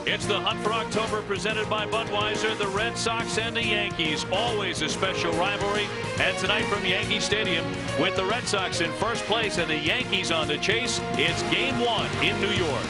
It's the Hunt for October presented by Budweiser, the Red Sox and the Yankees. Always a special rivalry. And tonight from Yankee Stadium, with the Red Sox in first place and the Yankees on the chase, it's Game 1 in New York.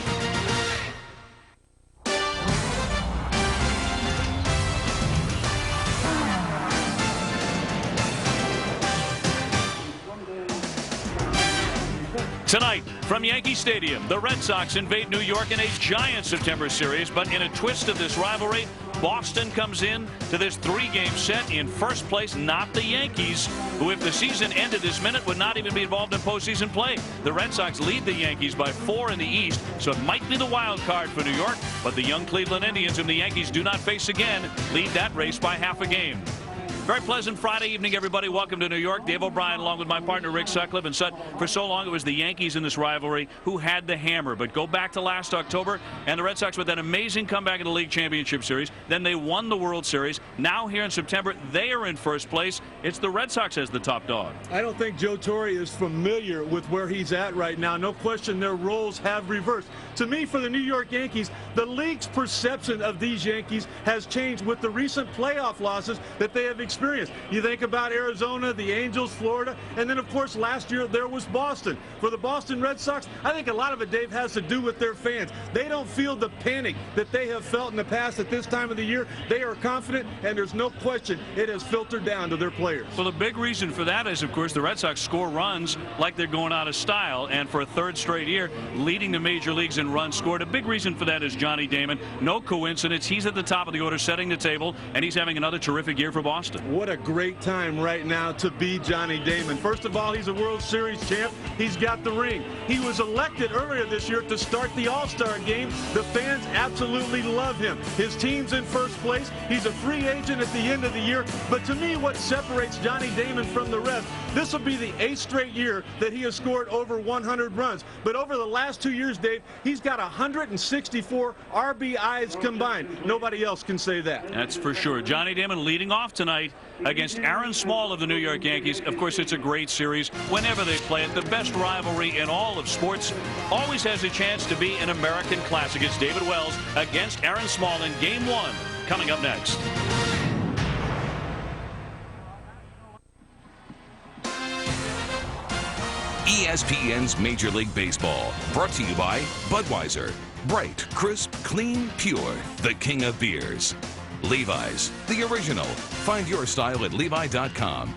Tonight, from Yankee Stadium, the Red Sox invade New York in a giant September series, but in a twist of this rivalry, Boston comes in to this three-game set in first place, not the Yankees, who, if the season ended this minute, would not even be involved in postseason play. The Red Sox lead the Yankees by 4 in the East, so it might be the wild card for New York, but the young Cleveland Indians, whom the Yankees do not face again, lead that race by half a game. Very pleasant Friday evening, everybody. Welcome to New York. Dave O'Brien along with my partner Rick Sutcliffe. And Sut, for so long it was the Yankees in this rivalry who had the hammer. But go back to last October, and the Red Sox with that amazing comeback in the League Championship Series. Then they won the World Series. Now here in September, they are in first place. It's the Red Sox as the top dog. I don't think Joe Torre is familiar with where he's at right now. No question their roles have reversed. To me, for the New York Yankees, the league's perception of these Yankees has changed with the recent playoff losses that they have experienced. You think about Arizona, the Angels, Florida, and then, of course, last year there was Boston. For the Boston Red Sox, I think a lot of it, Dave, has to do with their fans. They don't feel the panic that they have felt in the past at this time of the year. They are confident, and there's no question it has filtered down to their players. Well, the big reason for that is, of course, the Red Sox score runs like they're going out of style, and for a third straight year, leading the major leagues in runs scored. A big reason for that is Johnny Damon. No coincidence. He's at the top of the order, setting the table, and he's having another terrific year for Boston. What a great time right now to be Johnny Damon. First of all, he's a World Series champ. He's got the ring. He was elected earlier this year to start the All-Star game. The fans absolutely love him. His team's in first place. He's a free agent at the end of the year. But to me, what separates Johnny Damon from the rest, this will be the 8th straight year that he has scored over 100 runs. But over the last 2 years, Dave, he's got 164 RBIs combined. Nobody else can say that. That's for sure. Johnny Damon leading off tonight against Aaron Small of the New York Yankees. Of course, it's a great series. Whenever they play it, the best rivalry in all of sports always has a chance to be an American classic. It's David Wells against Aaron Small in Game 1 coming up next. ESPN's Major League Baseball, brought to you by Budweiser. Bright, crisp, clean, pure. The king of beers. Levi's, the original. Find your style at Levi.com.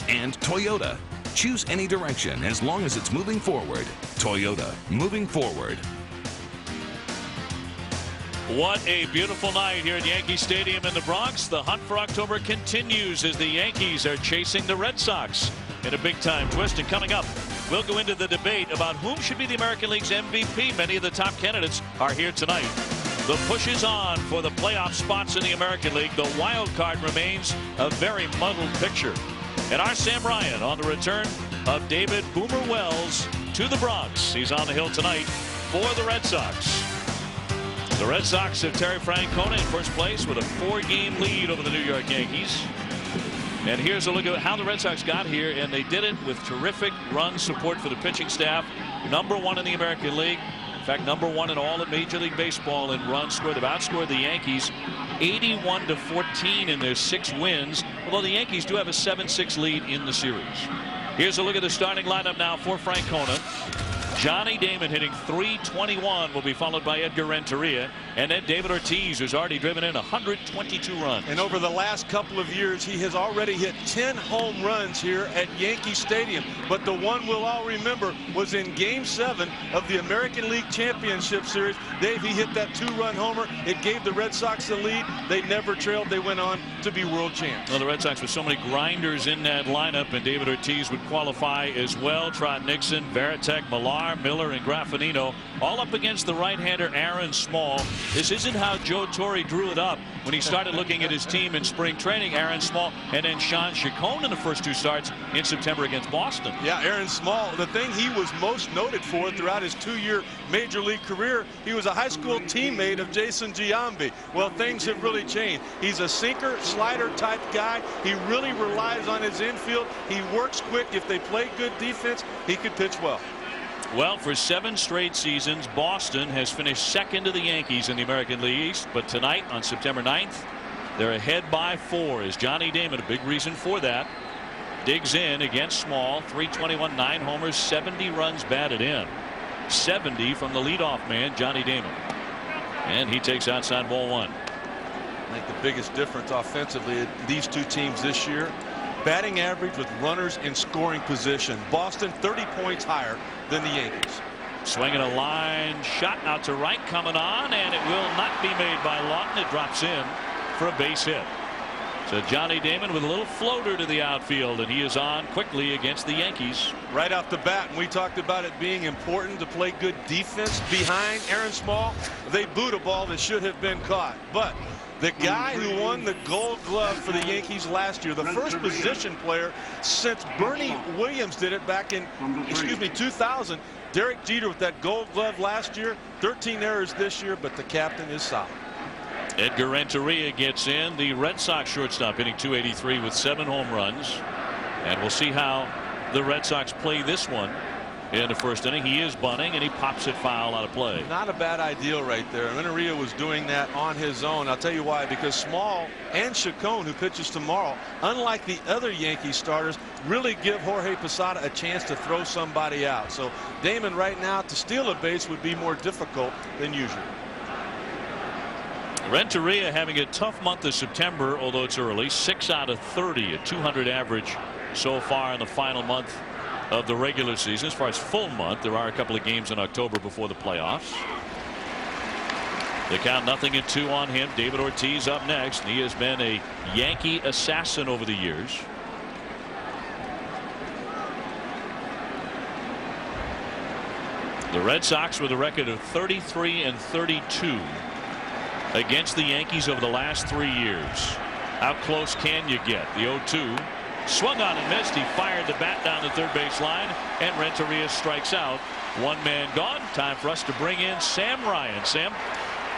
And Toyota. Choose any direction as long as it's moving forward. Toyota, moving forward. What a beautiful night here at Yankee Stadium in the Bronx. The hunt for October continues as the Yankees are chasing the Red Sox in a big-time twist. And coming up, we'll go into the debate about whom should be the American League's MVP. Many of the top candidates are here tonight. The push is on for the playoff spots in the American League. The wild card remains a very muddled picture. And our Sam Ryan on the return of David Boomer Wells to the Bronx. He's on the hill tonight for the Red Sox. The Red Sox have Terry Francona in first place with a 4-game lead over the New York Yankees. And here's a look at how the Red Sox got here, and they did it with terrific run support for the pitching staff. #1 in the American League. In fact, #1 in all of Major League Baseball in runs scored. They've outscored the Yankees 81-14 in their 6 wins, although the Yankees do have a 7-6 lead in the series. Here's a look at the starting lineup now for Francona. Johnny Damon hitting .321 will be followed by Edgar Renteria, and then David Ortiz, who's already driven in 122 runs. And over the last couple of years, he has already hit 10 home runs here at Yankee Stadium. But the one we'll all remember was in Game 7 of the American League Championship Series. Dave, he hit that 2-run homer. It gave the Red Sox the lead. They never trailed. They went on to be world champs. Well, the Red Sox with so many grinders in that lineup, and David Ortiz would qualify as well. Trot Nixon, Varitek, Millar, Miller, and Graffinino all up against the right-hander Aaron Small. This isn't how Joe Torre drew it up when he started looking at his team in spring training. Aaron Small and then Sean Chacon in the first 2 starts in September against Boston. Yeah, Aaron Small, the thing he was most noted for throughout his 2-year Major League career, he was a high school teammate of Jason Giambi. Well, things have really changed. He's a sinker, slider type guy. He really relies on his infield. He works quick. If they play good defense, he could pitch well. Well, for 7 straight seasons, Boston has finished second to the Yankees in the American League East. But tonight, on September 9th, they're ahead by 4 as Johnny Damon, a big reason for that, digs in against Small. 321, 9 homers, 70 runs batted in. 70 from the leadoff man, Johnny Damon. And he takes outside ball 1. I think the biggest difference offensively, these two teams this year, batting average with runners in scoring position. Boston 30 points higher than the Yankees. Swinging a line shot out to right, coming on, and it will not be made by Lawton. It drops in for a base hit. So Johnny Damon with a little floater to the outfield, and he is on quickly against the Yankees. Right off the bat, and we talked about it being important to play good defense behind Aaron Small. They boot a ball that should have been caught. But the guy who won the Gold Glove for the Yankees last year, the first position player since Bernie Williams did it back in, 2000. Derek Jeter with that Gold Glove last year. 13 errors this year, but the captain is solid. Edgar Renteria gets in, the Red Sox shortstop, hitting .283 with 7 home runs. And we'll see how the Red Sox play this one. In the first inning, he is bunting, and he pops it foul out of play. Not a bad idea right there. Renteria was doing that on his own. I'll tell you why, because Small and Chacon, who pitches tomorrow, unlike the other Yankee starters, really give Jorge Posada a chance to throw somebody out. So Damon right now to steal a base would be more difficult than usual. Renteria having a tough month of September, although it's early. 6 out of 30, a .200 average so far in the final month of the regular season. As far as full month, there are a couple of games in October before the playoffs. The count 0-2 on him. David Ortiz up next. He has been a Yankee assassin over the years. The Red Sox with a record of 33-32 against the Yankees over the last 3 years. How close can you get? The 0-2. Swung on and missed. He fired the bat down the third base line, and Renteria strikes out. 1 man gone. Time for us to bring in Sam Ryan. Sam.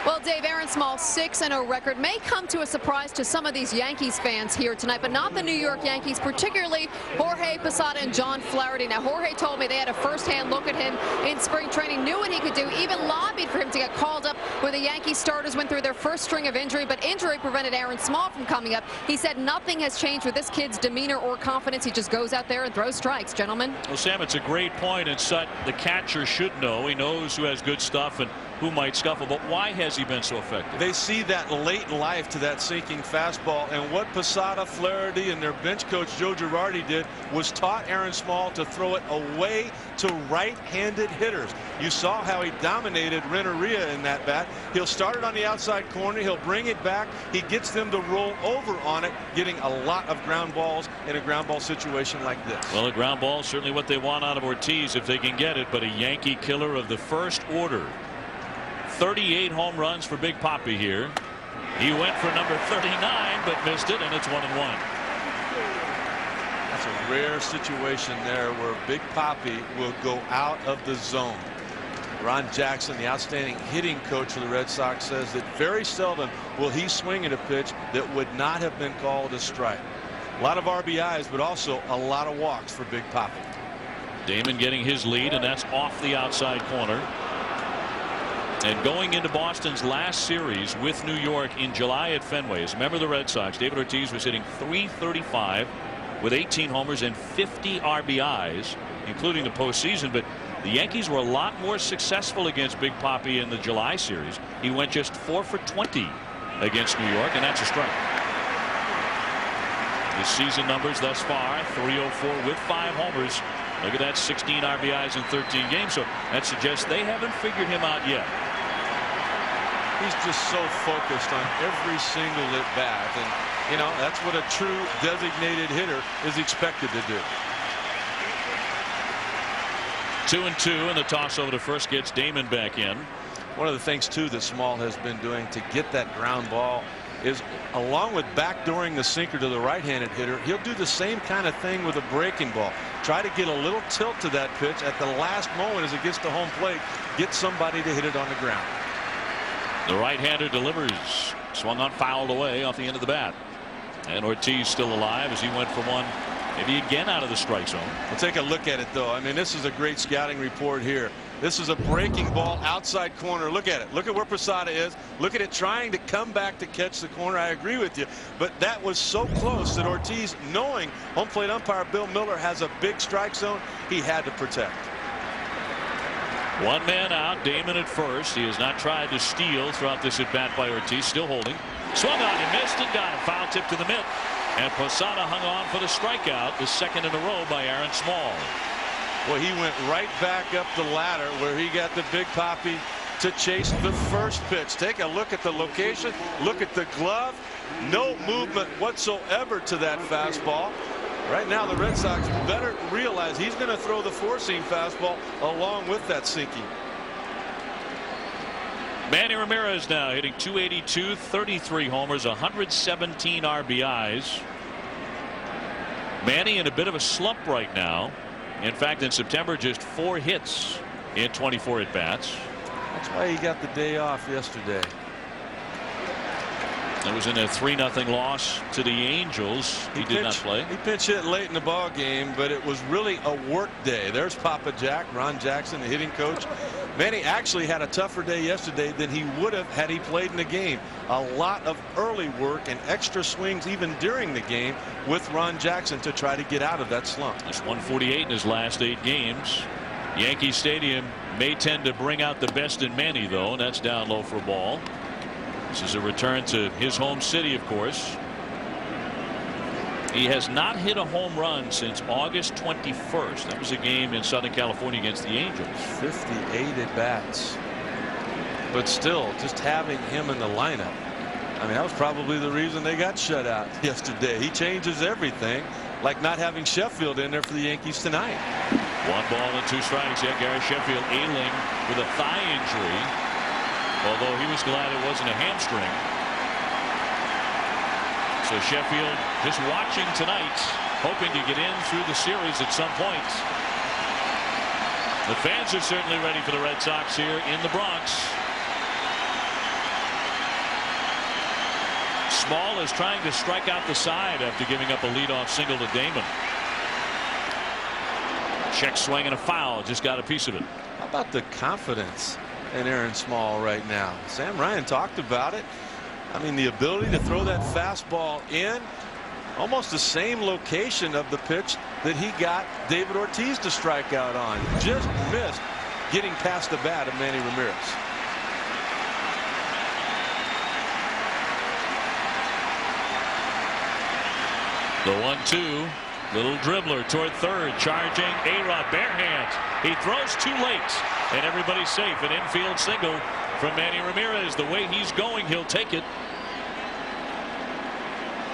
Well, Dave, Aaron Small's 6-0 record may come to a surprise to some of these Yankees fans here tonight, but not the New York Yankees, particularly Jorge Posada and John Flaherty. Now, Jorge told me they had a first-hand look at him in spring training, knew what he could do, even lobbied for him to get called up where the Yankee starters went through their first string of injury, but injury prevented Aaron Small from coming up. He said nothing has changed with this kid's demeanor or confidence. He just goes out there and throws strikes, gentlemen. Well, Sam, it's a great point, and Sut, the catcher should know. He knows who has good stuff and who might scuffle, but why has he been so effective? They see that late life to that sinking fastball, and what Posada, Flaherty, and their bench coach Joe Girardi did was taught Aaron Small to throw it away to right-handed hitters. You saw how he dominated Renteria in that bat. He'll start it on the outside corner. He'll bring it back. He gets them to roll over on it, getting a lot of ground balls in a ground ball situation like this. Well, a ground ball is certainly what they want out of Ortiz if they can get it, but a Yankee killer of the first order. 38 home runs for Big Papi here. He went for number 39 but missed it, and it's 1-1. That's a rare situation there where Big Papi will go out of the zone. Ron Jackson, the outstanding hitting coach for the Red Sox, says that very seldom will he swing at a pitch that would not have been called a strike. A lot of RBIs, but also a lot of walks for Big Papi. Damon getting his lead, and that's off the outside corner. And going into Boston's last series with New York in July at Fenway, as a member of the Red Sox, David Ortiz was hitting .335 with 18 homers and 50 RBIs, including the postseason. But the Yankees were a lot more successful against Big Papi in the July series. He went just 4 for 20 against New York, and that's a strike. His season numbers thus far: .304 with 5 homers. Look at that, 16 RBIs in 13 games. So that suggests they haven't figured him out yet. He's just so focused on every single at bat, and you know that's what a true designated hitter is expected to do. 2-2, and the toss over to first gets Damon back in. One of the things too that Small has been doing to get that ground ball is, along with backdooring the sinker to the right-handed hitter, he'll do the same kind of thing with a breaking ball. Try to get a little tilt to that pitch at the last moment as it gets to home plate, get somebody to hit it on the ground. The right-hander delivers. Swung on, fouled away off the end of the bat. And Ortiz still alive as he went for one Maybe again out of the strike zone. We'll take a look at it, though. I mean, this is a great scouting report here. This is a breaking ball outside corner. Look at it. Look at where Posada is. Look at it trying to come back to catch the corner. I agree with you. But that was so close that Ortiz, knowing home plate umpire Bill Miller has a big strike zone, he had to protect. One man out. Damon at first. He has not tried to steal throughout this at bat by Ortiz. Still holding. Swung on and missed and got a foul tip to the mitt. And Posada hung on for the strikeout, the second in a row by Aaron Small. Well, he went right back up the ladder where he got the big poppy to chase the first pitch. Take a look at the location. Look at the glove. No movement whatsoever to that fastball. Right now, the Red Sox better realize he's going to throw the four-seam fastball along with that sinking. Manny Ramirez now hitting .282, 33 homers, 117 RBIs. Manny in a bit of a slump right now. In fact, in September, just 4 hits in 24 at bats. That's why he got the day off yesterday. It was in a 3-0 loss to the Angels. He did not play. He pinch hit late in the ball game, but it was really a work day. There's Papa Jack, Ron Jackson, the hitting coach. Manny actually had a tougher day yesterday than he would have had he played in the game. A lot of early work and extra swings even during the game with Ron Jackson to try to get out of that slump. Just 148 in his last 8 games. Yankee Stadium may tend to bring out the best in Manny, though, and that's down low for a ball. This is a return to his home city, of course. He has not hit a home run since August 21st. That was a game in Southern California against the Angels. 58 at bats. But still, just having him in the lineup, I mean, that was probably the reason they got shut out yesterday. He changes everything, like not having Sheffield in there for the Yankees tonight. 1 ball and 2 strikes. Yeah, Gary Sheffield ailing with a thigh injury, although he was glad it wasn't a hamstring. So Sheffield just watching tonight, hoping to get in through the series at some point. The fans are certainly ready for the Red Sox here in the Bronx. Small is trying to strike out the side after giving up a leadoff single to Damon. Check swing and a foul, just got a piece of it. How about the confidence in Aaron Small right now? Sam Ryan talked about it. I mean, the ability to throw that fastball in almost the same location of the pitch that he got David Ortiz to strike out on. Just missed getting past the bat of Manny Ramirez. The 1-2. Little dribbler toward third, charging A-Rod, bare hands. He throws too late, and everybody's safe. An infield single from Manny Ramirez. The way he's going, he'll take it.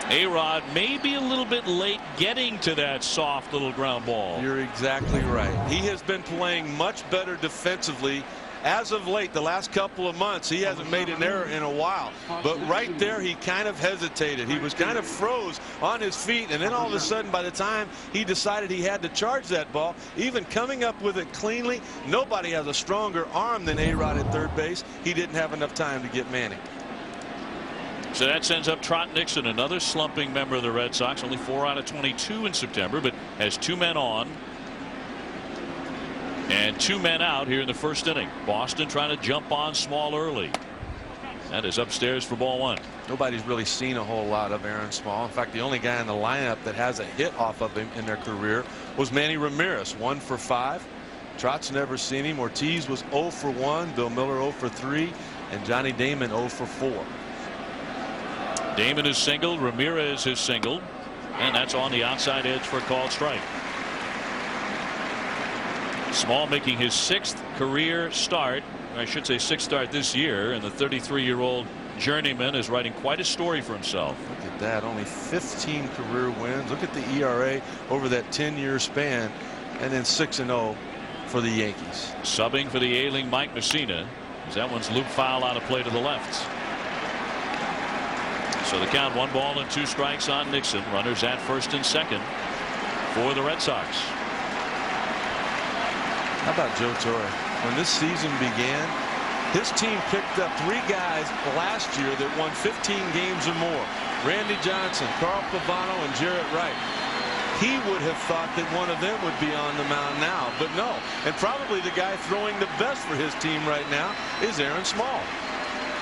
A-Rod may be a little bit late getting to that soft little ground ball. You're exactly right. He has been playing much better defensively as of late. The last couple of months, he hasn't made an error in a while. But right there, he kind of hesitated. He was kind of froze on his feet. And then all of a sudden, by the time he decided he had to charge that ball, even coming up with it cleanly, nobody has a stronger arm than A-Rod at third base. He didn't have enough time to get Manny. So that sends up Trot Nixon, another slumping member of the Red Sox. Only 4 out of 22 in September, but has 2 men on and 2 men out here in the first inning. Boston trying to jump on Small early. That is upstairs for ball 1. Nobody's really seen a whole lot of Aaron Small. In fact, the only guy in the lineup that has a hit off of him in their career was Manny Ramirez, 1 for 5. Trot's never seen him. Ortiz was 0 for 1. Bill Miller 0 for 3. And Johnny Damon 0 for 4. Damon is singled, Ramirez is singled, and that's on the outside edge for a called strike. Small making his 6th career start, I should say 6th start this year, and the 33-year-old journeyman is writing quite a story for himself. Look at that, only 15 career wins. Look at the ERA over that 10-year span, and then 6-0 for the Yankees. Subbing for the ailing Mike Messina, as that one's loop foul out of play to the left. So the count 1 ball and 2 strikes on Nixon. Runners at first and second for the Red Sox. How about Joe Torre? When this season began, his team picked up 3 guys last year that won 15 games or more. Randy Johnson, Carl Pavano, and Jarrett Wright. he would have thought that one of them would be on the mound now, but no. And probably the guy throwing the best for his team right now is Aaron Small.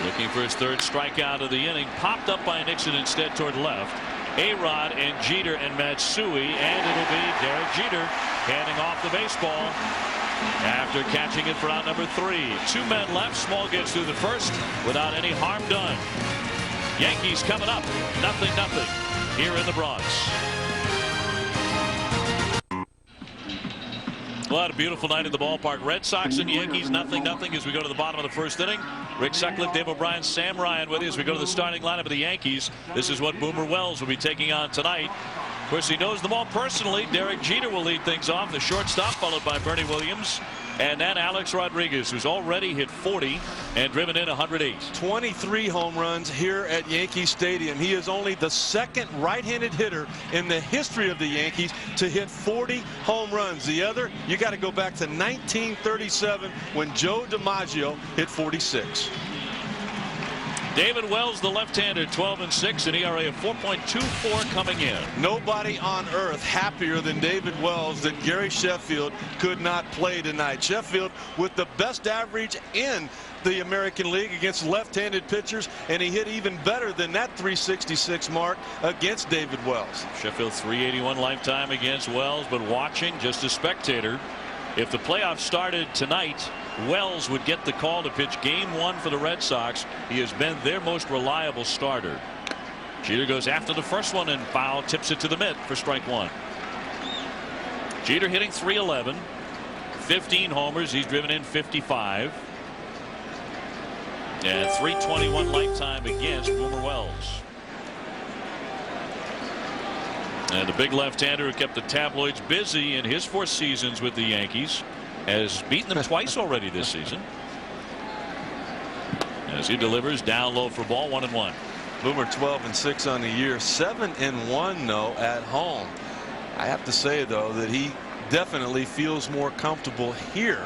Looking for his third strikeout of the inning. Popped up by Nixon instead toward left. A-Rod and Jeter and Matsui, and it'll be Derek Jeter handing off the baseball after catching it for out number 3. 2 men left. Small gets through the first without any harm done. Yankees coming up 0-0 here in the Bronx. Well, a beautiful night in the ballpark. Red Sox and Yankees 0-0 as we go to the bottom of the first inning. Rick Sutcliffe, Dave O'Brien, Sam Ryan with you as we go to the starting lineup of the Yankees. This is what Boomer Wells will be taking on tonight. Of course, he knows them all personally. Derek Jeter will lead things off, the shortstop, followed by Bernie Williams. And then Alex Rodriguez, who's already hit 40 and driven in 108. 23 home runs here at Yankee Stadium. He is only the second right-handed hitter in the history of the Yankees to hit 40 home runs. The other, you got to go back to 1937 when Joe DiMaggio hit 46. David Wells, the left-hander, 12-6, an ERA of 4.24 coming in. Nobody on earth happier than David Wells that Gary Sheffield could not play tonight. Sheffield with the best average in the American League against left-handed pitchers, and he hit even better than that 366 mark against David Wells. Sheffield 381 lifetime against Wells, but watching just a spectator. If the playoffs started tonight, Wells would get the call to pitch game 1 for the Red Sox. He has been their most reliable starter. Jeter goes after the first one and foul, tips it to the mitt for strike 1. Jeter hitting .311, 15 homers. He's driven in 55. And 321 lifetime against Boomer Wells. And the big left-hander who kept the tabloids busy in his 4 seasons with the Yankees has beaten them twice already this season. As he delivers down low for ball, 1-1. Boomer 12-6 on the year, 7-1 though at home. I have to say though that he definitely feels more comfortable here,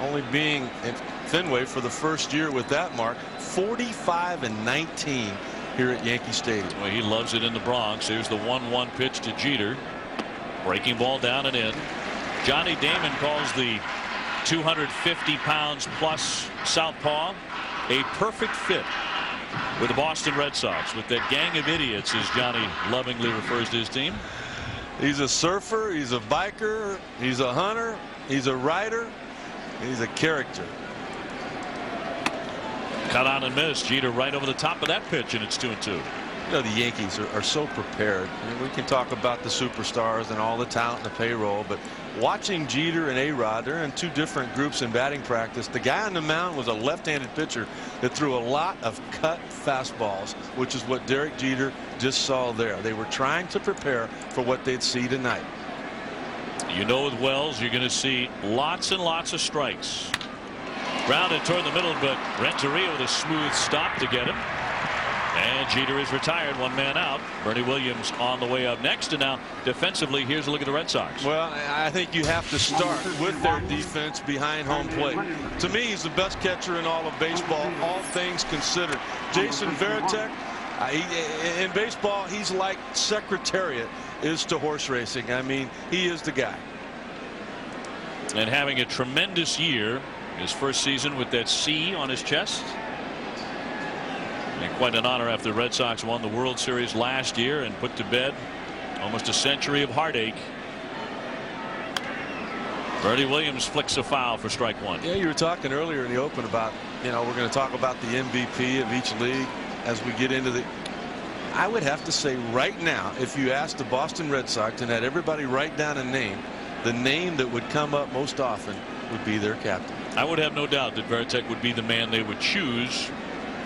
only being in Fenway for the first year with that mark. 45-19 here at Yankee Stadium. Well, he loves it in the Bronx. Here's the 1-1 pitch to Jeter. Breaking ball down and in. Johnny Damon calls the 250 pounds plus southpaw a perfect fit with the Boston Red Sox, with that gang of idiots, as Johnny lovingly refers to his team. He's a surfer, he's a biker, he's a hunter, he's a writer, he's a character. Cut on and miss. Jeter right over the top of that pitch, and it's 2-2. You know, the Yankees are so prepared. I mean, we can talk about the superstars and all the talent in the payroll, but watching Jeter and A-Rod, they're in 2 different groups in batting practice. The guy on the mound was a left-handed pitcher that threw a lot of cut fastballs, which is what Derek Jeter just saw there. They were trying to prepare for what they'd see tonight. You know, with Wells, you're going to see lots and lots of strikes. Grounded toward the middle, but Renteria with a smooth stop to get him. And Jeter is retired, 1 man out. Bernie Williams on the way up next. And now defensively, here's a look at the Red Sox. Well, I think you have to start with their defense behind home plate. To me, he's the best catcher in all of baseball, all things considered. Jason Varitek, in baseball, he's like Secretariat is to horse racing. I mean, he is the guy. And having a tremendous year, his first season with that C on his chest. And quite an honor after the Red Sox won the World Series last year and put to bed almost a century of heartache. Bernie Williams flicks a foul for strike 1. Yeah, you were talking earlier in the open about, you know, we're going to talk about the MVP of each league as we get into the. I would have to say right now, if you asked the Boston Red Sox and had everybody write down a name, the name that would come up most often would be their captain. I would have no doubt that Varitek would be the man they would choose.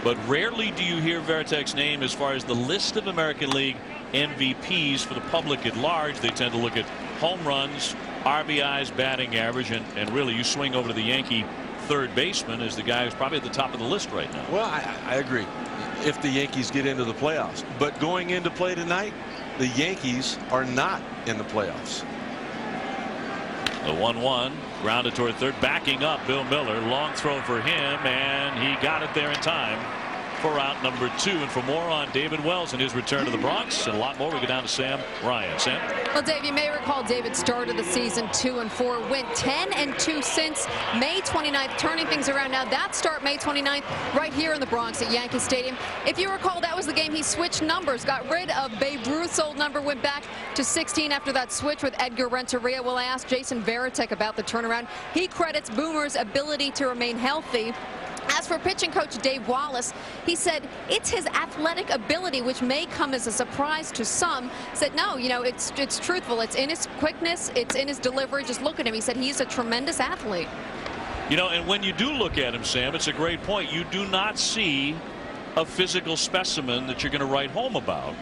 But rarely do you hear Varitek's name as far as the list of American League MVPs for the public at large. They tend to look at home runs, RBIs, batting average, and really you swing over to the Yankee third baseman as the guy who's probably at the top of the list right now. Well, I agree if the Yankees get into the playoffs. But going into play tonight, the Yankees are not in the playoffs. The 1-1 grounded toward third, backing up Bill Miller. Long throw for him, and he got it there in time. for out number 2. And for more on David Wells and his return to the Bronx and a lot more, we go down to Sam Ryan. Sam? Well, Dave, you may recall David started the season 2-4, went 10-2 since May 29th, turning things around. Now that start May 29th right here in the Bronx at Yankee Stadium. If you recall, that was the game he switched numbers, got rid of Babe Ruth's old number, went back to 16 after that switch with Edgar Renteria. Well, I asked Jason Varitek about the turnaround. He credits Boomer's ability to remain healthy. As for pitching coach Dave Wallace, he said it's his athletic ability, which may come as a surprise to some. Said no, you know, it's truthful. It's in his quickness, it's in his delivery. Just look at him. He said he's a tremendous athlete. You know, and when you do look at him, Sam, it's a great point. You do not see a physical specimen that you're going to write home about.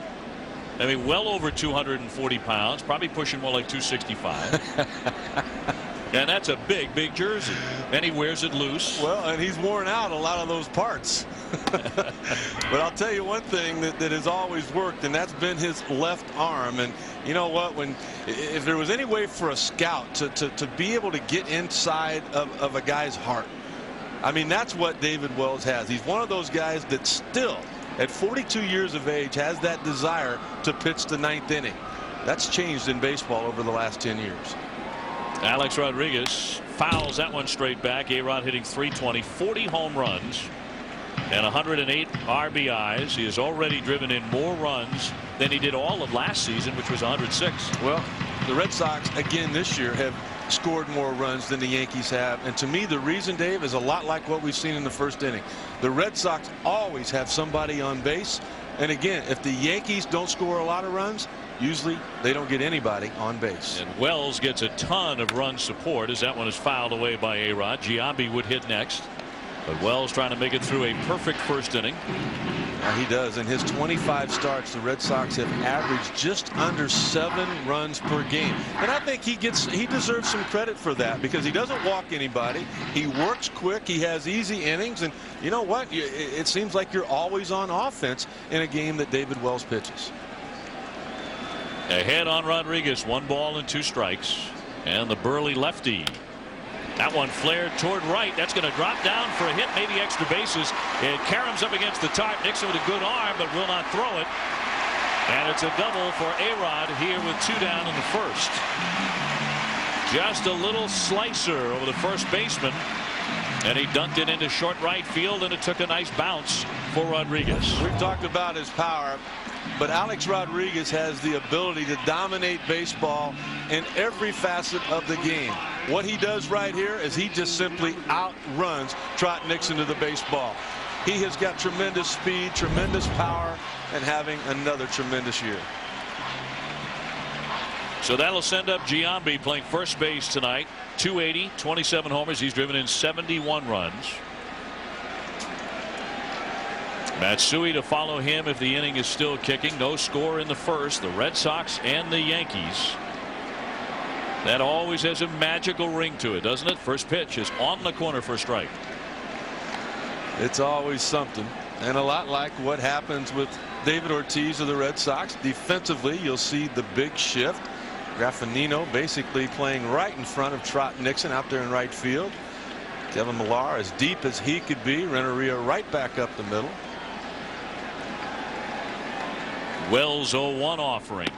I mean, well over 240 pounds, probably pushing more like 265. And that's a big, big jersey. And he wears it loose. Well, and he's worn out a lot of those parts. But I'll tell you one thing that has always worked, and that's been his left arm. And you know what? If there was any way for a scout to be able to get inside of a guy's heart, I mean, that's what David Wells has. He's one of those guys that still, at 42 years of age, has that desire to pitch the 9th inning. That's changed in baseball over the last 10 years. Alex Rodriguez fouls that one straight back. A-Rod hitting .320, 40 home runs and 108 RBIs. He has already driven in more runs than he did all of last season, which was 106. Well, the Red Sox again this year have scored more runs than the Yankees have. And to me, the reason, Dave, is a lot like what we've seen in the first inning. The Red Sox always have somebody on base. And again, if the Yankees don't score a lot of runs, usually they don't get anybody on base. And Wells gets a ton of run support as that one is fouled away by A-Rod. Giambi would hit next, but Wells trying to make it through a perfect first inning. He does. In his 25 starts, the Red Sox have averaged just under 7 runs per game. And I think he deserves some credit for that, because he doesn't walk anybody. He works quick. He has easy innings. And you know what? It seems like you're always on offense in a game that David Wells pitches. Ahead on Rodriguez, 1 ball and 2 strikes. And the burly lefty. That one flared toward right. That's going to drop down for a hit, maybe extra bases. It caroms up against the tarp. Nixon with a good arm, but will not throw it. And it's a double for A-Rod here with 2 down in the first. Just a little slicer over the first baseman. And he dunked it into short right field, and it took a nice bounce for Rodriguez. We've talked about his power, but Alex Rodriguez has the ability to dominate baseball in every facet of the game. What he does right here is he just simply outruns Trot Nixon to the baseball. He has got tremendous speed, tremendous power, and having another tremendous year. So that'll send up Giambi playing first base tonight. 280, 27 homers. He's driven in 71 runs. Matsui to follow him if the inning is still kicking. No score in the first. The Red Sox and the Yankees. That always has a magical ring to it, doesn't it? First pitch is on the corner for a strike. It's always something, and a lot like what happens with David Ortiz of the Red Sox. Defensively, you'll see the big shift. Graffinino basically playing right in front of Trot Nixon out there in right field. Kevin Millar as deep as he could be. Renteria right back up the middle. Wells 0-1 offering.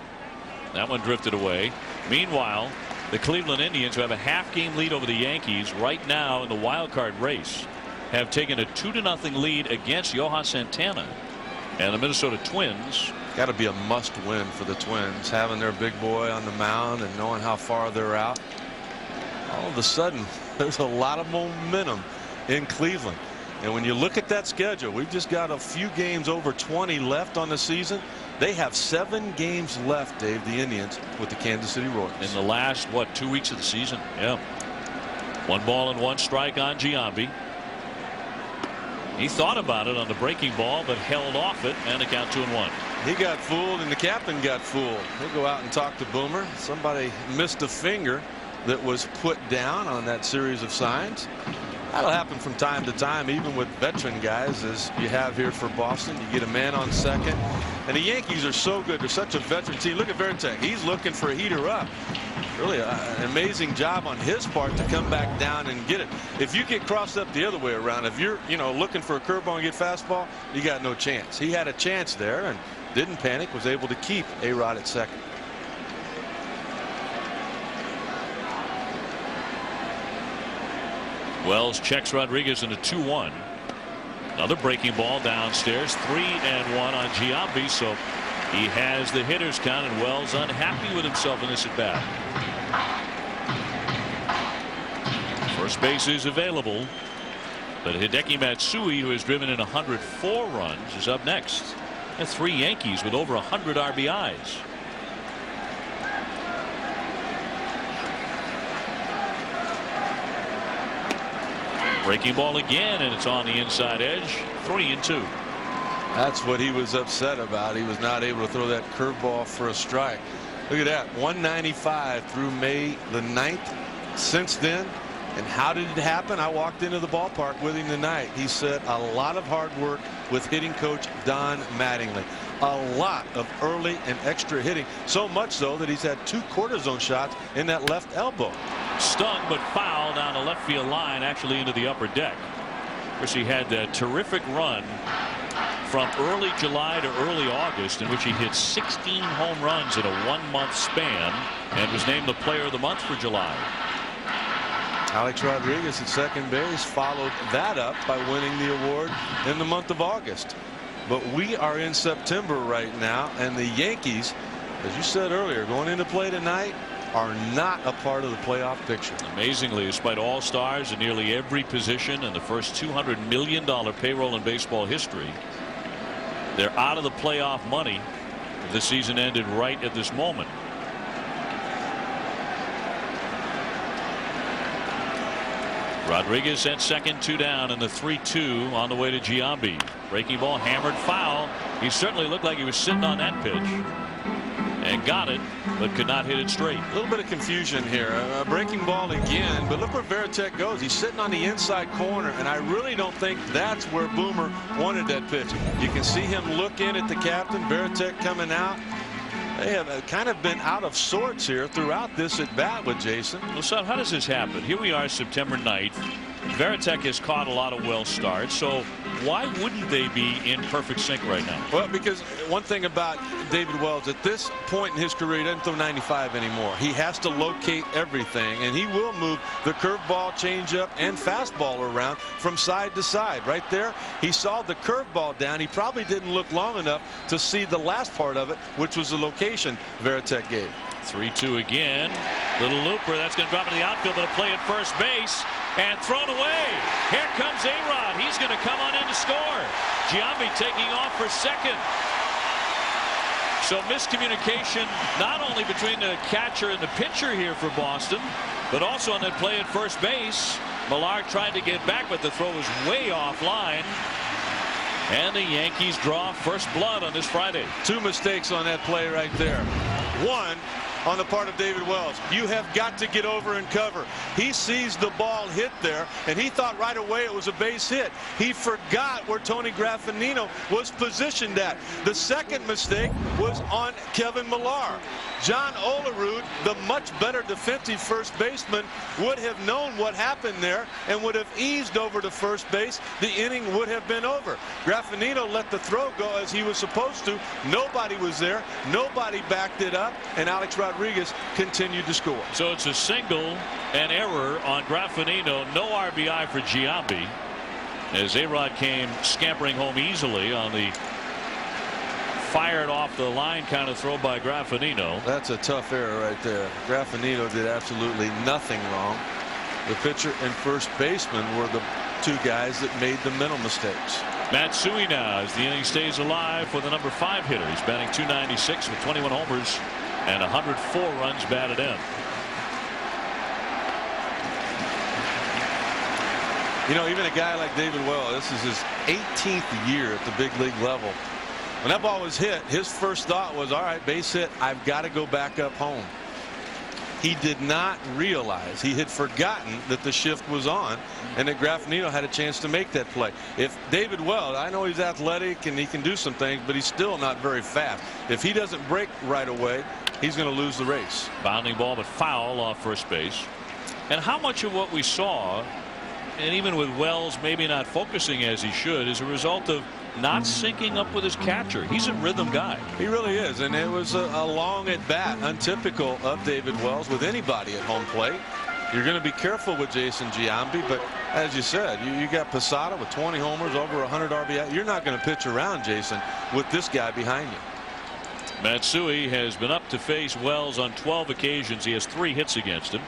That one drifted away. Meanwhile, the Cleveland Indians, who have a half-game lead over the Yankees right now in the wild card race, have taken a 2-0 lead against Johan Santana. And the Minnesota Twins. Got to be a must-win for the Twins, having their big boy on the mound and knowing how far they're out. All of a sudden, there's a lot of momentum in Cleveland. And when you look at that schedule, we've just got a few games over 20 left on the season. They have 7 games left, Dave, the Indians, with the Kansas City Royals. In the last, what, 2 weeks of the season? Yeah. 1 ball and 1 strike on Giambi. He thought about it on the breaking ball, but held off it, and the count 2-1. He got fooled, and the captain got fooled. He'll go out and talk to Boomer. Somebody missed a finger that was put down on that series of signs. That'll happen from time to time, even with veteran guys, as you have here for Boston. You get a man on second, and the Yankees are so good. They're such a veteran team. Look at Renteria. He's looking for a heater up. Really an amazing job on his part to come back down and get it. If you get crossed up the other way around, if you're looking for a curveball and get fastball, you got no chance. He had a chance there and didn't panic, was able to keep A-Rod at second. Wells checks Rodriguez in a 2-1. Another breaking ball downstairs. 3-1 on Giambi, so he has the hitter's count, and Wells unhappy with himself in this at bat. First base is available, but Hideki Matsui, who has driven in 104 runs, is up next. And 3 Yankees with over 100 RBIs. Breaking ball again, and it's on the inside edge. 3-2. That's what he was upset about. He was not able to throw that curveball for a strike. Look at that, 195 through May the 9th. Since then, and how did it happen? I walked into the ballpark with him tonight. He said a lot of hard work with hitting coach Don Mattingly. A lot of early and extra hitting, so much so that he's had 2 cortisone shots in that left elbow. Stung but foul down the left field line, actually into the upper deck. Of course, he had that terrific run from early July to early August, in which he hit 16 home runs in a 1-month span and was named the player of the month for July. Alex Rodriguez at second base followed that up by winning the award in the month of August. But we are in September right now, and the Yankees, as you said earlier, going into play tonight, are not a part of the playoff picture. Amazingly, despite all stars in nearly every position and the first $200 million payroll in baseball history, they're out of the playoff money if the season ended right at this moment. Rodriguez at second, 2 down, and the 3-2 on the way to Giambi. Breaking ball hammered foul. He certainly looked like he was sitting on that pitch and got it, but could not hit it straight. A little bit of confusion here. Breaking ball again, but look where Veritek goes. He's sitting on the inside corner, and I really don't think that's where Boomer wanted that pitch. You can see him look in at the captain. Veritek coming out. They have kind of been out of sorts here throughout this at bat with Jason. Well, so how does this happen? Here we are, September 9th. Veritek has caught a lot of well starts, so why wouldn't they be in perfect sync right now? Well, because one thing about David Wells, at this point in his career, he doesn't throw 95 anymore. He has to locate everything, and he will move the curveball, changeup, and fastball around from side to side. Right there, he saw the curveball down. He probably didn't look long enough to see the last part of it, which was the location Veritek gave. 3-2 again. Little looper. That's going to drop into the outfield, but a play at first base. And thrown away. Here comes A-Rod. He's going to come on in to score. Giambi taking off for second. So miscommunication not only between the catcher and the pitcher here for Boston, but also on that play at first base. Millar tried to get back, but the throw was way offline. And the Yankees draw first blood on this Friday. 2 mistakes on that play right there. One on the part of David Wells. You have got to get over and cover. He sees the ball hit there, and he thought right away it was a base hit. He forgot where Tony Graffinino was positioned at. The second mistake was on Kevin Millar. John Olerud, the much better defensive first baseman, would have known what happened there and would have eased over to first base. The inning would have been over. Graffinino let the throw go as he was supposed to. Nobody was there. Nobody backed it up, and Alex Rodriguez continued to score. So it's a single and error on Graffinino. No RBI for Giambi, as A-Rod came scampering home easily on the fired off the line kind of throw by Graffinino. That's a tough error right there. Graffinino did absolutely nothing wrong. The pitcher and first baseman were the 2 guys that made the mental mistakes. Matsui now, as the inning stays alive for the number 5 hitter. He's batting .296 with 21 homers and 104 runs batted in. You know, even a guy like David Wells, this is his 18th year at the big league level. When that ball was hit, his first thought was, all right, base hit, I've got to go back up home. he did not realize, he had forgotten that the shift was on and that Graffinino had a chance to make that play. If David Wells, I know he's athletic and he can do some things, but he's still not very fast. If he doesn't break right away, he's going to lose the race. Bounding ball, but foul off first base. And how much of what we saw, and even with Wells maybe not focusing as he should, is a result of not syncing up with his catcher. He's a rhythm guy. He really is, and it was a long at bat, untypical of David Wells with anybody at home plate. You're going to be careful with Jason Giambi, but as you said, you got Posada with 20 homers, over 100 RBI. You're not going to pitch around Jason with this guy behind you. Matsui has been up to face Wells on 12 occasions. He has 3 hits against him.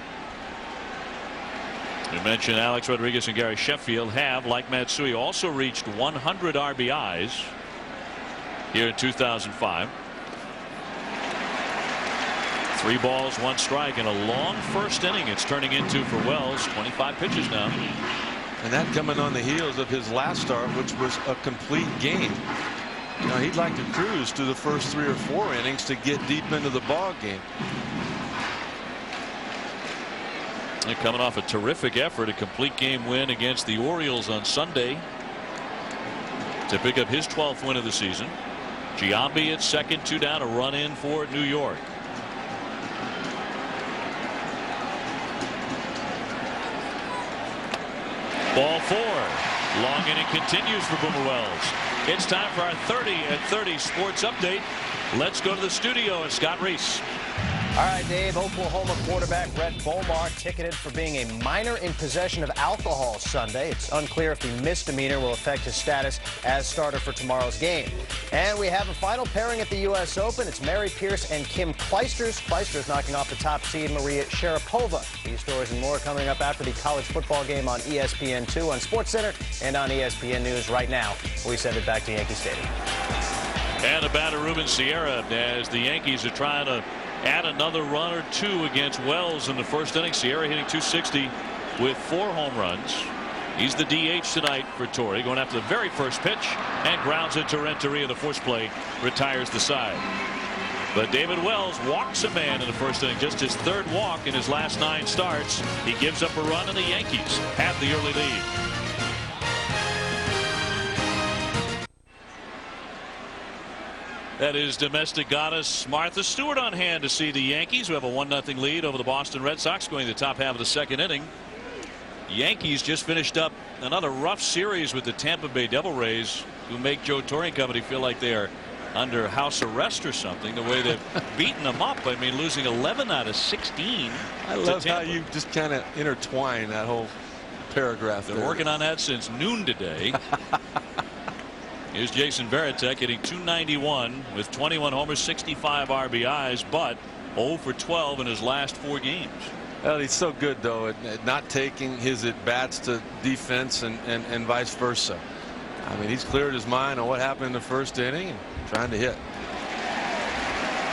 We mentioned Alex Rodriguez and Gary Sheffield have, like Matsui, also reached 100 RBIs here in 2005. 3 balls, 1 strike, and a long first inning it's turning into for Wells. 25 pitches now. And that coming on the heels of his last start, which was a complete game. You know, he'd like to cruise to the first 3 or 4 innings to get deep into the ball game. They're coming off a terrific effort, a complete game win against the Orioles on Sunday to pick up his 12th win of the season. Giambi at second, 2 down, a run in for New York. Ball 4. Long inning continues for Boomer Wells. It's time for our 30 at 30 sports update. Let's go to the studio and Scott Reese. All right, Dave. Oklahoma quarterback Brett Bomar ticketed for being a minor in possession of alcohol Sunday. It's unclear if the misdemeanor will affect his status as starter for tomorrow's game. And we have a final pairing at the U.S. Open. It's Mary Pierce and Kim Clijsters. Clijsters knocking off the top seed Maria Sharapova. These stories and more coming up after the college football game on ESPN2, on SportsCenter, and on ESPN News right now. We send it back to Yankee Stadium. And a batter, Ruben Sierra, as the Yankees are trying to add another run or 2 against Wells in the first inning. Sierra hitting .260 with 4 home runs. He's the DH tonight for Torrey, going after the very first pitch and grounds it to Renteria. The force play retires the side. But David Wells walks a man in the first inning, just his 3rd walk in his last 9 starts. He gives up a run, and the Yankees have the early lead. That is domestic goddess Martha Stewart on hand to see the Yankees, who have a 1-0 lead over the Boston Red Sox going to the top half of the 2nd inning. Yankees just finished up another rough series with the Tampa Bay Devil Rays, who make Joe Torre and company feel like they are under house arrest or something, the way they've beaten them up. I mean, losing 11 out of 16. I love how you just kind of intertwine that whole paragraph. They're working on that since noon today. Here's Jason Varitek hitting .291 with 21 homers, 65 RBIs, but 0 for 12 in his last 4 games. Well, he's so good, though, at not taking his at-bats to defense and vice versa. I mean, he's cleared his mind on what happened in the first inning and trying to hit.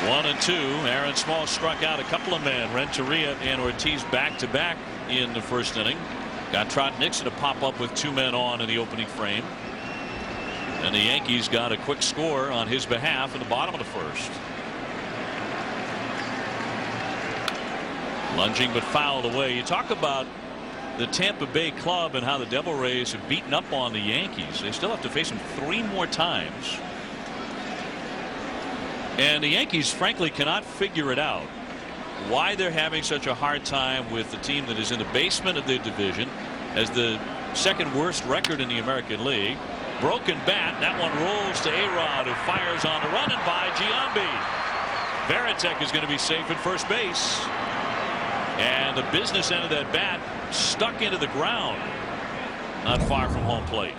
1 and 2. Aaron Small struck out a couple of men. Renteria and Ortiz back-to-back in the first inning. Got Trot Nixon to pop up with 2 men on in the opening frame. And the Yankees got a quick score on his behalf in the bottom of the first. Lunging but fouled away. You talk about the Tampa Bay club and how the Devil Rays have beaten up on the Yankees. They still have to face them 3 more times. And the Yankees frankly cannot figure it out why they're having such a hard time with the team that is in the basement of their division, as the 2nd worst record in the American League. Broken bat. That one rolls to A-Rod, who fires on the run and by Giambi. Varitek is going to be safe at first base. And the business end of that bat stuck into the ground, not far from home plate.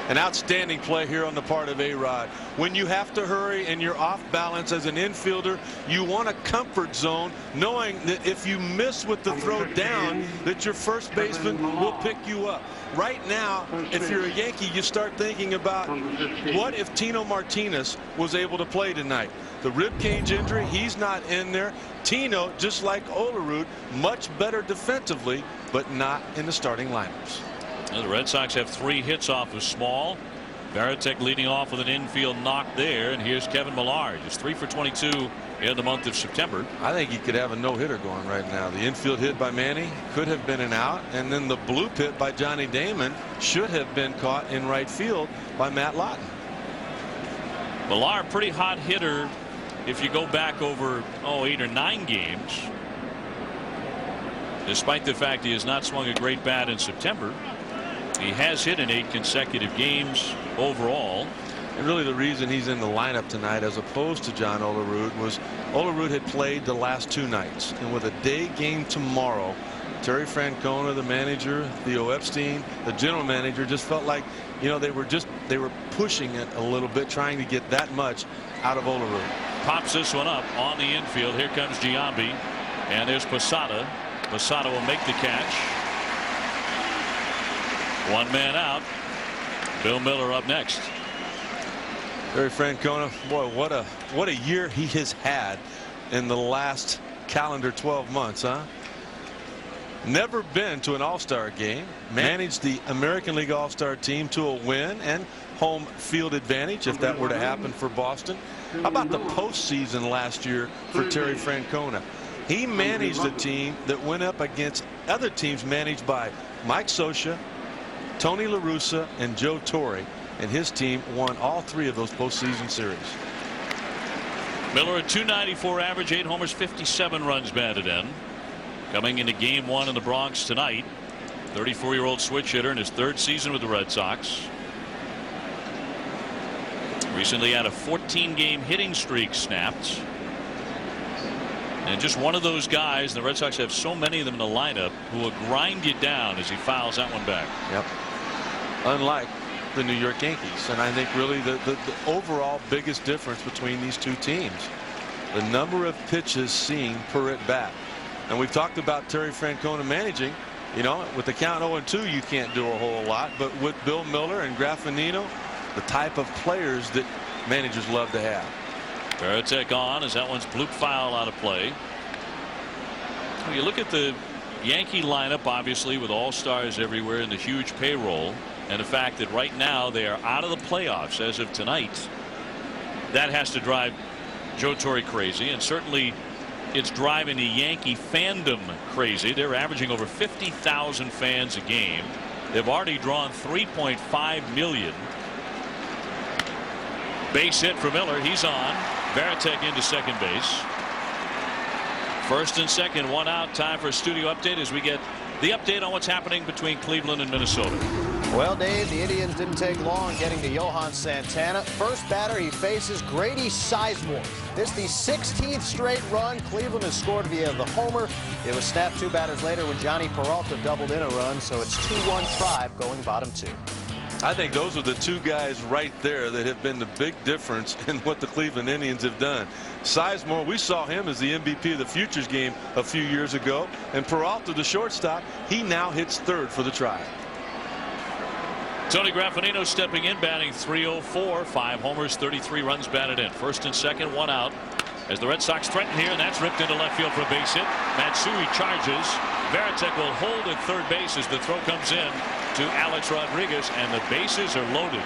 An outstanding play here on the part of A-Rod. When you have to hurry and you're off balance as an infielder, you want a comfort zone, knowing that if you miss with the throw down, that your first baseman will pick you up. Right now, if you're a Yankee, you start thinking about, what if Tino Martinez was able to play tonight? The rib cage injury, he's not in there. Tino, just like Olerud, much better defensively, but not in the starting lineups. The Red Sox have 3 hits off of Small, Varitek leading off with an infield knock there, and here's Kevin Millard, just 3 for 22 in the month of September. I think he could have a no-hitter going right now. The infield hit by Manny could have been an out, and then the blue pit by Johnny Damon should have been caught in right field by Matt Lawton. Millard, pretty hot hitter if you go back over 8 or 9 games. Despite the fact he has not swung a great bat in September, he has hit in 8 consecutive games overall. And really the reason he's in the lineup tonight as opposed to John Olerud was Olerud had played the last 2 nights, and with a day game tomorrow, Terry Francona, the manager, Theo Epstein, the general manager, just felt like, you know, they were pushing it a little bit, trying to get that much out of Olerud. Pops this one up on the infield. Here comes Giambi, and there's Posada. Posada will make the catch. 1 man out. Bill Miller up next. Terry Francona, boy, what a year he has had in the last calendar 12 months, huh? Never been to an All-Star game, managed the American League All-Star team to a win and home field advantage if that were to happen for Boston. How about the postseason last year for Terry Francona? He managed a team that went up against other teams managed by Mike Scioscia, Tony La Russa, and Joe Torre, and his team won all 3 of those postseason series. Miller, a .294 average, 8 homers, 57 runs batted in. Coming into game 1 in the Bronx tonight. 34-year-old switch hitter in his 3rd season with the Red Sox. Recently had a 14-game hitting streak snapped. And just one of those guys, the Red Sox have so many of them in the lineup, who will grind you down as he fouls that one back. Yep. Unlike the New York Yankees. And I think really the overall biggest difference between these 2 teams, the number of pitches seen per at bat. And we've talked about Terry Francona managing. You know, with the count 0-2, you can't do a whole lot. But with Bill Miller and Graffinino, the type of players that managers love to have. Varitek on as that one's bloop foul out of play. You look at the Yankee lineup, obviously with all-stars everywhere and the huge payroll, and the fact that right now they are out of the playoffs as of tonight. That has to drive Joe Torre crazy, and certainly it's driving the Yankee fandom crazy. They're averaging over 50,000 fans a game. They've already drawn 3.5 million. Base hit for Miller. He's on. Varitek into second base. First and second, 1 out. Time for a studio update as we get the update on what's happening between Cleveland and Minnesota. Well, Dave, the Indians didn't take long getting to Johan Santana. First batter he faces, Grady Sizemore. This the 16th straight run Cleveland has scored via the homer. It was snapped 2 batters later when Johnny Peralta doubled in a run, so it's 2-1 Tribe going bottom 2. I think those are the 2 guys right there that have been the big difference in what the Cleveland Indians have done. Sizemore, we saw him as the MVP of the Futures game a few years ago, and Peralta, the shortstop, he now hits 3rd for the Tribe. Tony Graffinino stepping in, batting .304, 5 homers, 33 runs batted in. First and second, 1 out as the Red Sox threaten here, and that's ripped into left field for a base hit. Matsui charges. Varitek will hold at third base as the throw comes in to Alex Rodriguez, and the bases are loaded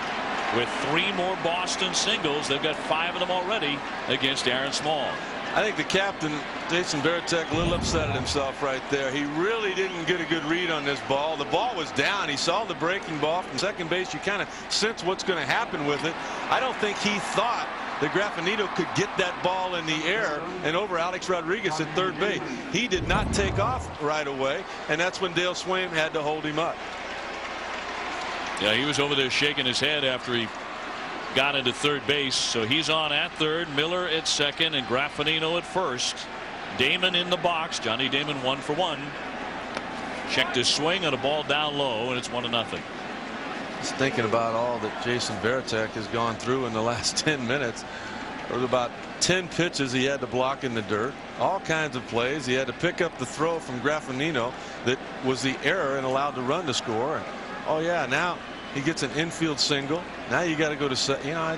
with 3 more Boston singles. They've got 5 of them already against Aaron Small. I think the captain, Jason Varitek, a little upset at himself right there. He really didn't get a good read on this ball. The ball was down. He saw the breaking ball from second base. You kind of sense what's going to happen with it. I don't think he thought that Graffinino could get that ball in the air and over Alex Rodriguez at third base. He did not take off right away, and that's when Dale Swaim had to hold him up. Yeah, he was over there shaking his head after he got into third base. So he's on at third, Miller at second, and Graffinino at first. Damon in the box. Johnny Damon 1 for 1. Checked his swing on a ball down low, and it's 1-0. Just thinking about all that Jason Varitek has gone through in the last 10 minutes. There was about 10 pitches he had to block in the dirt. All kinds of plays. He had to pick up the throw from Graffinino that was the error and allowed the run to score. And, oh yeah, now he gets an infield single. Now you got to go to, you know,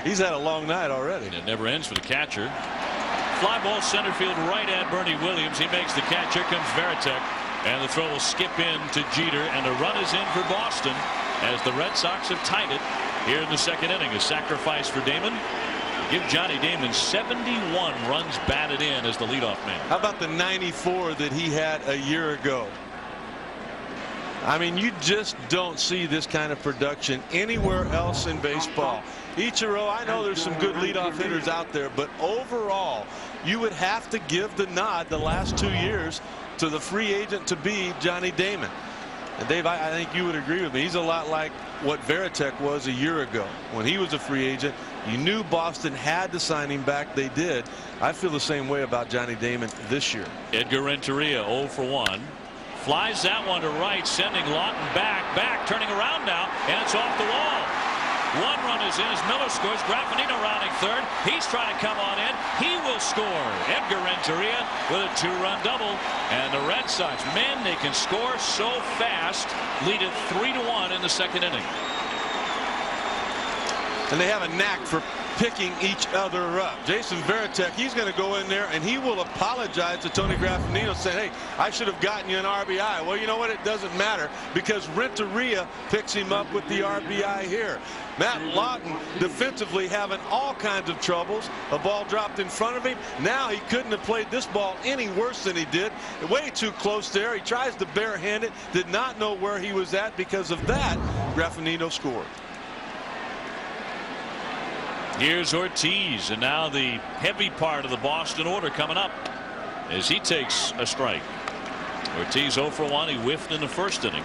he's had a long night already. It never ends for the catcher. Fly ball center field right at Bernie Williams. He makes the catch. Here comes Varitek, and the throw will skip in to Jeter, and the run is in for Boston. as the Red Sox have tied it here in the second inning. A sacrifice for Damon. Give Johnny Damon 71 runs batted in as the leadoff man. How about the 94 that he had a year ago? I mean, you just don't see this kind of production anywhere else in baseball. Ichiro, I know there's some good leadoff hitters out there, but overall, you would have to give the nod the last 2 years to the free agent to be Johnny Damon. And Dave, I think you would agree with me. He's a lot like what Veritek was a year ago. When he was a free agent, you knew Boston had to sign him back. They did. I feel the same way about Johnny Damon this year. Edgar Renteria 0 for 1. Flies that one to right, sending Lawton back, turning around now, and it's off the wall. One run is in as Miller scores. Graffinino rounding third. He's trying to come on in. He will score. Edgar Renteria with a 2-run double. And the Red Sox, man, they can score so fast. Lead it 3-1 in the second inning. And they have a knack for picking each other up. Jason Veritek, he's going to go in there and he will apologize to Tony Graffinino, saying, hey, I should have gotten you an RBI. Well, you know what? It doesn't matter because Renteria picks him up with the RBI here. Matt Lawton defensively having all kinds of troubles. A ball dropped in front of him. Now he couldn't have played this ball any worse than he did. Way too close there. He tries to barehand it. Did not know where he was at. Because of that, Graffinino scored. Here's Ortiz, and now the heavy part of the Boston order coming up as he takes a strike. Ortiz 0 for 1. He whiffed in the first inning.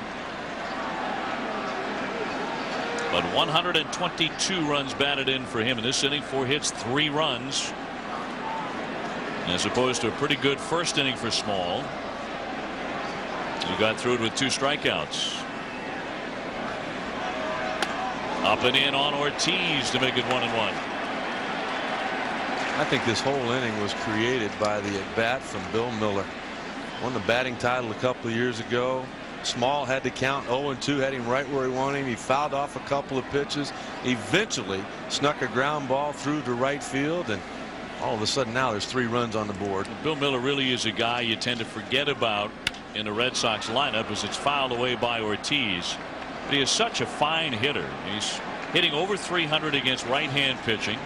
But 122 runs batted in for him in this inning. 4 hits, 3 runs. As opposed to a pretty good first inning for Small, who got through it with 2 strikeouts. Up and in on Ortiz to make it 1-1. I think this whole inning was created by the at-bat from Bill Miller. Won the batting title a couple of years ago. Small had to count 0-2, had him right where he wanted him. He fouled off a couple of pitches. Eventually snuck a ground ball through to right field, and all of a sudden now there's 3 runs on the board. Bill Miller really is a guy you tend to forget about in the Red Sox lineup as it's fouled away by Ortiz. But he is such a fine hitter. He's hitting over 300 against right-hand pitching,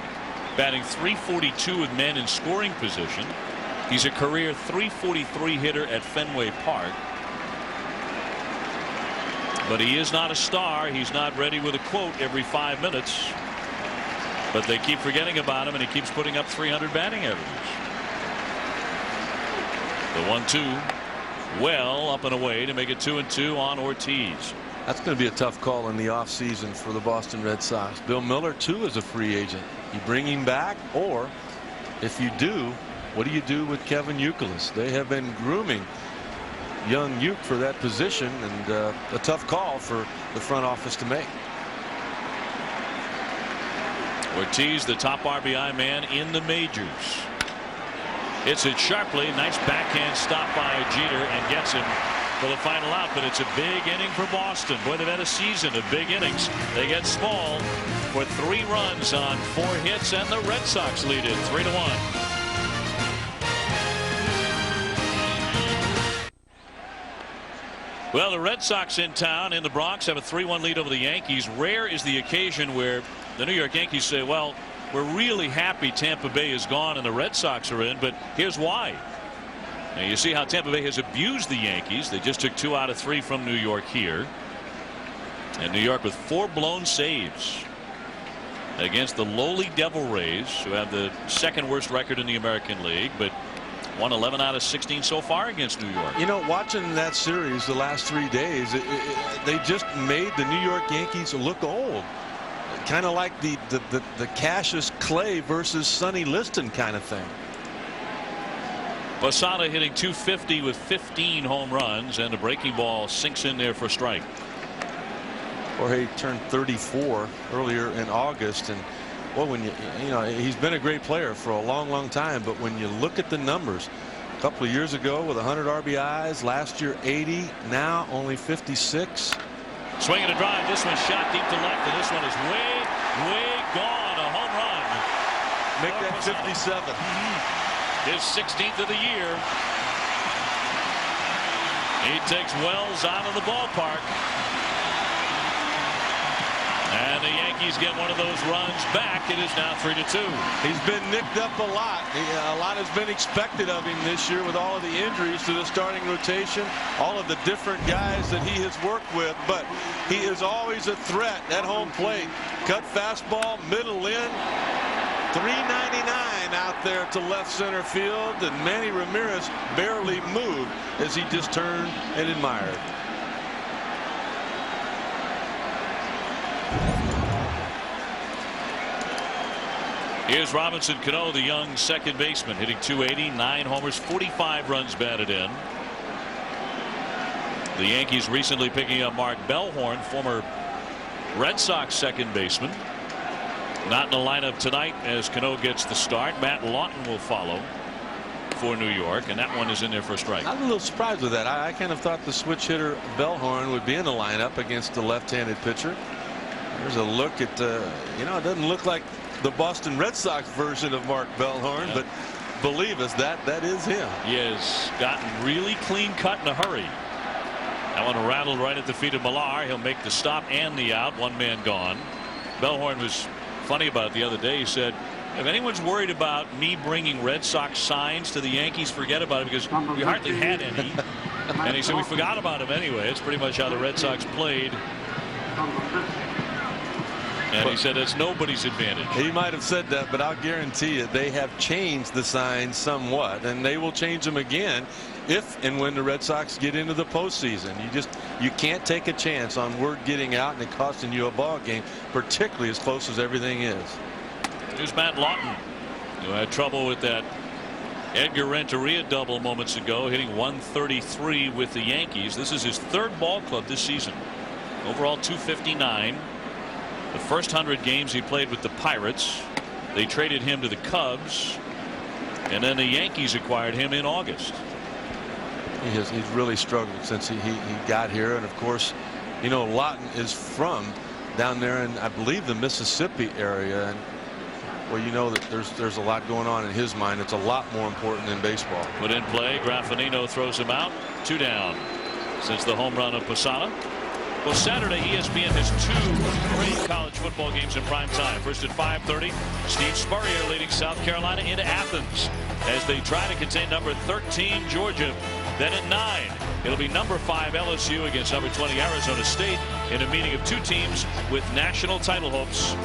batting .342 with men in scoring position. He's a career .343 hitter at Fenway Park. But he is not a star. He's not ready with a quote every 5 minutes. But they keep forgetting about him, and he keeps putting up 300 batting averages. The 1-2, well up and away to make it 2-2 on Ortiz. That's going to be a tough call in the offseason for the Boston Red Sox. Bill Miller, too, is a free agent. You bring him back, or if you do, what do you do with Kevin Youkilis? They have been grooming young Uke for that position, and a tough call for the front office to make. Ortiz, the top RBI man in the majors. Hits it sharply. Nice backhand stop by Jeter and gets him for the final out. But it's a big inning for Boston. Boy, they've had a season of big innings. They get Small for 3 runs on 4 hits, and the Red Sox lead it 3-1. Well, the Red Sox in town in the Bronx have a 3-1 lead over the Yankees. Rare is the occasion where the New York Yankees say, well, we're really happy Tampa Bay is gone and the Red Sox are in, but here's why. Now you see how Tampa Bay has abused the Yankees. They just took 2 out of 3 from New York here. And New York with 4 blown saves against the lowly Devil Rays, who have the 2nd worst record in the American League, but won 11 out of 16 so far against New York. You know, watching that series the last 3 days, they just made the New York Yankees look old. Kind of like the Cassius Clay versus Sonny Liston kind of thing. Posada hitting .250 with 15 home runs, and the breaking ball sinks in there for a strike. Jorge turned 34 earlier in August, and well, when you know, he's been a great player for a long time, but when you look at the numbers, a couple of years ago with 100 RBIs, last year 80, now only 56. Swing and a drive. This one's shot deep to left, and this one is way gone. A home run. Make that 57. His 16th of the year. He takes Wells out of the ballpark. Yankees get one of those runs back. It is now 3-2. He's been nicked up a lot. A lot has been expected of him this year with all of the injuries to the starting rotation, all of the different guys that he has worked with. But he is always a threat at home plate. Cut fastball, middle in. 399 out there to left center field, and Manny Ramirez barely moved as he just turned and admired. Here's Robinson Cano, the young second baseman, hitting .280, 9 homers, 45 runs batted in. The Yankees recently picking up Mark Bellhorn, former Red Sox second baseman. Not in the lineup tonight as Cano gets the start. Matt Lawton will follow for New York, and that one is in there for a strike. I'm a little surprised with that. I kind of thought the switch hitter Bellhorn would be in the lineup against the left-handed pitcher. There's a look at, you know, it doesn't look like the Boston Red Sox version of Mark Bellhorn, but believe us, that is him. He has gotten really clean cut in a hurry. That one rattled right at the feet of Millar. He'll make the stop and the out. One man gone. Bellhorn was funny about it the other day. He said, if anyone's worried about me bringing Red Sox signs to the Yankees, forget about it, because we hardly had any. And he said we forgot about him anyway. It's pretty much how the Red Sox played. And he said it's nobody's advantage. He might have said that, but I'll guarantee you they have changed the signs somewhat, and they will change them again if and when the Red Sox get into the postseason. You can't take a chance on word getting out and it costing you a ball game, particularly as close as everything is. Here's Matt Lawton, who had trouble with that Edgar Renteria double moments ago, hitting .133 with the Yankees. This is his third ball club this season. Overall .259. The first 100 games he played with the Pirates. They traded him to the Cubs, and then the Yankees acquired him in August. He's really struggled since he got here, and of course, you know, Lawton is from down there in, I believe, the Mississippi area, and well, you know that there's a lot going on in his mind. It's a lot more important than baseball. Put in play, Graffinino throws him out. 2 down since the home run of Posada. Well, Saturday, ESPN has 2 great college football games in prime time. First at 5:30, Steve Spurrier leading South Carolina into Athens as they try to contain number 13 Georgia. Then at 9, it'll be number 5 LSU against number 20 Arizona State in a meeting of 2 teams with national title hopes.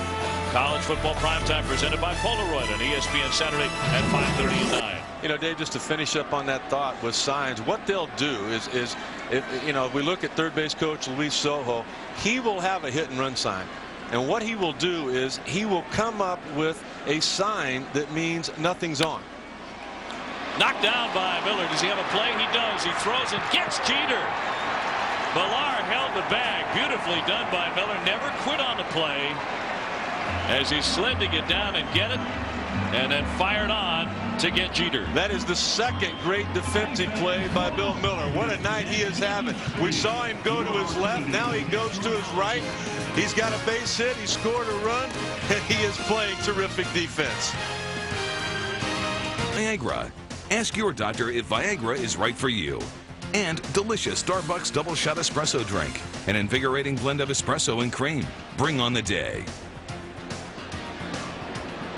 College football primetime presented by Polaroid on ESPN Saturday at 5:30 and 9. You know, Dave, just to finish up on that thought with signs, what they'll do is if you know, if we look at third base coach Luis Sojo, he will have a hit and run sign, and what he will do is he will come up with a sign that means nothing's on. Knocked down by Miller. Does he have a play? He does. He throws and gets Jeter. Millar held the bag. Beautifully done by Miller. Never quit on the play as he slid to get down and get it, and then fired on to get Jeter. That is the second great defensive play by Bill Miller. What a night he is having. We saw him go to his left. Now he goes to his right. He's got a base hit. He scored a run, and he is playing terrific defense. Viagra. Ask your doctor if Viagra is right for you. And delicious Starbucks double shot espresso drink. An invigorating blend of espresso and cream. Bring on the day.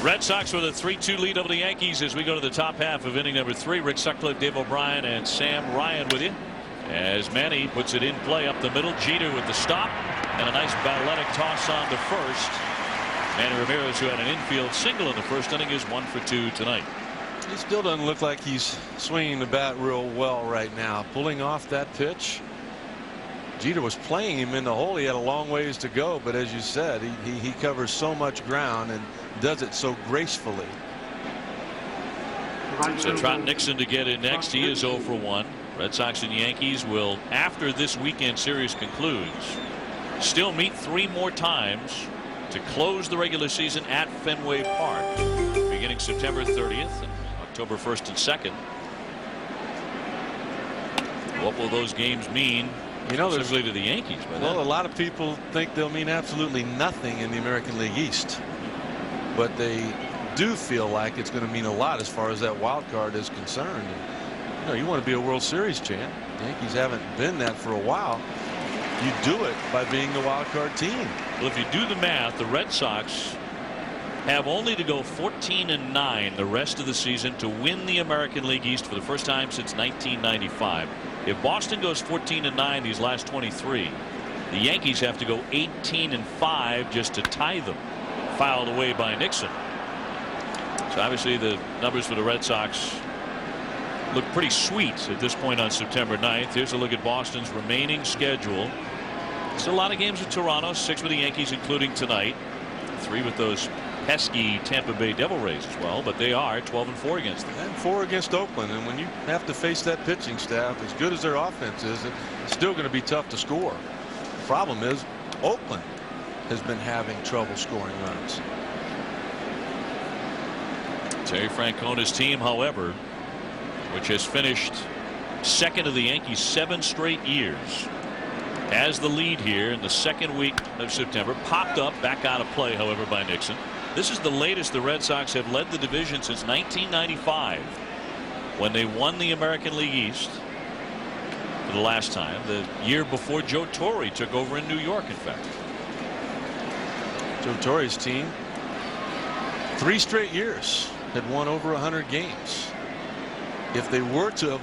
Red Sox with a 3-2 lead over the Yankees as we go to the top half of inning number 3. Rick Sutcliffe, Dave O'Brien, and Sam Ryan with you as Manny puts it in play up the middle. Jeter with the stop and a nice balletic toss on to first. Manny Ramirez, who had an infield single in the first inning, is 1 for 2 tonight. He still doesn't look like he's swinging the bat real well right now. Pulling off that pitch. Jeter was playing him in the hole. He had a long ways to go, but as you said, he covers so much ground and does it so gracefully. So Trot Nixon to get in next. He is 0 for 1. Red Sox and Yankees will, after this weekend series concludes, still meet 3 more times to close the regular season at Fenway Park, beginning September 30th and October 1st and 2nd. What will those games mean? You know, specifically to the Yankees. Well, a lot of people think they'll mean absolutely nothing in the American League East, but they do feel like it's going to mean a lot as far as that wild card is concerned. And, you know, you want to be a World Series champ. The Yankees haven't been that for a while. You do it by being the wild card team. Well, if you do the math, the Red Sox have only to go 14-9 the rest of the season to win the American League East for the first time since 1995. If Boston goes 14-9 these last 23, the Yankees have to go 18-5 just to tie them. Fouled away by Nixon. So obviously the numbers for the Red Sox look pretty sweet at this point on September 9th. Here's a look at Boston's remaining schedule. Still a lot of games with Toronto, 6 with the Yankees, including tonight, 3 with those pesky Tampa Bay Devil Rays as well, but they are 12-4 against them. And 4 against Oakland, and when you have to face that pitching staff, as good as their offense is, it's still going to be tough to score. The problem is Oakland has been having trouble scoring runs. Terry Francona's team, however, which has finished second of the Yankees 7 straight years, has the lead here in the second week of September. Popped up, back out of play, however, by Nixon. This is the latest the Red Sox have led the division since 1995, when they won the American League East for the last time, the year before Joe Torre took over in New York, in fact. Joe Torre's team, 3 straight years, had won over 100 games. If they were to have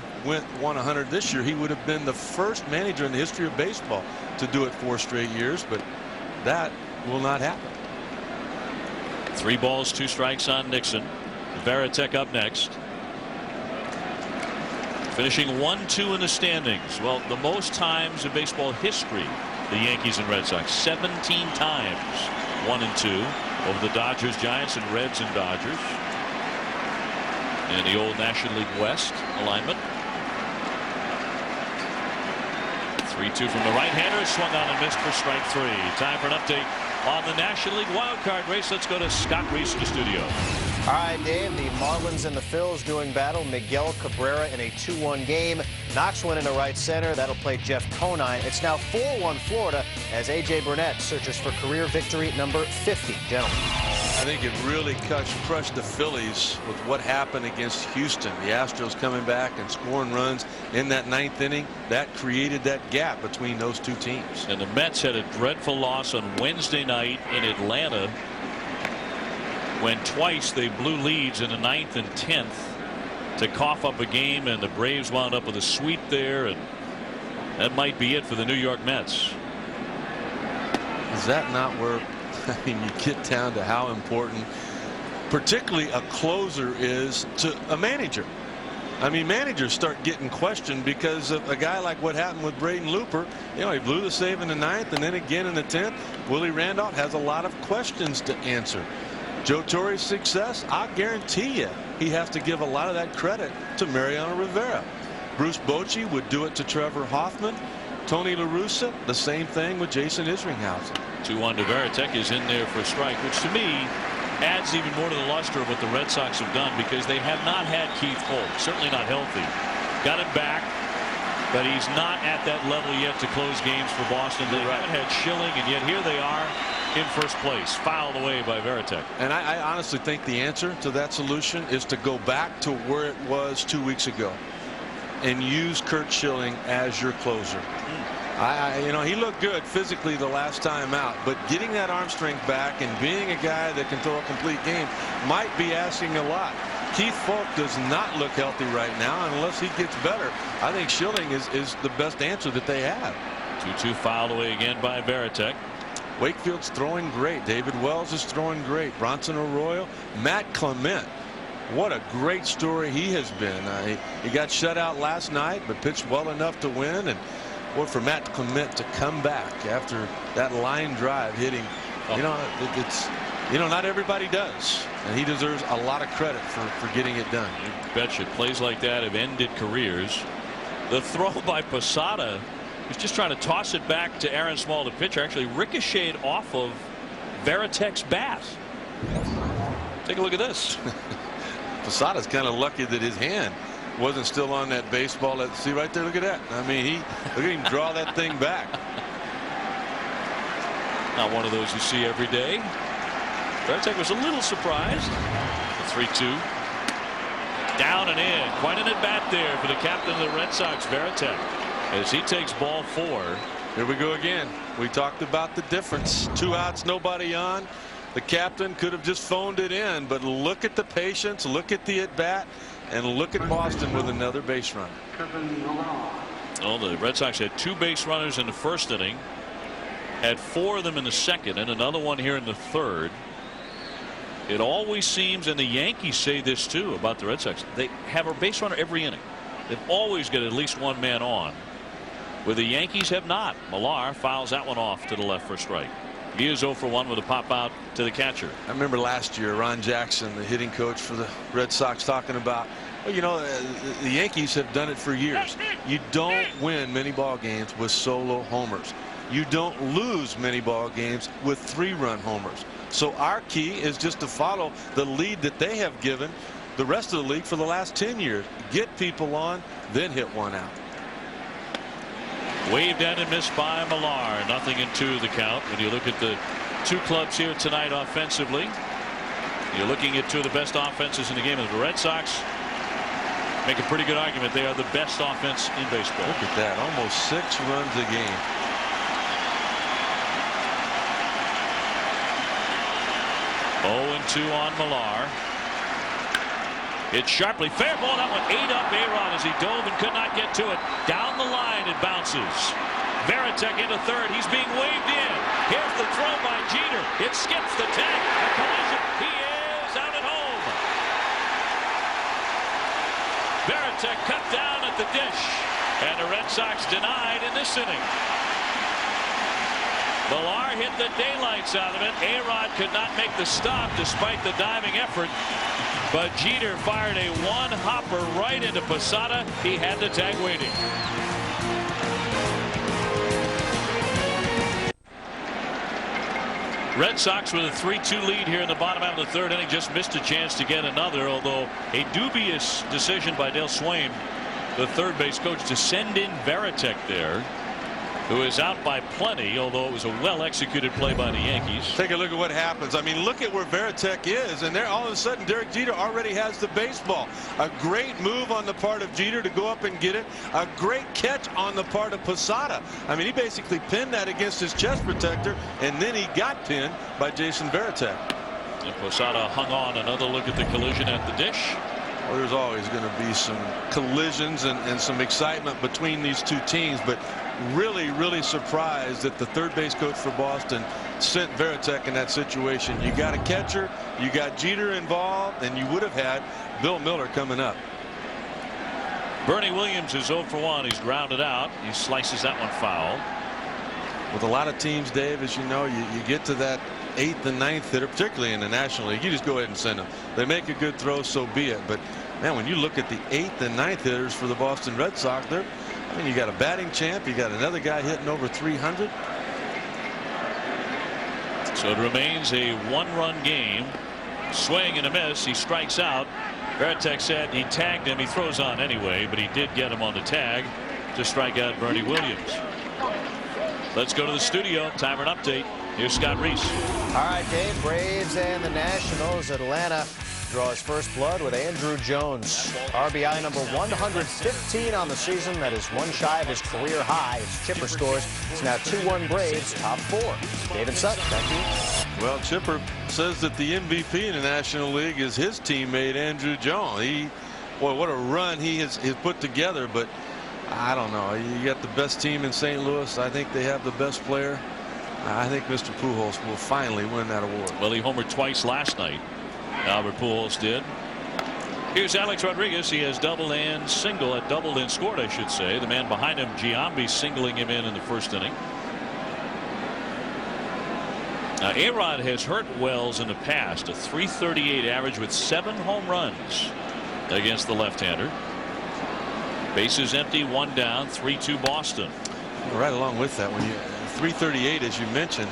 won 100 this year, he would have been the first manager in the history of baseball to do it 4 straight years, but that will not happen. 3 balls, 2 strikes on Nixon. Veritek up next. Finishing 1-2 in the standings. Well, the most times in baseball history, the Yankees and Red Sox, 17 times 1-2 over the Dodgers, Giants, and Reds and Dodgers in the old National League West alignment. 3-2 from the right-hander, swung on and missed for strike 3. Time for an update on the National League wildcard race. Let's go to Scott Reese in the studio. All right, Dave, the Marlins and the Phils doing battle. Miguel Cabrera in a 2-1 game. Knox went into right center. That'll play Jeff Conine. It's now 4-1 Florida as A.J. Burnett searches for career victory number 50. Gentlemen. I think it really crushed the Phillies with what happened against Houston. The Astros coming back and scoring runs in that 9th inning. That created that gap between those 2 teams. And the Mets had a dreadful loss on Wednesday night in Atlanta, when twice they blew leads in the 9th and 10th to cough up a game, and the Braves wound up with a sweep there, and that might be it for the New York Mets. Is that not where, I mean, you get down to how important particularly a closer is to a manager? I mean, managers start getting questioned because of a guy like what happened with Braden Looper. You know, he blew the save in the 9th and then again in the 10th. Willie Randolph has a lot of questions to answer. Joe Torre's success, I guarantee you he has to give a lot of that credit to Mariano Rivera. Bruce Bochy would do it to Trevor Hoffman. Tony La Russa, the same thing with Jason Isringhausen. 2-1 to Veritek is in there for a strike, which to me adds even more to the luster of what the Red Sox have done, because they have not had Keith Holt, certainly not healthy. Got him back, but he's not at that level yet to close games for Boston. They haven't had Schilling, and yet here they are in first place, fouled away by Veritek. And I honestly think the answer to that solution is to go back to where it was 2 weeks ago and use Curt Schilling as your closer. You know, he looked good physically the last time out, but getting that arm strength back and being a guy that can throw a complete game might be asking a lot. Keith Falk does not look healthy right now, and unless he gets better, I think Schilling is the best answer that they have. 2-2 fouled away again by Veritek. Wakefield's throwing great. David Wells is throwing great. Bronson Arroyo, Matt Clement. What a great story he has been. He got shut out last night, but pitched well enough to win. And boy, for Matt Clement to come back after that line drive hitting, you know, you know, not everybody does, and he deserves a lot of credit for getting it done. You betcha. Plays like that have ended careers. The throw by Posada, was just trying to toss it back to Aaron Small, the pitcher, actually ricocheted off of Veritek's bat. Take a look at this. Posada's kind of lucky that his hand wasn't still on that baseball. Let's see right there. Look at that. I mean, look at him draw that thing back. Not one of those you see every day. Veritek was a little surprised. The 3-2. Down and in. Quite an at bat there for the captain of the Red Sox, Veritek, as he takes ball 4. Here we go again. We talked about the difference. 2 outs, nobody on. The captain could have just phoned it in, but look at the patience, look at the at bat, and look at Boston with another base runner. Well, the Red Sox had 2 base runners in the first inning, had 4 of them in the second, and another one here in the third. It always seems, and the Yankees say this too about the Red Sox, they have a base runner every inning. They've always got at least 1 man on, where the Yankees have not. Millar fouls that one off to the left for a strike. He is 0 for 1 with a pop out to the catcher. I remember last year Ron Jackson, the hitting coach for the Red Sox, talking about, well, you know, the Yankees have done it for years. You don't win many ball games with solo homers. You don't lose many ball games with 3-run homers. So our key is just to follow the lead that they have given the rest of the league for the last 10 years. Get people on, then hit 1 out. Waved at and missed by Millar. 0-2 the count. When you look at the 2 clubs here tonight offensively, you're looking at 2 of the best offenses in the game. The Red Sox make a pretty good argument. They are the best offense in baseball. Look at that. Almost 6 runs a game. Oh, 2 on Millar. Hit sharply. Fair ball. That one ate up A-Rod as he dove and could not get to it. Down the line it bounces. Varitek into third. He's being waved in. Here's the throw by Jeter. It skips the tag. A collision. He is out at home. Varitek cut down at the dish. And the Red Sox denied in this inning. Millar hit the daylights out of it. A-Rod could not make the stop despite the diving effort. But Jeter fired a 1-hopper right into Posada. He had the tag waiting. Red Sox with a 3-2 lead here in the bottom half of the third inning. Just missed a chance to get another, although a dubious decision by Dale Swain, the third base coach, to send in Varitek there, who is out by plenty, although it was a well-executed play by the Yankees. Take a look at what happens. I mean, look at where Varitek is, and there all of a sudden Derek Jeter already has the baseball. A great move on the part of Jeter to go up and get it. A great catch on the part of Posada. I mean, he basically pinned that against his chest protector, and then he got pinned by Jason Varitek. And Posada hung on. Another look at the collision at the dish. Well, there's always going to be some collisions and some excitement between these 2 teams, but really surprised that the third base coach for Boston sent Varitek in that situation. You got a catcher, you got Jeter involved, and you would have had Bill Miller coming up. Bernie Williams is 0 for 1. He's grounded out. He slices that one foul. With a lot of teams, Dave, as you know, you get to that 8th and 9th hitter, particularly in the National League, you just go ahead and send them. They make a good throw, so be it. But man, when you look at the 8th and 9th hitters for the Boston Red Sox, I mean, you got a batting champ, you got another guy hitting over 300. So it remains a 1-run game. Swing and a miss. He strikes out. Varitek said he tagged him. He throws on anyway, but he did get him on the tag to strike out Bernie Williams. Let's go to the studio. Timer and update. Here's Scott Reese. All right, Dave. Braves and the Nationals. Atlanta draws first blood with Andrew Jones. RBI number 115 on the season. That is 1 shy of his career high. His Chipper scores. It's now 2-1 Braves, top 4. David Sutton, thank you. Well, Chipper says that the MVP in the National League is his teammate Andrew Jones. Boy, what a run he has put together. But I don't know. You got the best team in St. Louis. I think they have the best player. I think Mr. Pujols will finally win that award. Well, he homered twice last night. Albert Pujols did. Here's Alex Rodriguez. He has doubled and singled, doubled and scored, I should say. The man behind him, Giambi, singling him in the first inning. Now, A-Rod has hurt Wells in the past. A .338 average with 7 home runs against the left-hander. Bases empty, 1 down, 3-2 Boston. Right along with that, when you 338, as you mentioned,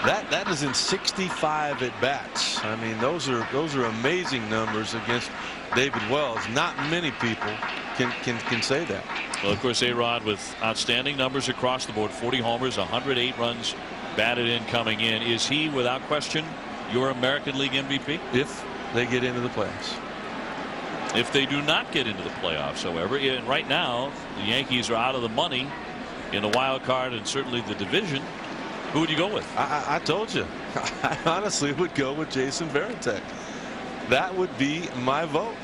that is in 65 at bats. I mean, those are amazing numbers against David Wells. Not many people can say that. Well, of course, A-Rod with outstanding numbers across the board. 40 homers, 108 runs batted in coming in. Is he, without question, your American League MVP? If they get into the playoffs. If they do not get into the playoffs, however, right now the Yankees are out of the money in the wild card and certainly the division. Who would you go with? I told you. I honestly would go with Jason Varitek. That would be my vote.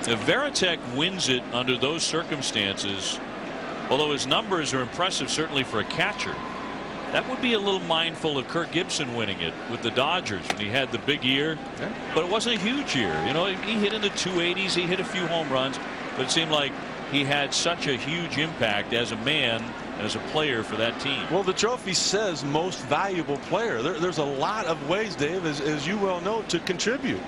If Varitek wins it under those circumstances, although his numbers are impressive certainly for a catcher, that would be a little mindful of Kirk Gibson winning it with the Dodgers when he had the big year. Yeah. But it wasn't a huge year. You know, he hit in the 280s, he hit a few home runs, but it seemed like he had such a huge impact as a man, as a player for that team. Well, the trophy says most valuable player. There's a lot of ways, Dave, as you well know, to contribute.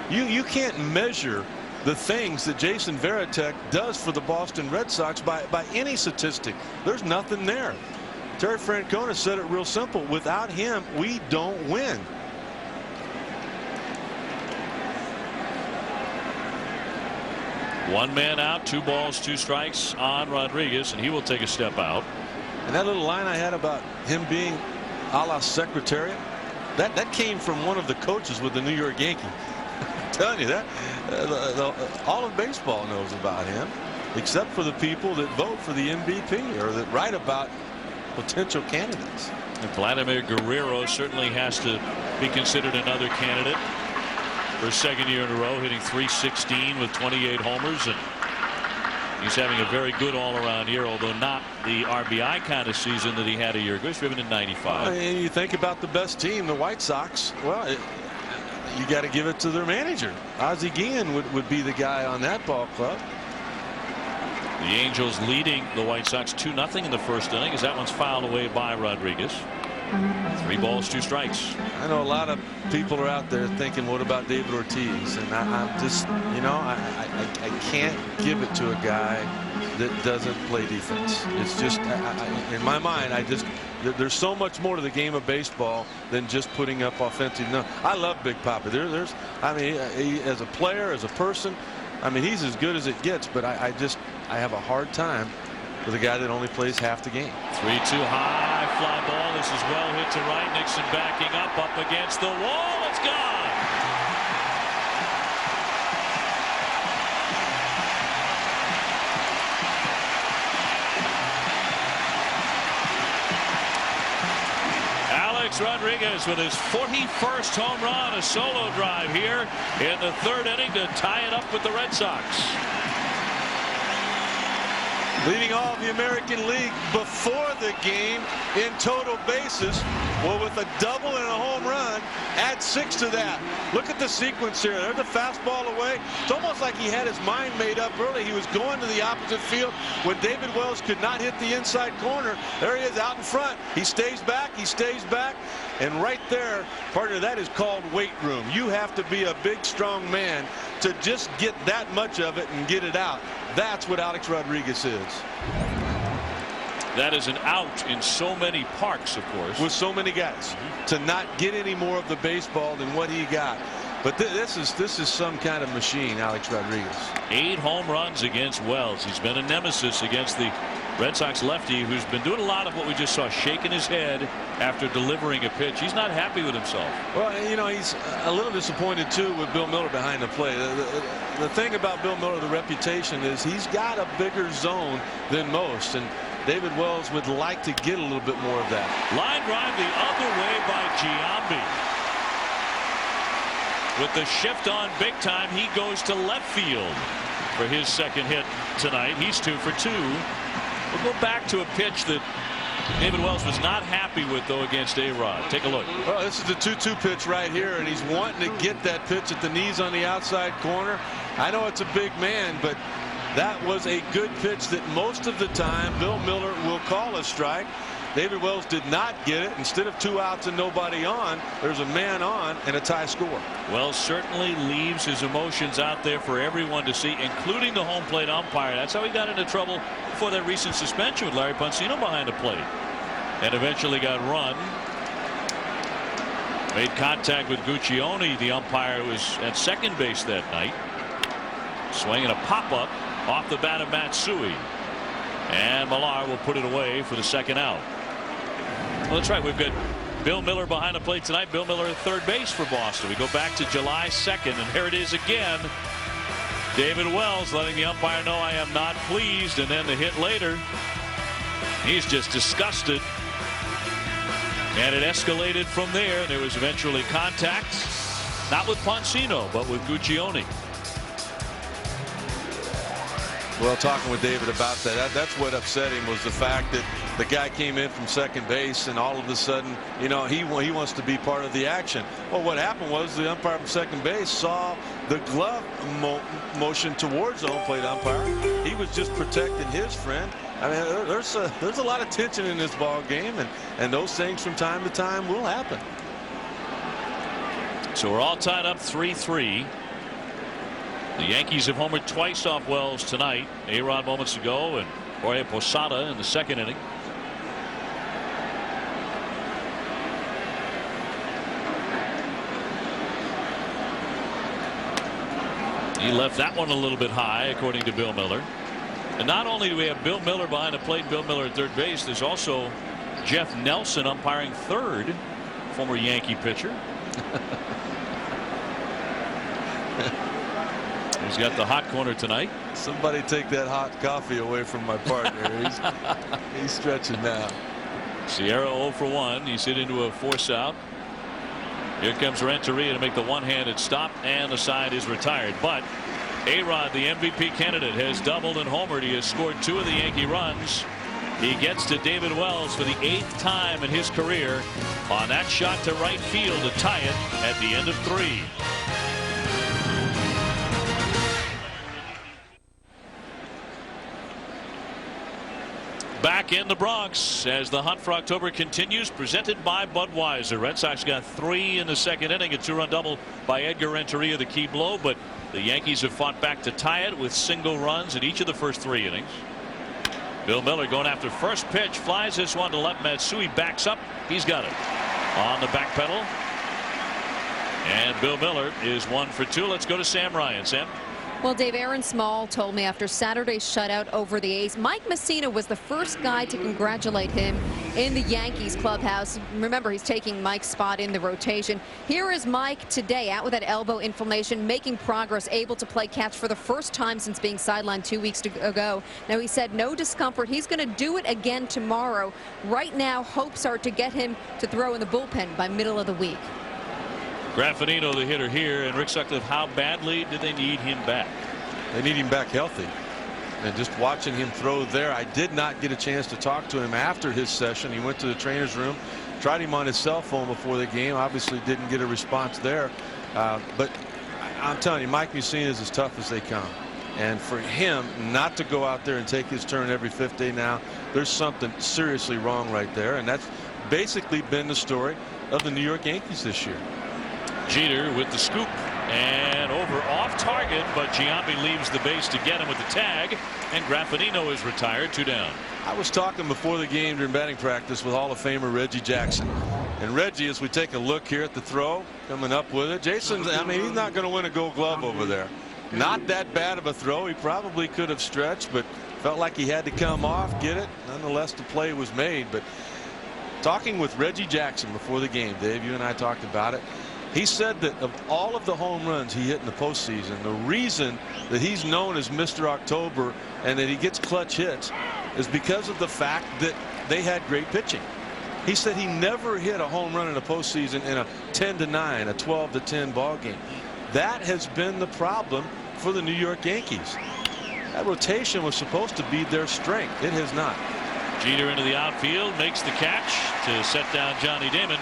You can't measure the things that Jason Varitek does for the Boston Red Sox by any statistic. There's nothing there. Terry Francona said it real simple. Without him, we don't win. One man out, 2 balls, 2 strikes on Rodriguez, and he will take a step out. And that little line I had about him being a la Secretariat, that came from one of the coaches with the New York Yankees. I'm telling you that all of baseball knows about him, except for the people that vote for the MVP or that write about potential candidates. And Vladimir Guerrero certainly has to be considered another candidate for his 2nd year in a row, hitting .316 with 28 homers, and he's having a very good all-around year, although not the RBI kind of season that he had a year ago. He's driven in 95. And you think about the best team, the White Sox. Well, you got to give it to their manager. Ozzie Guillen would be the guy on that ball club. The Angels leading the White Sox 2-0 in the first inning as that one's fouled away by Rodriguez. 3 balls, 2 strikes. I know a lot of people are out there thinking, what about David Ortiz? And I'm just, you know, I can't give it to a guy that doesn't play defense. It's just, in my mind, there's so much more to the game of baseball than just putting up offensive. No, I love Big Papi. I mean, as a player, as a person, I mean, he's as good as it gets, but I have a hard time with a guy that only plays half the game. 3-2 high fly ball. This is well hit to right. Nixon backing up against the wall. It's gone. Alex Rodriguez with his 41st home run, a solo drive here in the 3rd inning to tie it up with the Red Sox. Leading all of the American League before the game in total bases. Well, with a double and a home run, add 6 to that. Look at the sequence here. There's the fastball away. It's almost like he had his mind made up early. He was going to the opposite field when David Wells could not hit the inside corner. There he is out in front. He stays back. He stays back. And right there, part of that is called weight room. You have to be a big, strong man to just get that much of it and get it out. That's what Alex Rodriguez is. That is an out in so many parks, of course. With so many guys. To not get any more of the baseball than what he got. But this is some kind of machine, Alex Rodriguez. 8 home runs against Wells. He's been a nemesis against the Red Sox lefty, who's been doing a lot of what we just saw, shaking his head after delivering a pitch. He's not happy with himself. Well, you know, he's a little disappointed too with Bill Miller behind the plate. The thing about Bill Miller, the reputation is he's got a bigger zone than most, and David Wells would like to get a little bit more of that. Line drive the other way by Giambi. With the shift on big time, he goes to left field for his 2nd hit tonight. He's 2 for 2. We'll go back to a pitch that David Wells was not happy with, though, against A-Rod. Take a look. Well, this is the 2-2 pitch right here, and he's wanting to get that pitch at the knees on the outside corner. I know it's a big man, but that was a good pitch that most of the time Bill Miller will call a strike. David Wells did not get it. Instead of 2 outs and nobody on, there's a man on and a tie score. Wells certainly leaves his emotions out there for everyone to see, including the home plate umpire. That's how he got into trouble before that recent suspension with Larry Poncino behind the plate, and eventually got run. Made contact with Guccione, the umpire, who was at 2nd base that night. Swinging a pop-up off the bat of Matsui. And Millar will put it away for the 2nd out. Well, that's right. We've got Bill Miller behind the plate tonight. Bill Miller at 3rd base for Boston. We go back to July 2nd, and here it is again. David Wells letting the umpire know I am not pleased, and then the hit later. He's just disgusted. And it escalated from there. There was eventually contact, not with Poncino, but with Guccione. Well, talking with David about that's what upset him, was the fact that the guy came in from second base and all of a sudden, you know, he wants to be part of the action. Well, what happened was the umpire from second base saw the glove motion towards the home plate umpire. He was just protecting his friend. I mean, there's a lot of tension in this ball game, and those things from time to time will happen. So we're all tied up 3-3. The Yankees have homered twice off Wells tonight. A-Rod moments ago, and Jorge Posada in the second inning. He left that one a little bit high, according to Bill Miller. And not only do we have Bill Miller behind the plate, Bill Miller at third base, there's also Jeff Nelson umpiring third, former Yankee pitcher. He's got the hot corner tonight. Somebody take that hot coffee away from my partner. He's stretching now. Sierra 0 for 1. He's hit into a force out. Here comes Renteria to make the one-handed stop, and the side is retired. But A-Rod, the MVP candidate, has doubled and homered. He has scored 2 of the Yankee runs. He gets to David Wells for the 8th time in his career on that shot to right field to tie it at the end of 3. Back in the Bronx as the hunt for October continues, presented by Budweiser. Red Sox got 3 in the second inning, a 2-run double by Edgar Renteria, the key blow, but the Yankees have fought back to tie it with single runs in each of the first 3 innings. Bill Miller going after first pitch, flies this one to left. Matsui backs up. He's got it on the back pedal. And Bill Miller is 1 for 2. Let's go to Sam Ryan. Sam. Well, Dave, Aaron Small told me after Saturday's shutout over the A's, Mike Messina was the first guy to congratulate him in the Yankees clubhouse. Remember, he's taking Mike's spot in the rotation. Here is Mike today, out with that elbow inflammation, making progress, able to play catch for the first time since being sidelined 2 weeks ago. Now, he said no discomfort. He's going to do it again tomorrow. Right now, hopes are to get him to throw in the bullpen by middle of the week. Graffinino, the hitter here, and Rick Sutcliffe, how badly do they need him back? They need him back healthy. And just watching him throw there, I did not get a chance to talk to him after his session. He went to the trainer's room, tried him on his cell phone before the game, obviously didn't get a response there. But I'm telling you, Mike Mussina is as tough as they come. And for him not to go out there and take his turn every 5th day now, there's something seriously wrong right there. And that's basically been the story of the New York Yankees this year. Jeter with the scoop and over off target, but Giambi leaves the base to get him with the tag, and Graffinino is retired, 2 down. I was talking before the game during batting practice with Hall of Famer Reggie Jackson. And Reggie, as we take a look here at the throw, coming up with it, Jason, I mean, he's not going to win a Gold Glove over there. Not that bad of a throw. He probably could have stretched, but felt like he had to come off, get it. Nonetheless, the play was made. But talking with Reggie Jackson before the game, Dave, you and I talked about it. He said that of all of the home runs he hit in the postseason, the reason that he's known as Mr. October and that he gets clutch hits is because of the fact that they had great pitching. He said he never hit a home run in the postseason in a 10-9, a 12-10 ball game. That has been the problem for the New York Yankees. That rotation was supposed to be their strength. It has not. Jeter into the outfield, makes the catch to set down Johnny Damon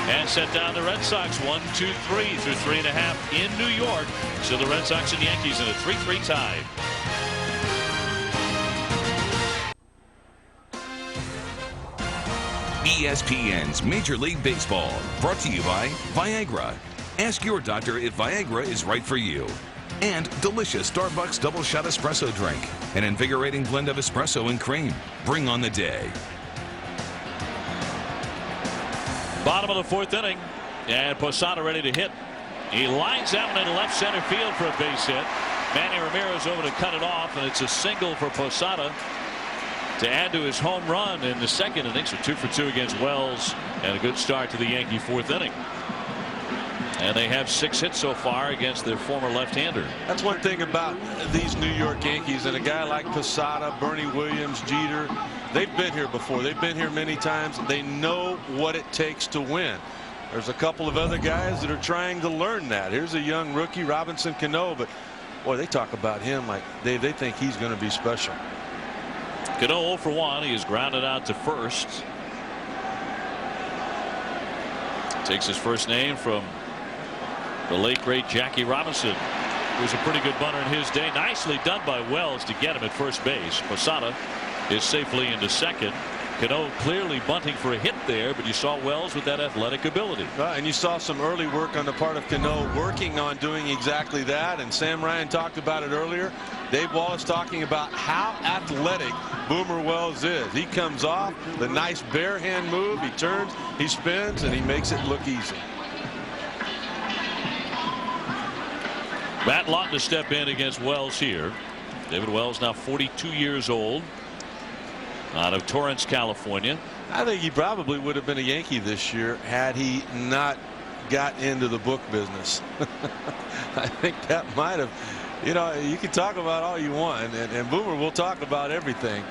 and set down the Red Sox 1-2-3 through 3.5 in New York. So the Red Sox and Yankees in a 3-3 tie. ESPN's Major League Baseball, brought to you by Viagra. Ask your doctor if Viagra is right for you. And delicious Starbucks double shot espresso drink, an invigorating blend of espresso and cream. Bring on the day. Bottom of the 4th inning, and Posada ready to hit. He lines that one into left center field for a base hit. Manny Ramirez over to cut it off, and it's a single for Posada to add to his home run in the second inning. So 2 for 2 against Wells, and a good start to the Yankee 4th inning. And they have 6 hits so far against their former left-hander. That's one thing about these New York Yankees, and a guy like Posada, Bernie Williams, Jeter, they've been here before. They've been here many times. They know what it takes to win. There's a couple of other guys that are trying to learn that. Here's a young rookie, Robinson Cano, but boy, they talk about him like they think he's going to be special. Cano 0 for 1. He is grounded out to first. Takes his first name from the late great Jackie Robinson, who was a pretty good bunter in his day. Nicely done by Wells to get him at first base. Posada is safely into second. Cano clearly bunting for a hit there, but you saw Wells with that athletic ability. And you saw some early work on the part of Cano working on doing exactly that. And Sam Ryan talked about it earlier. Dave Wallace talking about how athletic Boomer Wells is. He comes off the nice bare hand move. He turns, he spins, and he makes it look easy. Matt Lawton to step in against Wells here. David Wells now 42 years old, out of Torrance, California. I think he probably would have been a Yankee this year had he not got into the book business. I think that might have, you know, you can talk about all you want, and Boomer will talk about everything.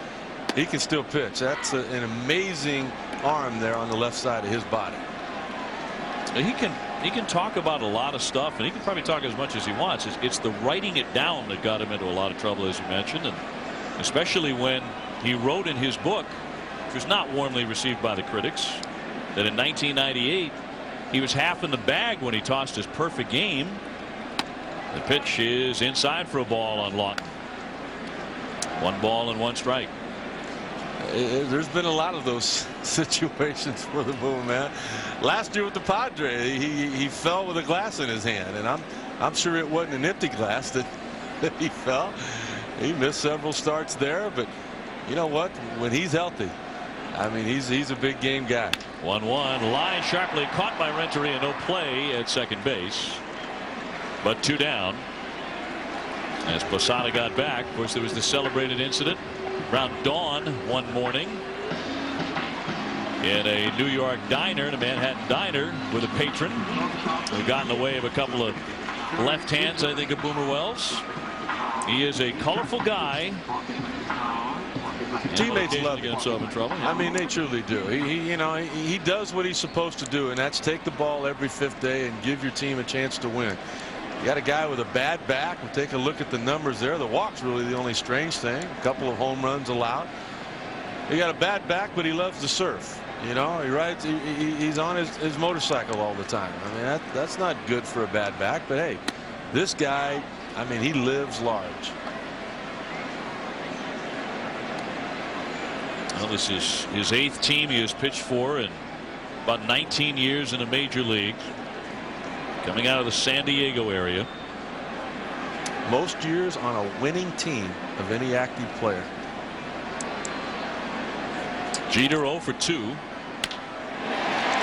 He can still pitch. That's an amazing arm there on the left side of his body. He can talk about a lot of stuff, and he can probably talk as much as he wants. It's the writing it down that got him into a lot of trouble, as you mentioned, and especially when he wrote in his book, which was not warmly received by the critics, that in 1998 he was half in the bag when he tossed his perfect game. The pitch is inside for a ball on Lawton. 1 ball and 1 strike. There's been a lot of those situations for the Boom, man. Last year with the Padres, he fell with a glass in his hand, and I'm sure it wasn't an empty glass that he fell. He missed several starts there, but you know what? When he's healthy, I mean, he's a big game guy. 1-1. Line sharply caught by Renteria. No play at second base, but 2 down. As Posada got back, of course, there was the celebrated incident around dawn one morning in a New York diner, in a Manhattan diner, with a patron who got in the way of a couple of left hands, I think, of Boomer Wells. He is a colorful guy. Teammates love him. In trouble. I mean, they truly do. He does what he's supposed to do, and that's take the ball every 5th day and give your team a chance to win. You got a guy with a bad back. We'll take a look at the numbers there. The walk's really the only strange thing. A couple of home runs allowed. He got a bad back, but he loves to surf. You know, he rides. He's on his motorcycle all the time. I mean, that's not good for a bad back. But hey, this guy, I mean, he lives large. Well, this is his 8th team he has pitched for in about 19 years in the major leagues. Coming out of the San Diego area. Most years on a winning team of any active player. Jeter 0 for 2.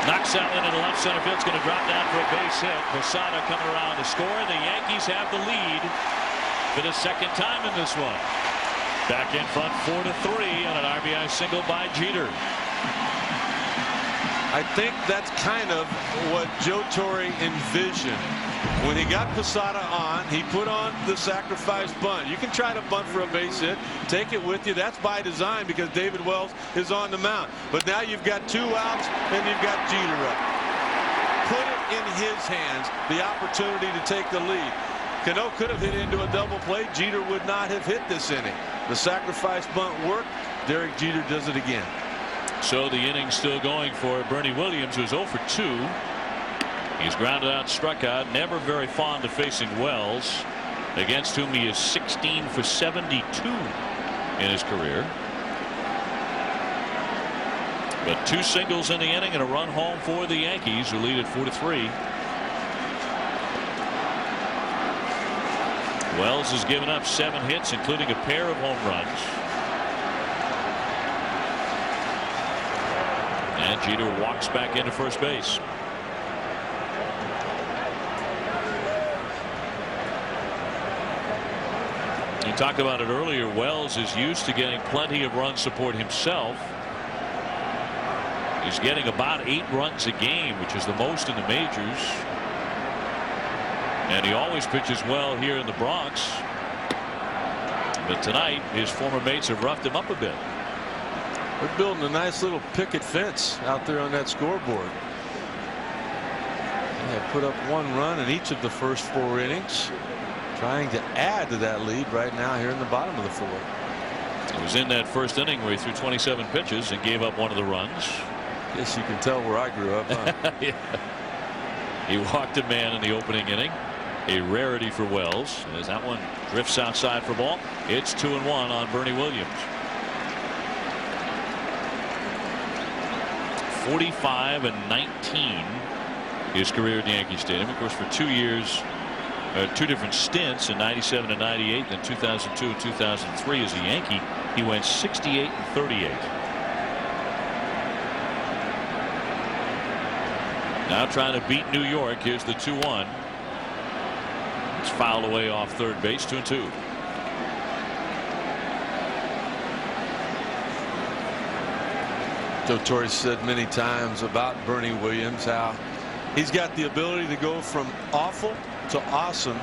Knocks out into the left center field. It's going to drop down for a base hit. Posada coming around to score. The Yankees have the lead for the 2nd time in this one. Back in front 4-3 on an RBI single by Jeter. I think that's kind of what Joe Torre envisioned. When he got Posada on, he put on the sacrifice bunt. You can try to bunt for a base hit, take it with you. That's by design because David Wells is on the mound. But now you've got 2 outs and you've got Jeter up. Put it in his hands, the opportunity to take the lead. Cano could have hit into a double play. Jeter would not have hit this inning. The sacrifice bunt worked. Derek Jeter does it again. So the inning's still going for Bernie Williams, who's 0 for 2. He's grounded out, struck out. Never very fond of facing Wells, against whom he is 16 for 72 in his career. But 2 singles in the inning and a run home for the Yankees, who lead at 4-3. Wells has given up 7 hits, including a pair of home runs. And Jeter walks back into first base. You talked about it earlier. Wells is used to getting plenty of run support himself. He's getting about 8 runs a game, which is the most in the majors. And he always pitches well here in the Bronx. But tonight, his former mates have roughed him up a bit. They're building a nice little picket fence out there on that scoreboard. They have put up 1 run in each of the first 4 innings, trying to add to that lead right now here in the bottom of the 4th. It was in that first inning where he threw 27 pitches and gave up 1 of the runs. Guess you can tell where I grew up. Huh? Yeah. He walked a man in the opening inning. A rarity for Wells, as that one drifts outside for ball. It's 2-1 on Bernie Williams. 45-19 his career at Yankee Stadium. Of course, for 2 years, 2 different stints in '97 and '98, then 2002 and 2003 as a Yankee, he went 68-38. Now trying to beat New York. Here's the 2-1. It's fouled away off third base. 2-2. Joe Torre said many times about Bernie Williams how he's got the ability to go from awful to awesome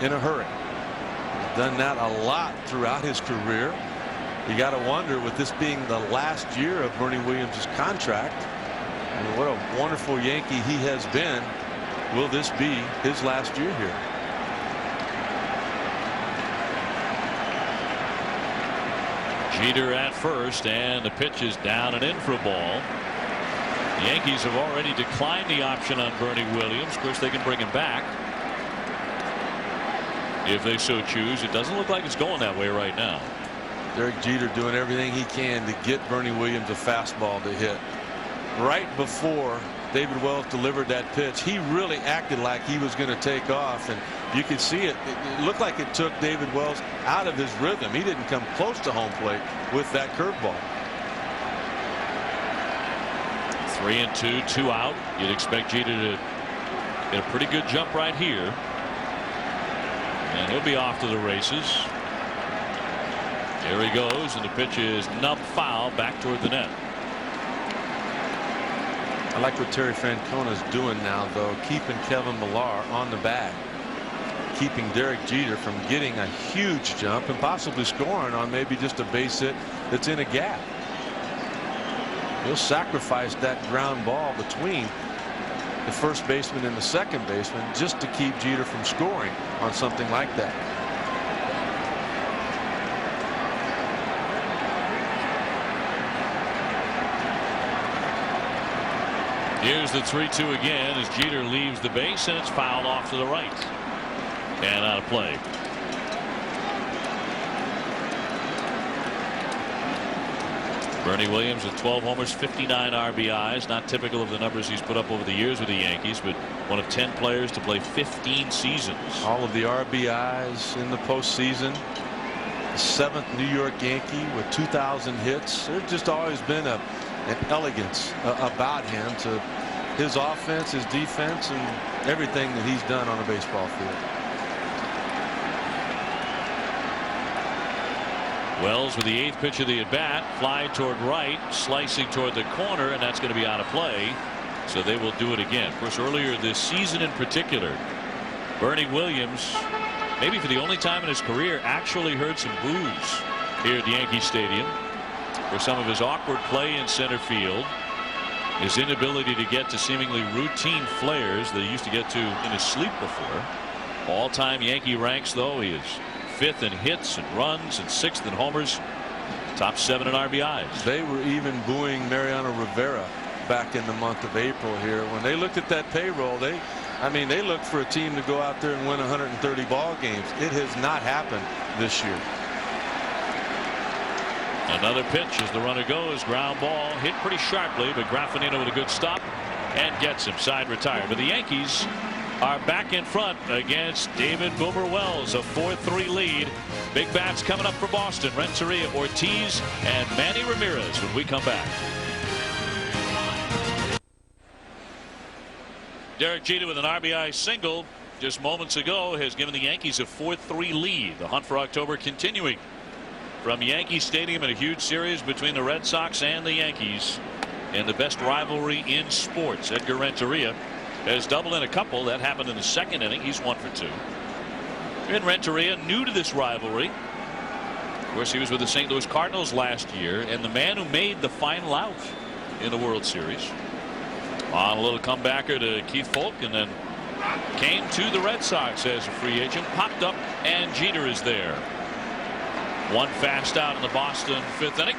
in a hurry. He's done that a lot throughout his career. You got to wonder, with this being the last year of Bernie Williams' contract, and what a wonderful Yankee he has been, will this be his last year here? Jeter at first, and the pitch is down and in for a ball. The Yankees have already declined the option on Bernie Williams. Of course, they can bring him back if they so choose. It doesn't look like it's going that way right now. Derek Jeter doing everything he can to get Bernie Williams a fastball to hit. Right before David Wells delivered that pitch, he really acted like he was going to take off, and you could see it. It looked like it took David Wells out of his rhythm. He didn't come close to home plate with that curveball. 3-2, 2 out. You'd expect Jeter to get a pretty good jump right here, and he'll be off to the races. There he goes, and the pitch is nub foul back toward the net. I like what Terry Francona's doing now, though, keeping Kevin Millar on the bag, keeping Derek Jeter from getting a huge jump and possibly scoring on maybe just a base hit that's in a gap. He'll sacrifice that ground ball between the first baseman and the second baseman just to keep Jeter from scoring on something like that. Here's the 3-2 again as Jeter leaves the base, and it's fouled off to the right and out of play. Bernie Williams with 12 homers, 59 RBIs. Not typical of the numbers he's put up over the years with the Yankees, but one of 10 players to play 15 seasons. All of the RBIs in the postseason. The 7th New York Yankee with 2,000 hits. There's just always been an elegance about him, to his offense, his defense, and everything that he's done on a baseball field. Wells with the 8th pitch of the at bat, fly toward right, slicing toward the corner, and that's going to be out of play. So they will do it again. Of course, earlier this season in particular, Bernie Williams, maybe for the only time in his career, actually heard some boos here at Yankee Stadium for some of his awkward play in center field, his inability to get to seemingly routine flares that he used to get to in his sleep before. All-time Yankee ranks, though, he is 5th in hits and runs and 6th in homers, top 7 in RBIs. They were even booing Mariano Rivera back in the month of April here. When they looked at that payroll, they looked for a team to go out there and win 130 ball games. It has not happened this year. Another pitch as the runner goes, ground ball hit pretty sharply, but Graffinino with a good stop and gets him. Side retired. But the Yankees are back in front against David Boomer Wells, a 4-3 lead. Big bats coming up for Boston. Renteria, Ortiz, and Manny Ramirez when we come back. Derek Jeter with an RBI single just moments ago has given the Yankees a 4-3 lead. The hunt for October continuing from Yankee Stadium in a huge series between the Red Sox and the Yankees in the best rivalry in sports. Edgar Renteria has doubled in a couple. That happened in the second inning. He's 1 for 2. And Renteria, new to this rivalry. Of course, he was with the St. Louis Cardinals last year, and the man who made the final out in the World Series. On a little comebacker to Keith Folk, and then came to the Red Sox as a free agent. Popped up, and Jeter is there. One fast out in the Boston 5th inning.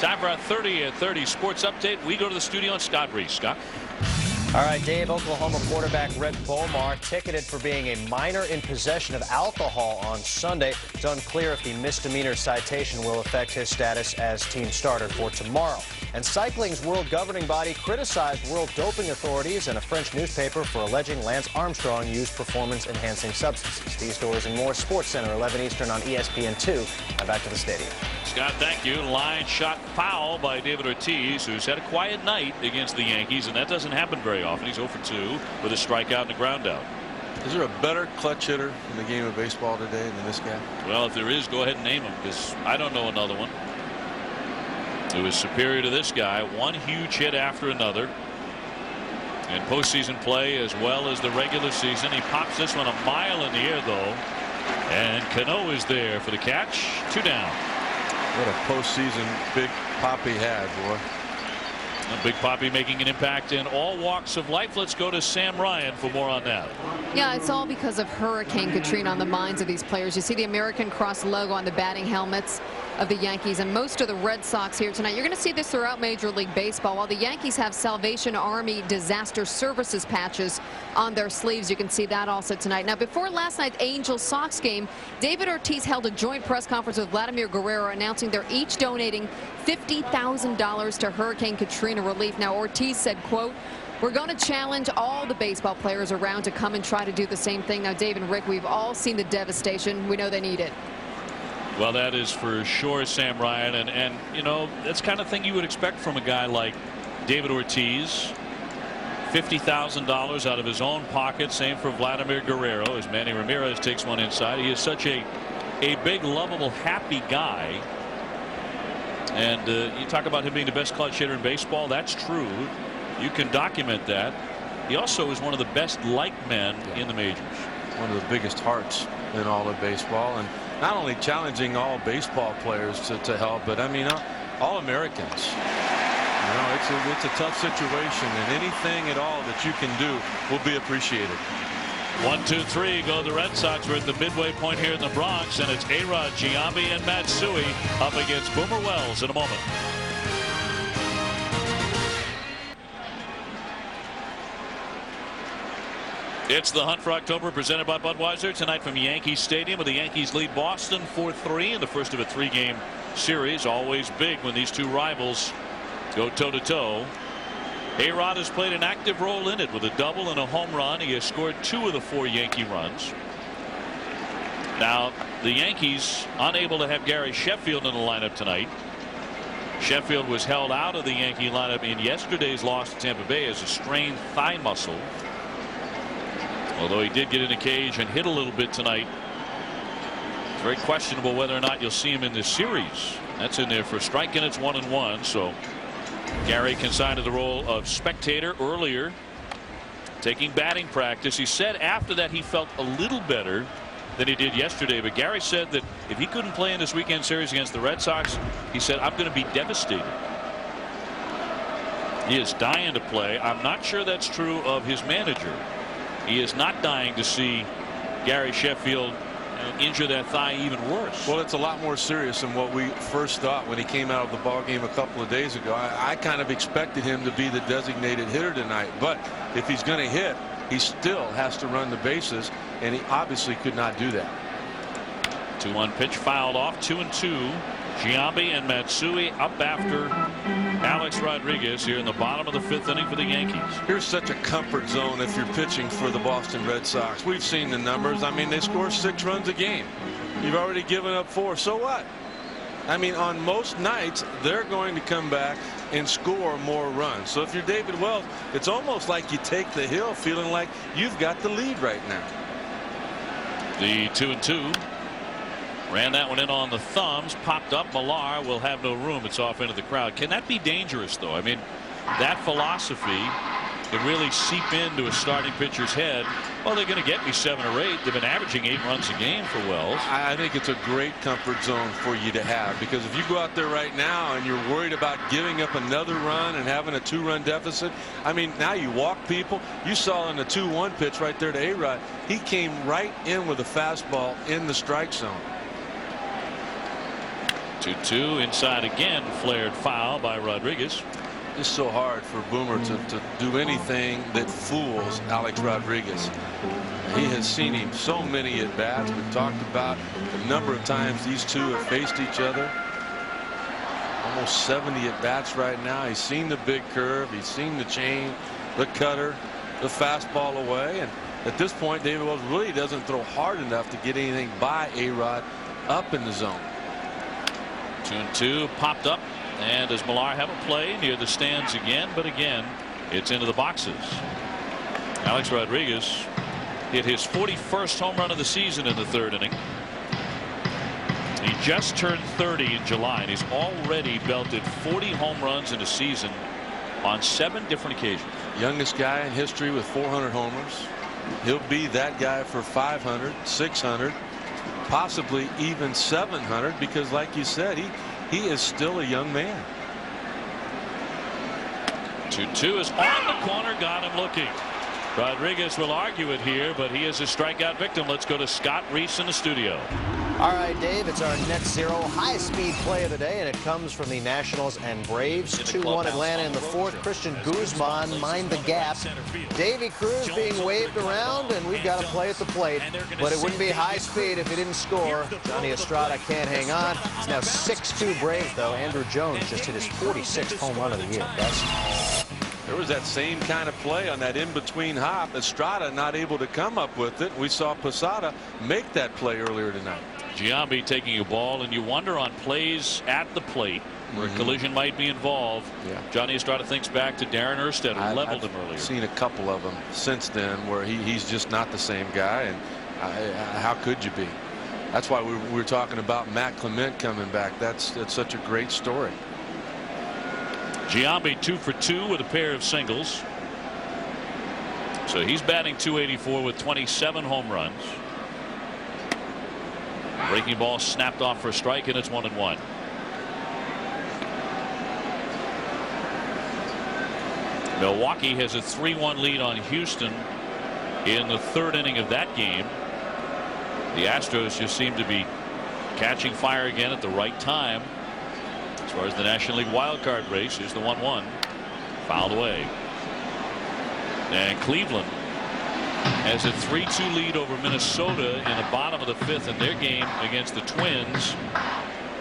Time for our 30 at 30 sports update. We go to the studio and Scott Reese. Scott. All right, Dave, Oklahoma quarterback Red Bomar ticketed for being a minor in possession of alcohol on Sunday. It's unclear if the misdemeanor citation will affect his status as team starter for tomorrow. And cycling's world governing body criticized world doping authorities and a French newspaper for alleging Lance Armstrong used performance-enhancing substances. These stories and more. Sports Center, 11 Eastern on ESPN2. Now back to the stadium. Scott, thank you. Line shot foul by David Ortiz, who's had a quiet night against the Yankees, and that doesn't happen very often. He's 0 for 2 with a strikeout and a ground out. Is there a better clutch hitter in the game of baseball today than this guy? Well, if there is, go ahead and name him, because I don't know another one who is superior to this guy. One huge hit after another in postseason play as well as the regular season. He pops this one a mile in the air, though, and Cano is there for the catch. 2 down. What a postseason Big Papi had, boy. Big Papi making an impact in all walks of life. Let's go to Sam Ryan for more on that. Yeah, it's all because of Hurricane Katrina on the minds of these players. You see the American Cross logo on the batting helmets of the Yankees and most of the Red Sox here tonight. You're going to see this throughout Major League Baseball. While the Yankees have Salvation Army Disaster Services patches on their sleeves, you can see that also tonight. Now, before last night's Angels-Sox game, David Ortiz held a joint press conference with Vladimir Guerrero announcing they're each donating $50,000 to Hurricane Katrina relief. Now, Ortiz said, quote, "We're going to challenge all the baseball players around to come and try to do the same thing." Now, Dave and Rick, we've all seen the devastation. We know they need it. Well, that is for sure, Sam Ryan. And you know, that's the kind of thing you would expect from a guy like David Ortiz. $50,000 out of his own pocket. Same for Vladimir Guerrero as Manny Ramirez takes one inside. He is such a big, lovable, happy guy. And you talk about him being the best clutch hitter in baseball. That's true. You can document that. He also is one of the best liked men in the majors. One of the biggest hearts in all of baseball, and not only challenging all baseball players to help, but I mean all Americans. You know, it's a tough situation, and anything at all that you can do will be appreciated. 1, 2, 3 go the Red Sox. We're at the midway point here in the Bronx, and it's A-Rod, Giambi, and Matsui up against Boomer Wells in a moment. It's the Hunt for October presented by Budweiser tonight from Yankee Stadium, where the Yankees lead Boston 4-3 in the first of a 3-game series. Always big when these two rivals go toe-to-toe. A-Rod has played an active role in it with a double and a home run. He has scored 2 of the 4 Yankee runs. Now, the Yankees unable to have Gary Sheffield in the lineup tonight. Sheffield was held out of the Yankee lineup in yesterday's loss to Tampa Bay as a strained thigh muscle. Although he did get in the cage and hit a little bit tonight. It's very questionable whether or not you'll see him in this series. That's in there for a strike, and it's 1-1. So Gary consigned to the role of spectator earlier, taking batting practice. He said after that he felt a little better than he did yesterday. But Gary said that if he couldn't play in this weekend series against the Red Sox, he said, "I'm going to be devastated." He is dying to play. I'm not sure that's true of his manager. He is not dying to see Gary Sheffield injure that thigh even worse. Well, it's a lot more serious than what we first thought when he came out of the ball game a couple of days ago. I kind of expected him to be the designated hitter tonight, but if he's going to hit, he still has to run the bases, and he obviously could not do that. 2-1 pitch fouled off. 2-2. Giambi and Matsui up after Alex Rodriguez here in the bottom of the 5th inning for the Yankees. Here's such a comfort zone if you're pitching for the Boston Red Sox. We've seen the numbers. I mean, they score 6 runs a game. You've already given up 4. So what? I mean, on most nights, they're going to come back and score more runs. So if you're David Wells, it's almost like you take the hill feeling like you've got the lead right now. The 2-2. Ran that one in on the thumbs, popped up. Millar will have no room. It's off into the crowd. Can that be dangerous, though? I mean, that philosophy can really seep into a starting pitcher's head. Well, they're going to get me 7 or 8. They've been averaging 8 runs a game for Wells. I think it's a great comfort zone for you to have, because if you go out there right now and you're worried about giving up another run and having a 2-run deficit, I mean, now you walk people. You saw in the 2-1 pitch right there to A-Rod, he came right in with a fastball in the strike zone. 2-2 inside again, flared foul by Rodriguez. It's so hard for Boomer to do anything that fools Alex Rodriguez. He has seen him so many at bats. We've talked about the number of times these two have faced each other. Almost 70 at bats right now. He's seen the big curve, he's seen the change, the cutter, the fastball away, and at this point David Wells really doesn't throw hard enough to get anything by A-Rod up in the zone. 2-2 popped up, and does Millar have a play near the stands again? But again, it's into the boxes. Alex Rodriguez hit his 41st home run of the season in the 3rd inning. He just turned 30 in July, and he's already belted 40 home runs in a season on 7 different occasions. Youngest guy in history with 400 homers. He'll be that guy for 500, 600, possibly even 700, because like you said, he is still a young man. 2-2 is on the corner, got him looking. Rodriguez will argue it here, but he is a strikeout victim. Let's go to Scott Reese in the studio. All right, Dave, it's our net zero high-speed play of the day, and it comes from the Nationals and Braves. 2-1 Atlanta in the 4th. Christian Guzman mind the gap. Davy Cruz being waved around, and we've got a play at the plate. But it wouldn't be high speed if he didn't score. Johnny Estrada can't hang on. It's now 6-2 Braves, though. Andrew Jones just hit his 46th home run of the year. There was that same kind of play on that in-between hop. Estrada not able to come up with it. We saw Posada make that play earlier tonight. Giambi taking a ball, and you wonder on plays at the plate where a collision might be involved. Johnny Estrada thinks back to Darren Erstead, who leveled him earlier. I've seen a couple of them since then where he's just not the same guy, and how could you be? That's why we were talking about Matt Clement coming back. That's such a great story. Giambi 2 for 2 with a pair of singles. So he's batting .284 with 27 home runs. Breaking ball snapped off for a strike, and it's 1-1. Milwaukee has a 3-1 lead on Houston in the 3rd inning of that game. The Astros just seem to be catching fire again at the right time. As far as the National League wild card race, is the 1-1 fouled away. And Cleveland has a 3-2 lead over Minnesota in the bottom of the 5th in their game against the Twins.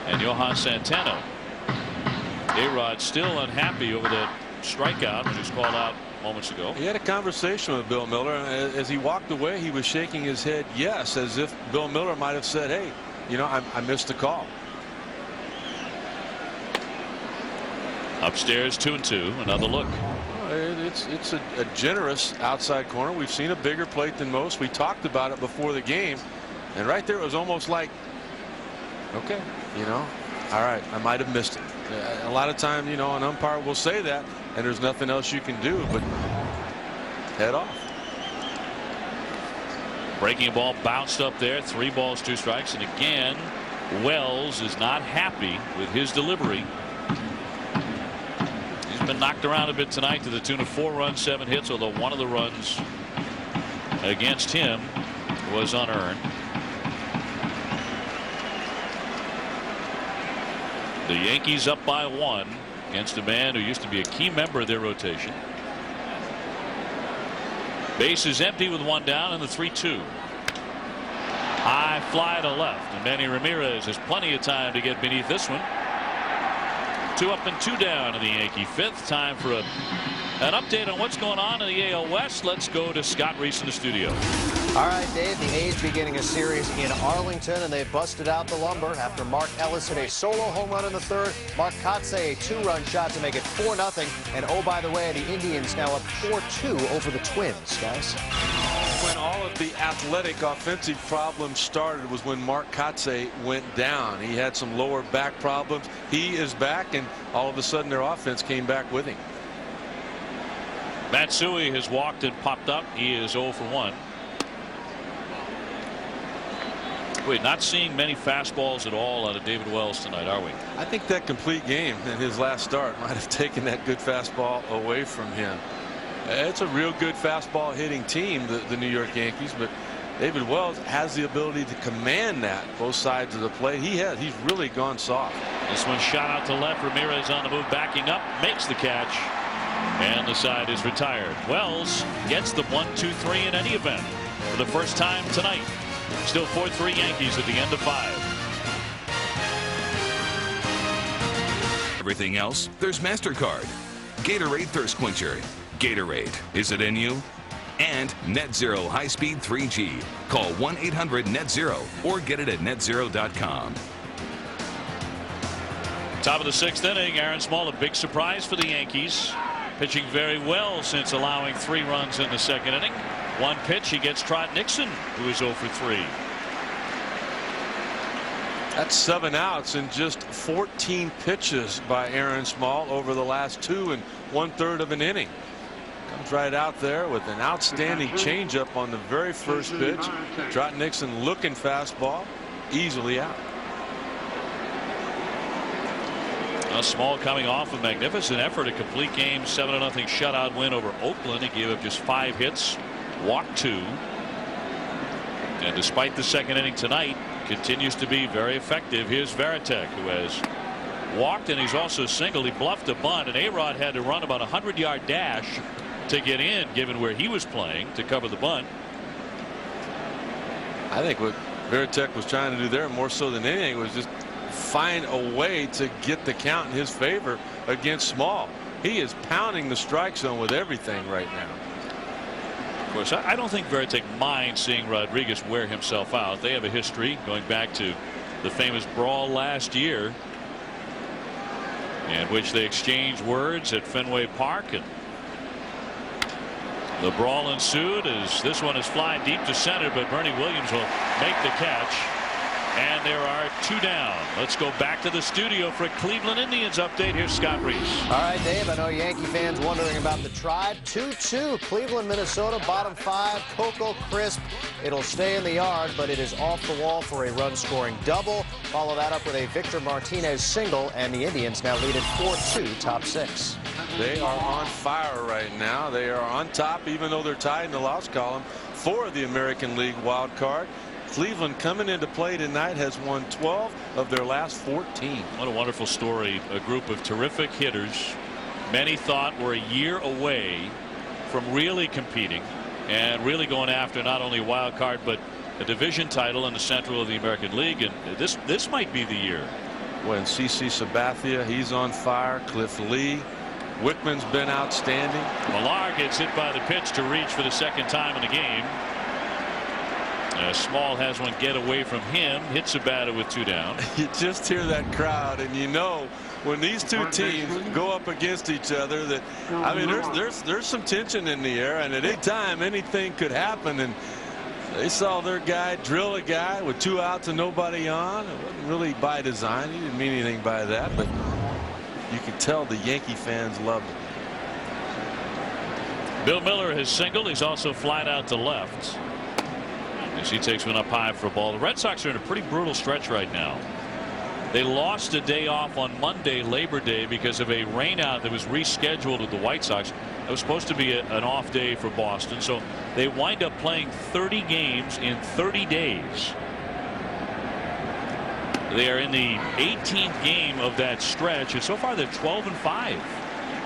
And Johan Santana. A-Rod still unhappy over that strikeout when he was called out moments ago. He had a conversation with Bill Miller, and as he walked away, he was shaking his head yes, as if Bill Miller might have said, hey, you know, I missed the call. Upstairs 2-2. Another look. It's a generous outside corner. We've seen a bigger plate than most. We talked about it before the game, and right there it was almost like, okay, you know, all right, I might have missed it. A lot of times, you know, an umpire will say that, and there's nothing else you can do but head off. Breaking ball bounced up there. 3 balls, 2 strikes, and again Wells is not happy with his delivery. Been knocked around a bit tonight to the tune of 4 runs, 7 hits, although one of the runs against him was unearned. The Yankees up by 1 against a man who used to be a key member of their rotation. Base is empty with 1 down in the 3-2. High fly to left, and Manny Ramirez has plenty of time to get beneath this one. 2 up and 2 down in the Yankee 5th. Time for an update on what's going on in the AL West. Let's go to Scott Reese in the studio. All right, Dave, the A's beginning a series in Arlington, and they busted out the lumber after Mark Ellis hit a solo home run in the 3rd. Mark Kotze a 2-run shot to make it 4-0. And oh, by the way, the Indians now up 4-2 over the Twins, guys. When all of the athletic offensive problems started was when Mark Kotze went down. He had some lower back problems. He is back, and all of a sudden their offense came back with him. Matsui has walked and popped up. He is 0 for 1. Wait, not seeing many fastballs at all out of David Wells tonight, are we? I think that complete game in his last start might have taken that good fastball away from him. It's a real good fastball hitting team, the New York Yankees, but David Wells has the ability to command that both sides of the plate. He's really gone soft. This one shot out to left. Ramirez on the move, backing up, makes the catch, and the side is retired. Wells gets the 1-2-3 in any event for the first time tonight. Still 4-3 Yankees at the end of 5. Everything else, there's MasterCard. Gatorade Thirst Quencher. Gatorade. Is it in you? And Net Zero High-Speed 3G. Call 1-800-NET-ZERO or get it at netzero.com. Top of the 6th inning. Aaron Small, a big surprise for the Yankees. Pitching very well since allowing 3 runs in the 2nd inning. One pitch, he gets Trot Nixon, who is 0 for 3. That's 7 outs in just 14 pitches by Aaron Small over the last 2 1/3 of an inning. Comes right out there with an outstanding changeup on the very first pitch. Trot Nixon looking fastball, easily out. Small coming off a magnificent effort, a complete game 7-0 shutout win over Oakland. He gave up just 5 hits, walked 2, and despite the 2nd inning tonight, continues to be very effective. Here's Veritek, who has walked, and he's also singled. He bluffed a bunt, and A-Rod had to run about a 100-yard dash to get in, given where he was playing, to cover the bunt. I think what Veritek was trying to do there, more so than anything, was just find a way to get the count in his favor against Small. He is pounding the strike zone with everything right now. Of course, I don't think Veritek minds seeing Rodriguez wear himself out. They have a history going back to the famous brawl last year, in which they exchanged words at Fenway Park, and the brawl ensued as this one is flying deep to center, but Bernie Williams will make the catch. And there are 2 down. Let's go back to the studio for a Cleveland Indians update. Here's Scott Reese. All right, Dave, I know Yankee fans wondering about the Tribe. 2-2, Cleveland, Minnesota, bottom 5, Coco Crisp. It'll stay in the yard, but it is off the wall for a run-scoring double. Follow that up with a Victor Martinez single, and the Indians now lead at 4-2, top 6. They are on fire right now. They are on top, even though they're tied in the loss column for the American League wild card. Cleveland coming into play tonight has won 12 of their last 14. What a wonderful story. A group of terrific hitters. Many thought were a year away from really competing and really going after not only a wild card but a division title in the Central of the American League. And this might be the year. When CC Sabathia, he's on fire. Cliff Lee. Wickman's been outstanding. Millar gets hit by the pitch to reach for the 2nd time in the game. Small has one get away from him, hits a batter with 2 down. You just hear that crowd, and you know when these 2 teams go up against each other that, I mean, there's some tension in the air, and at any time anything could happen. And they saw their guy drill a guy with 2 outs and nobody on. It wasn't really by design. He didn't mean anything by that, but you could tell the Yankee fans loved it. Bill Miller has singled. He's also flied out to left as he takes one up high for a ball. The Red Sox are in a pretty brutal stretch right now. They lost a day off on Monday, Labor Day, because of a rainout that was rescheduled with the White Sox. It was supposed to be an off day for Boston, so they wind up playing 30 games in 30 days. They are in the 18th game of that stretch, and so far they're 12-5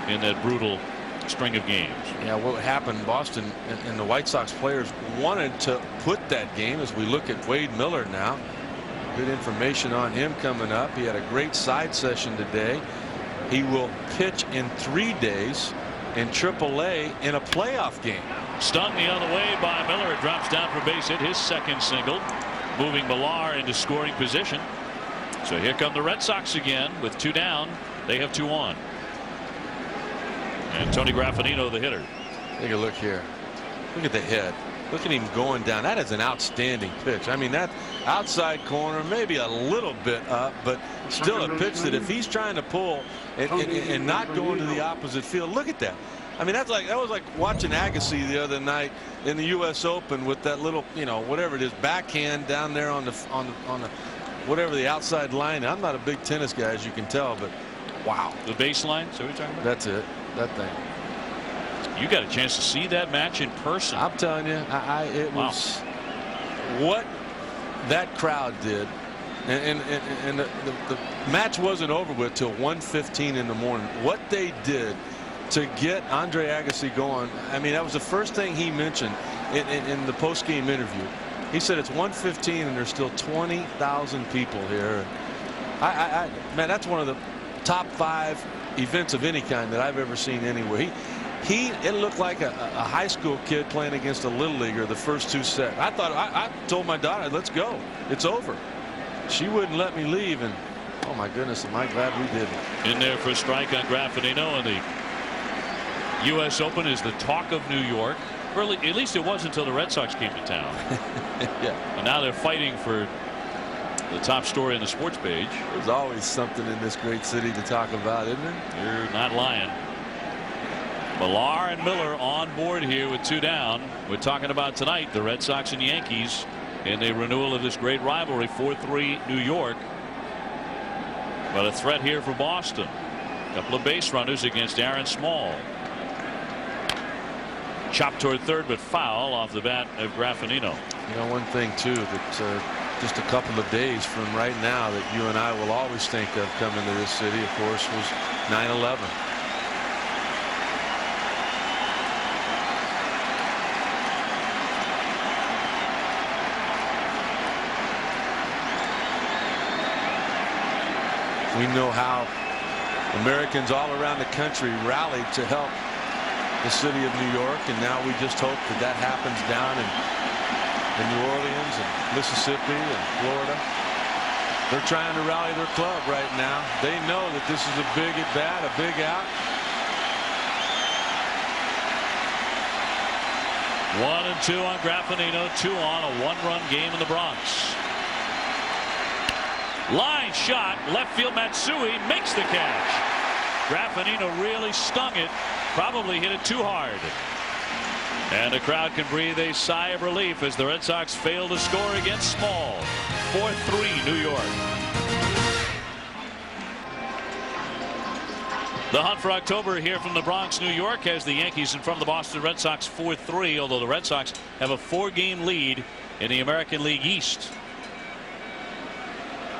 in that brutal string of games. Yeah, what happened, Boston and the White Sox players wanted to put that game, as we look at Wade Miller now. Good information on him coming up. He had a great side session today. He will pitch in 3 days in AAA in a playoff game. Stung the other way by Miller. It drops down for base hit, his 2nd single, moving Millar into scoring position. So here come the Red Sox again with 2 down. They have 2 on. And Tony Graffinino, the hitter. Take a look here. Look at the head. Look at him going down. That is an outstanding pitch. I mean, that outside corner, maybe a little bit up, but still a pitch that if he's trying to pull and not going to the opposite field, look at that. I mean, that was like watching Agassi the other night in the U.S. Open with that little, whatever it is, backhand down there on the whatever the outside line. I'm not a big tennis guy, as you can tell, but wow. The baseline. So we're talking about. That's it. That thing. You got a chance to see that match in person. I'm telling you, it was what that crowd did. And the match wasn't over with till 1:15 in the morning. What they did to get Andre Agassi going, I mean, that was the first thing he mentioned in the post-game interview. He said it's 1:15 and there's still 20,000 people here. Man, that's one of the top 5 events of any kind that I've ever seen anywhere. It looked like a high school kid playing against a little leaguer the first 2 sets. I told my daughter, let's go. It's over. She wouldn't let me leave, and oh my goodness, am I glad we did it. In there for a strike on Graffinino, and the U.S. Open is the talk of New York. Early, at least it was until the Red Sox came to town. Yeah. And now they're fighting for the top story on the sports page. There's always something in this great city to talk about, isn't there? You're not lying. Millar and Miller on board here with 2 down. We're talking about tonight the Red Sox and Yankees in a renewal of this great rivalry. 4-3 New York. But a threat here for Boston. A couple of base runners against Aaron Small. Chopped toward third, but foul off the bat of Graffinino. One thing too that just a couple of days from right now that you and I will always think of coming to this city, of course, was 9/11. We know how Americans all around the country rallied to help the city of New York, and now we just hope that happens down in New Orleans and Mississippi and Florida. They're trying to rally their club right now. They know that this is a big at bat, a big out. 1-2 on Graffinino, 2 on, a 1-run game in the Bronx. Line shot, left field. Matsui makes the catch. Graffinino really stung it, probably hit it too hard. And the crowd can breathe a sigh of relief as the Red Sox fail to score against Small. 4-3 New York. The hunt for October here from the Bronx, New York, has the Yankees in front of the Boston Red Sox 4-3, although the Red Sox have a 4-game lead in the American League East.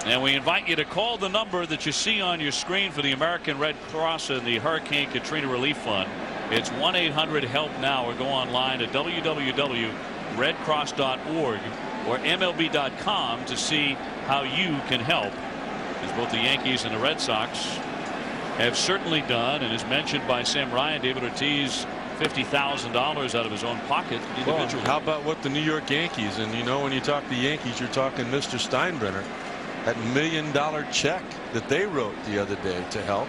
And we invite you to call the number that you see on your screen for the American Red Cross and the Hurricane Katrina Relief Fund. It's 1-800-HELP-NOW, or go online at www.redcross.org or MLB.com to see how you can help, as both the Yankees and the Red Sox have certainly done, and as mentioned by Sam Ryan, David Ortiz, $50,000 out of his own pocket individually. Well, how about what the New York Yankees, and when you talk the Yankees, you're talking Mr. Steinbrenner. That $1 million check that they wrote the other day to help.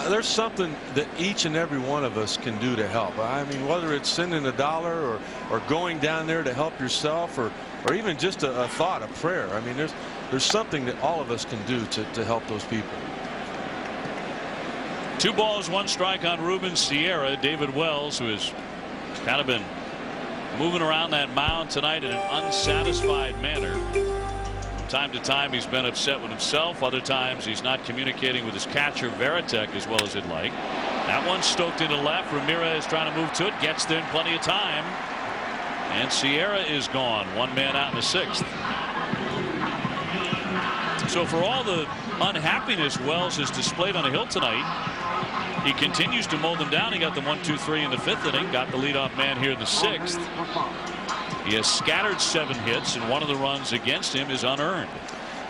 There's something that each and every one of us can do to help. I mean, whether it's sending $1 or going down there to help yourself, or even just a thought, a prayer. I mean, there's something that all of us can do to help those people. 2 balls, 1 strike on Ruben Sierra. David Wells, who has kind of been moving around that mound tonight in an unsatisfied manner. Time to time he's been upset with himself. Other times he's not communicating with his catcher Veritek as well as he'd like. That one stoked into left. Ramirez trying to move to it, gets there in plenty of time, and Sierra is gone. 1 man out in the 6th. So for all the unhappiness Wells has displayed on the hill tonight, he continues to mow them down. He got the 1-2-3 in the 5th inning, got the leadoff man here in the 6th. He has scattered 7 hits, and one of the runs against him is unearned.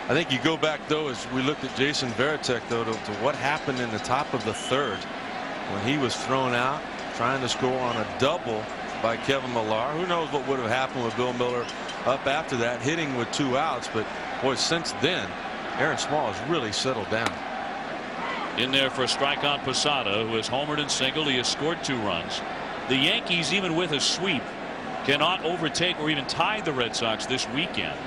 I think you go back, though, as we looked at Jason Veritek, though, to what happened in the top of the 3rd when he was thrown out trying to score on a double by Kevin Millar. Who knows what would have happened with Bill Miller up after that, hitting with 2 outs. But boy, since then, Aaron Small has really settled down. In there for a strike on Posada, who has homered and singled. He has scored 2 runs. The Yankees, even with a sweep, cannot overtake or even tie the Red Sox this weekend.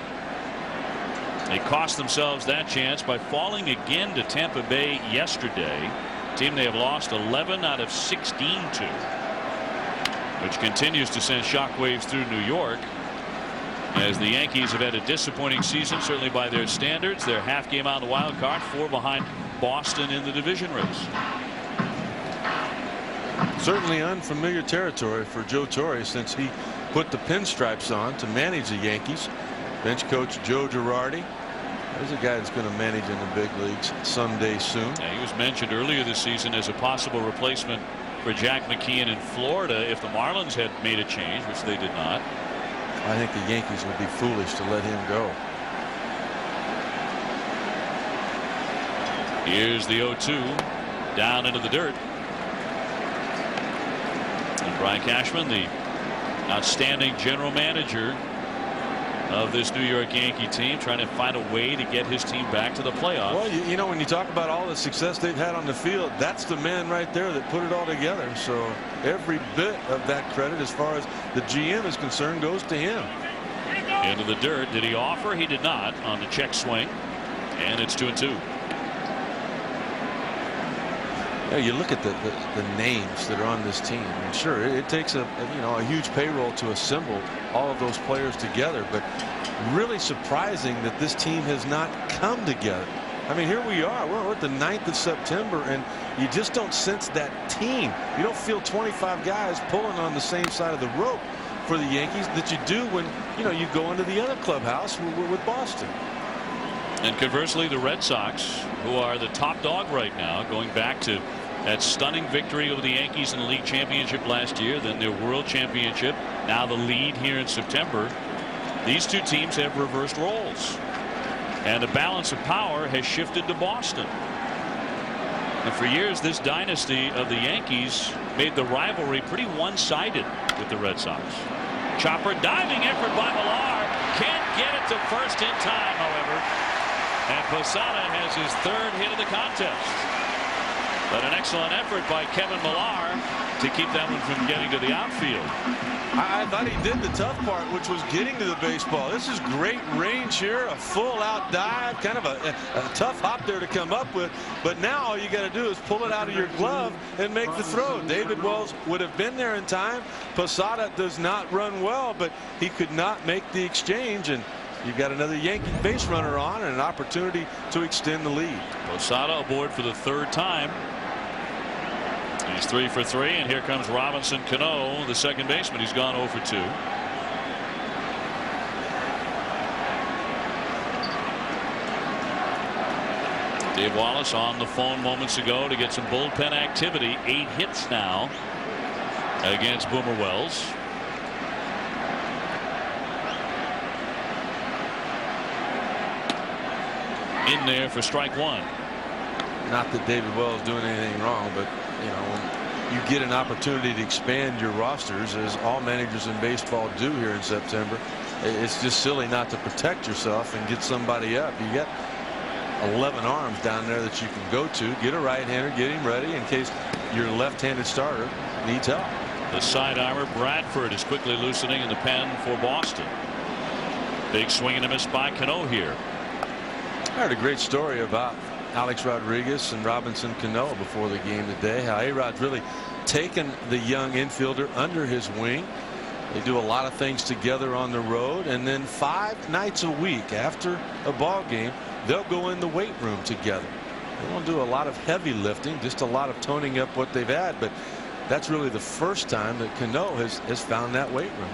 They cost themselves that chance by falling again to Tampa Bay yesterday team they have lost 11 out of 16 to, which continues to send shockwaves through New York, as the Yankees have had a disappointing season, certainly by their standards. They're half game out of the wild card, 4 behind Boston in the division race. Certainly unfamiliar territory for Joe Torre since he put the pinstripes on to manage the Yankees. Bench coach Joe Girardi. There's a guy that's going to manage in the big leagues someday soon. Yeah, he was mentioned earlier this season as a possible replacement for Jack McKeon in Florida if the Marlins had made a change, which they did not. I think the Yankees would be foolish to let him go. Here's the 0-2 down into the dirt. And Brian Cashman, the outstanding general manager of this New York Yankee team, trying to find a way to get his team back to the playoffs. Well, you know, when you talk about all the success they've had on the field, that's the man right there that put it all together. So every bit of that credit, as far as the GM is concerned, goes to him. Into the dirt. Did he offer? He did not on the check swing. And it's 2-2. Yeah, you look at the names that are on this team, and sure, it takes a huge payroll to assemble all of those players together, but really surprising that this team has not come together. I mean, here we are, we're at the 9th of September, and you just don't sense that team. You don't feel 25 guys pulling on the same side of the rope for the Yankees that you do when you go into the other clubhouse with Boston. And conversely, the Red Sox, who are the top dog right now, going back to that stunning victory over the Yankees in the league championship last year, then their world championship, now the lead here in September. These two teams have reversed roles, and the balance of power has shifted to Boston. And for years, this dynasty of the Yankees made the rivalry pretty one-sided with the Red Sox. Chopper diving effort by Millar, can't get it to first in time, however, and Posada has his 3rd hit of the contest. But an excellent effort by Kevin Millar to keep that one from getting to the outfield. I thought he did the tough part, which was getting to the baseball. This is great range here, a full out dive, kind of a tough hop there to come up with. But now all you got to do is pull it out of your glove and make the throw. David Wells would have been there in time. Posada does not run well, but he could not make the exchange, and you've got another Yankee base runner on and an opportunity to extend the lead. Posada aboard for the 3rd time. He's 3 for 3, and here comes Robinson Cano, the second baseman. He's gone 0 for 2. Dave Wallace on the phone moments ago to get some bullpen activity. 8 hits now against Boomer Wells. In there for strike 1. Not that David Wells is doing anything wrong, but when you get an opportunity to expand your rosters, as all managers in baseball do here in September, it's just silly not to protect yourself and get somebody up. You got 11 arms down there that you can go to. Get a right-hander, get him ready in case your left-handed starter needs help. The sidearmer Bradford is quickly loosening in the pen for Boston. Big swing and a miss by Cano here. I heard a great story about Alex Rodriguez and Robinson Cano before the game today. How A-Rod's really taken the young infielder under his wing. They do a lot of things together on the road, and then 5 nights a week after a ball game, they'll go in the weight room together. They won't do a lot of heavy lifting, just a lot of toning up what they've had, but that's really the first time that Cano has found that weight room.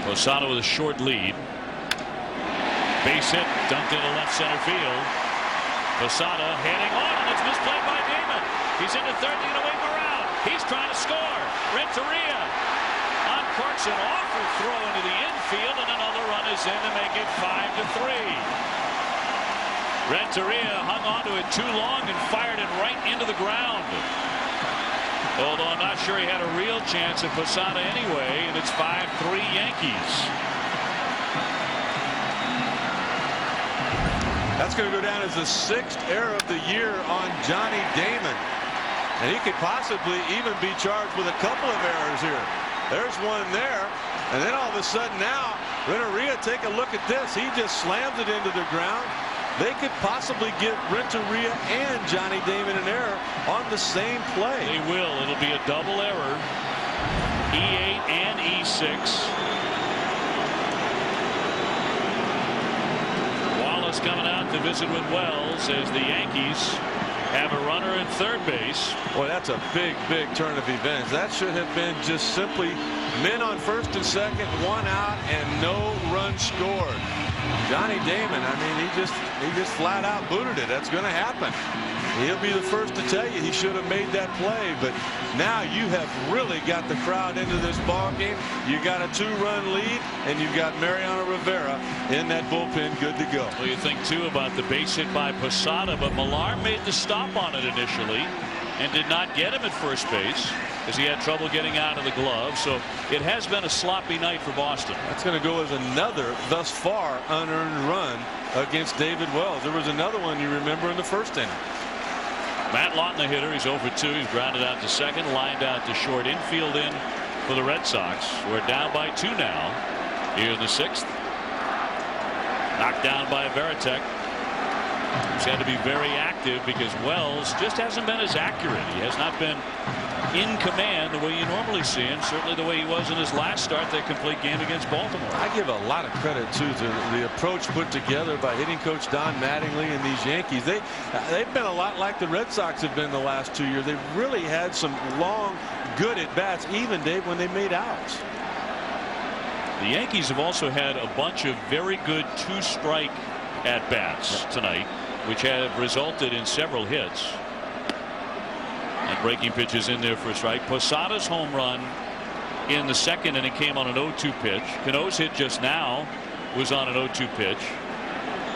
Posada with a short lead. Base hit, dumped into left center field. Posada heading on, and it's misplayed by Damon. He's into third, going to wave him around. He's trying to score. Renteria uncorks an awful throw into the infield, and another run is in to make it 5-3. Renteria hung onto it too long and fired it right into the ground. Although I'm not sure he had a real chance at Posada anyway, and it's 5-3 Yankees. That's going to go down as the 6th error of the year on Johnny Damon. And he could possibly even be charged with a couple of errors here. There's one there. And then all of a sudden now, Renteria, take a look at this. He just slams it into the ground. They could possibly get Renteria and Johnny Damon an error on the same play. They will. It'll be a double error. E8 and E6. Wallace coming out to visit with Wells as the Yankees have a runner at third base. Boy, that's a big turn of events. That should have been just simply men on first and second, one out, and no run scored. Johnny Damon, I mean, he just flat out booted it. That's going to happen. He'll be the first to tell you he should have made that play, but now you have really got the crowd into this ball game. You got a 2-run lead, and you've got Mariano Rivera in that bullpen good to go. Well, you think too about the base hit by Posada, but Millar made the stop on it initially and did not get him at first base as he had trouble getting out of the glove. So it has been a sloppy night for Boston. That's going to go as another thus far unearned run against David Wells. There was another one you remember in the first inning. Matt Lawton, the hitter, he's 0 for 2. He's grounded out to second, lined out to short, infield in for the Red Sox. We're down by 2 now here in the 6th. Knocked down by Veritek. He's had to be very active because Wells just hasn't been as accurate. He has not been in command the way you normally see him, certainly the way he was in his last start, that complete game against Baltimore. I give a lot of credit too to the approach put together by hitting coach Don Mattingly and these Yankees. They've been a lot like the Red Sox have been the last 2 years. They've really had some long good at bats, even Dave, when they made outs. The Yankees have also had a bunch of very good 2-strike at bats tonight, which have resulted in several hits. And breaking pitches in there for a strike. Posada's home run in the second inning came on an 0-2 pitch. Cano's hit just now was on an 0-2 pitch.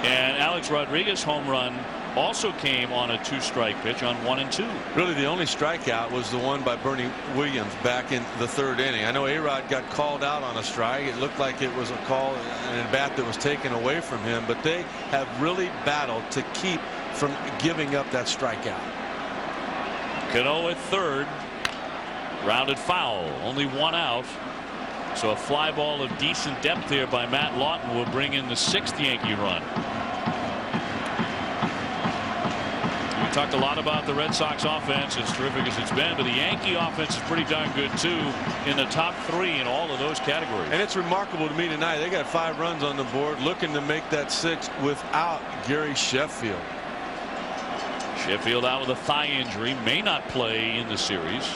And Alex Rodriguez's home run also came on a 2-strike pitch on 1 and 2. Really, the only strikeout was the one by Bernie Williams back in the third inning. I know A-Rod got called out on a strike. It looked like it was a call, an at-bat that was taken away from him. But they have really battled to keep from giving up that strikeout. Cano at third, rounded foul, only 1 out. So a fly ball of decent depth here by Matt Lawton will bring in the 6th Yankee run. We talked a lot about the Red Sox offense, as terrific as it's been, but the Yankee offense is pretty darn good too, in the top 3 in all of those categories. And it's remarkable to me tonight. They got 5 runs on the board, looking to make that 6 without Gary Sheffield. Sheffield out with a thigh injury, may not play in the series,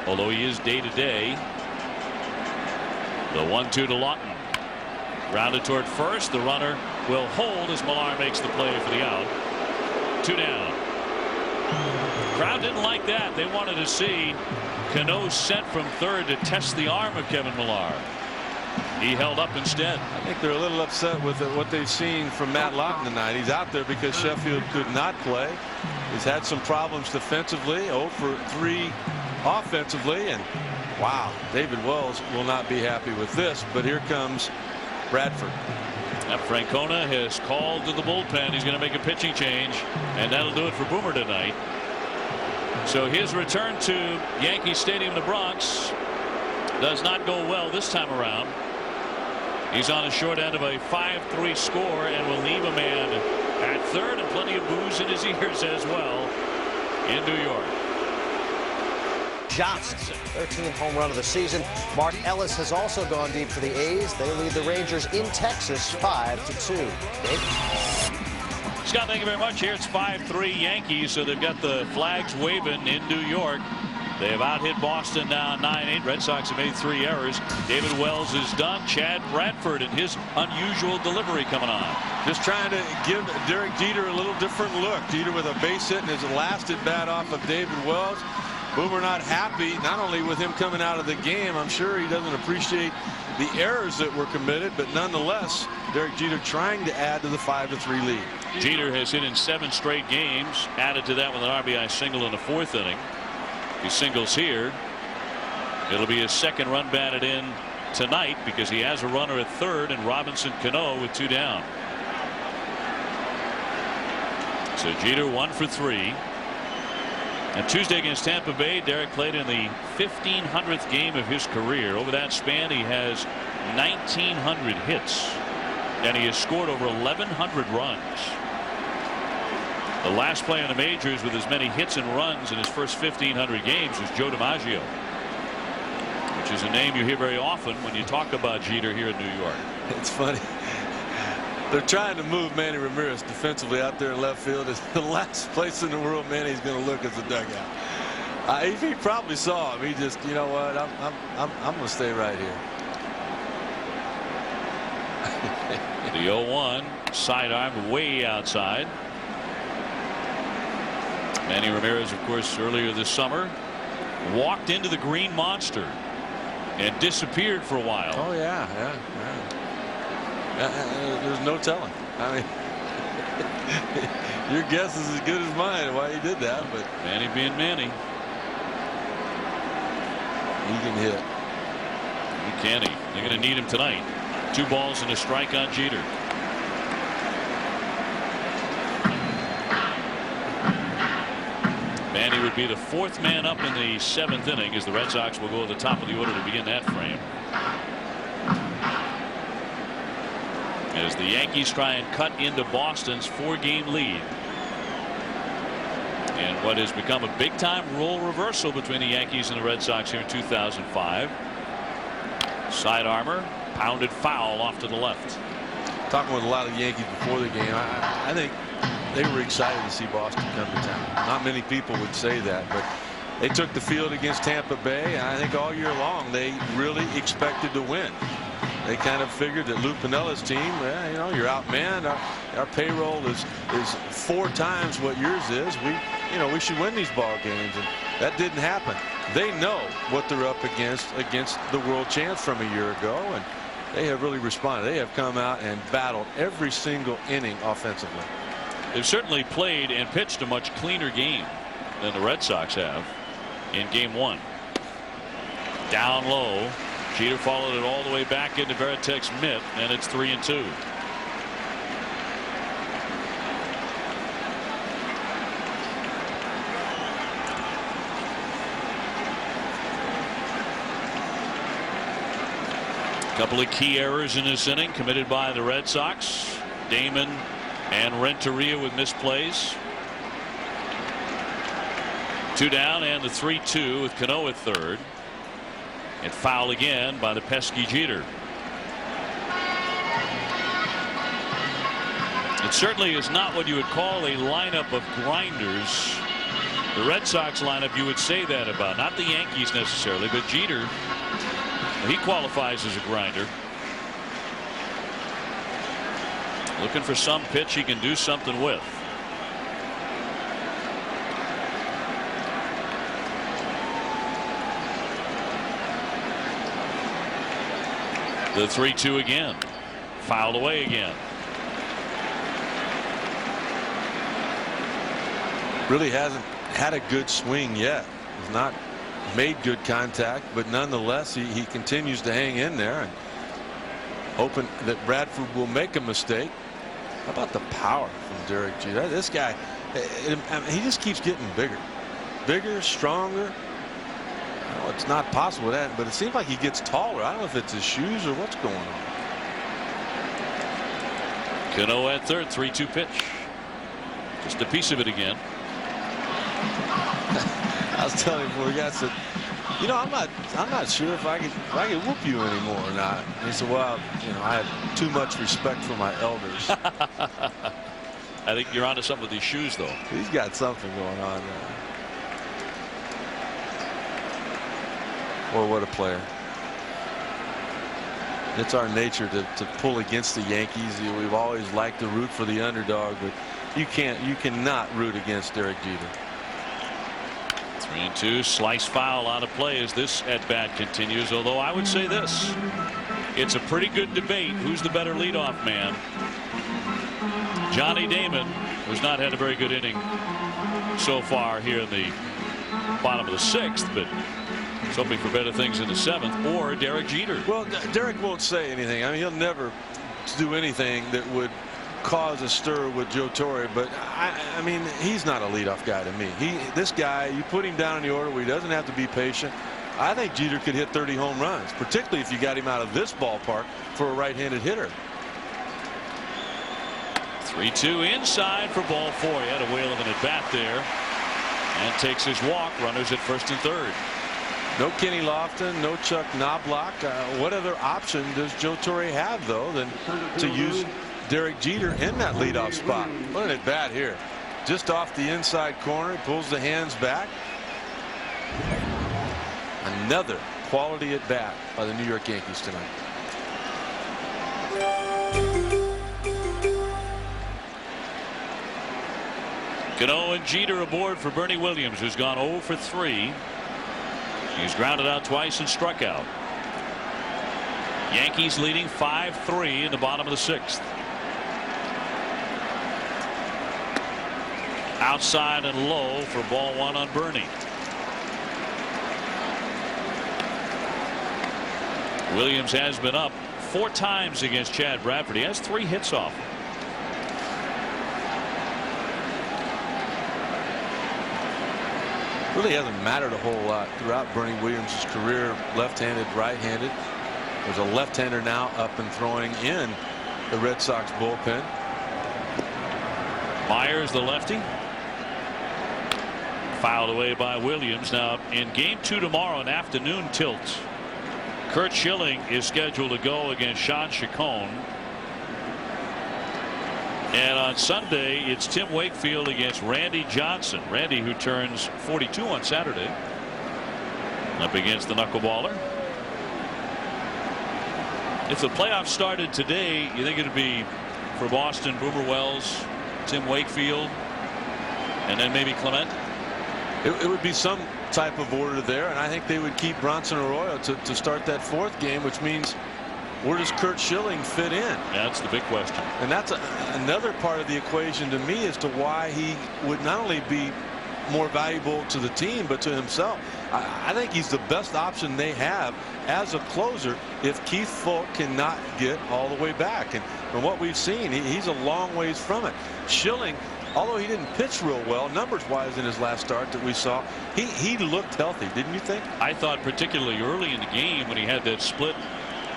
although he is day-to-day. The 1-2 to Lawton. Rounded toward first. The runner will hold as Millar makes the play for the out. 2 down. Crowd didn't like that. They wanted to see Cano sent from third to test the arm of Kevin Millar. He held up instead. I think they're a little upset with what they've seen from Matt Lawton tonight. He's out there because Sheffield could not play. He's had some problems defensively, 0 for 3 offensively, and wow, David Wells will not be happy with this. But here comes Bradford. Francona has called to the bullpen. He's going to make a pitching change, and that'll do it for Boomer tonight. So his return to Yankee Stadium in the Bronx does not go well this time around. He's on the short end of a 5-3 score and will leave a man at third, and plenty of booze in his ears as well in New York. Johnson, 13th home run of the season. Mark Ellis has also gone deep for the A's. They lead the Rangers in Texas 5-2. Dave? Scott, thank you very much. Here it's 5-3 Yankees, so they've got the flags waving in New York. They have out-hit Boston now 9-8. Red Sox have made 3 errors. David Wells is done. Chad Bradford and his unusual delivery coming on. Just trying to give Derek Jeter a little different look. Jeter with a base hit and his last at bat off of David Wells. Boomer not happy, not only with him coming out of the game. I'm sure he doesn't appreciate the errors that were committed, but nonetheless, Derek Jeter trying to add to the 5-3 lead. Jeter has hit in 7 straight games, added to that with an RBI single in the 4th inning. He singles here. It'll be his 2nd run batted in tonight because he has a runner at third and Robinson Cano with 2 down. So Jeter 1 for 3. And Tuesday against Tampa Bay, Derek played in the 1500th game of his career. Over that span, he has 1,900 hits, and he has scored over 1,100 runs. The last player in the majors with as many hits and runs in his first 1,500 games was Joe DiMaggio, which is a name you hear very often when you talk about Jeter here in New York. It's funny. They're trying to move Manny Ramirez defensively out there in left field. It's the last place in the world Manny's going to look is the dugout. He probably saw him. He just, you know what? I'm going to stay right here. The 0-1 sidearm way outside. Manny Ramirez, of course, earlier this summer walked into the Green Monster and disappeared for a while. Oh yeah. There's no telling. I mean, your guess is as good as mine why he did that. But Manny being Manny, he can hit. Can he? They're going to need him tonight. 2 balls and a strike on Jeter. Manny would be the 4th man up in the 7th inning as the Red Sox will go to the top of the order to begin that frame. As the Yankees try and cut into Boston's 4-game lead. And what has become a big time role reversal between the Yankees and the Red Sox here in 2005. Side armor pounded foul off to the left. Talking with a lot of Yankees before the game, I think they were excited to see Boston come to town. Not many people would say that, but they took the field against Tampa Bay, and I think all year long they really expected to win. They kind of figured that Lou Piniella's team, you know, you're outmanned. Our payroll is 4 times what yours is. We should win these ball games, and that didn't happen. They know what they're up against the world champs from a year ago, and they have really responded. They have come out and battled every single inning offensively. They've certainly played and pitched a much cleaner game than the Red Sox have in game 1. Down low. Jeter followed it all the way back into Veritek's mitt, and it's 3-2. A couple of key errors in this inning committed by the Red Sox. Damon and Renteria with misplays. 2 down, and the 3-2 with Cano at third. And foul again by the pesky Jeter. It certainly is not what you would call a lineup of grinders. The Red Sox lineup you would say that about, not the Yankees necessarily, but Jeter, he qualifies as a grinder. Looking for some pitch he can do something with. The 3-2 again. Fouled away again. Really hasn't had a good swing yet. He's not made good contact, but nonetheless he continues to hang in there and hoping that Bradford will make a mistake. How about the power from Derek Jeter? This guy, he just keeps getting bigger, stronger. Well, it's not possible that, but it seems like he gets taller. I don't know if it's his shoes or what's going on. Cano at third, 3-2 pitch. Just a piece of it again. I was telling him before we got said, you know, I'm not sure if I could whoop you anymore or not. And he said, well, you know, I have too much respect for my elders. I think you're onto something with these shoes, though. He's got something going on there. Boy, what a player. It's our nature to pull against the Yankees. We've always liked to root for the underdog, but you cannot root against Derek Jeter. 3-2, slice foul out of play as this at bat continues. Although I would say this, it's a pretty good debate. Who's the better leadoff man? Johnny Damon, who's not had a very good inning so far here in the bottom of the 6th, but he's hoping for better things in the 7th, or Derek Jeter. Well, Derek won't say anything. I mean, he'll never do anything that would cause a stir with Joe Torre, but I mean, he's not a leadoff guy to me. This guy, you put him down in the order where he doesn't have to be patient. I think Jeter could hit 30 home runs, particularly if you got him out of this ballpark for a right-handed hitter. 3-2 inside for ball 4. He had a whale of an at-bat there and takes his walk. Runners at first and third. No Kenny Lofton, no Chuck Knobloch. What other option does Joe Torre have, though, than to use Derek Jeter in that leadoff spot? What an at-bat here. Just off the inside corner, pulls the hands back. Another quality at-bat by the New York Yankees tonight. Cano and Jeter aboard for Bernie Williams, who's gone 0 for 3. He's grounded out twice and struck out. Yankees leading 5-3 in the bottom of the 6th. Outside and low for ball 1 on Bernie. Williams has been up 4 times against Chad Bradford. He has 3 hits off. Really hasn't mattered a whole lot throughout Bernie Williams' career. Left-handed, right-handed. There's a left-hander now up and throwing in the Red Sox bullpen. Myers, the lefty, fouled away by Williams. Now in game 2 tomorrow, an afternoon tilt, Curt Schilling is scheduled to go against Sean Chacon. And on Sunday, it's Tim Wakefield against Randy Johnson. Randy, who turns 42 on Saturday, up against the knuckleballer. If the playoffs started today, you think it would be for Boston, Boomer Wells, Tim Wakefield, and then maybe Clement? It would be some type of order there, and I think they would keep Bronson Arroyo to start that 4th game, which means where does Curt Schilling fit in? That's the big question. And that's another part of the equation to me as to why he would not only be more valuable to the team but to himself. I think he's the best option they have as a closer if Keith Foulke cannot get all the way back. And from what we've seen, he's a long ways from it. Schilling, although he didn't pitch real well numbers wise in his last start that we saw, he looked healthy, didn't you think? I thought particularly early in the game when he had that split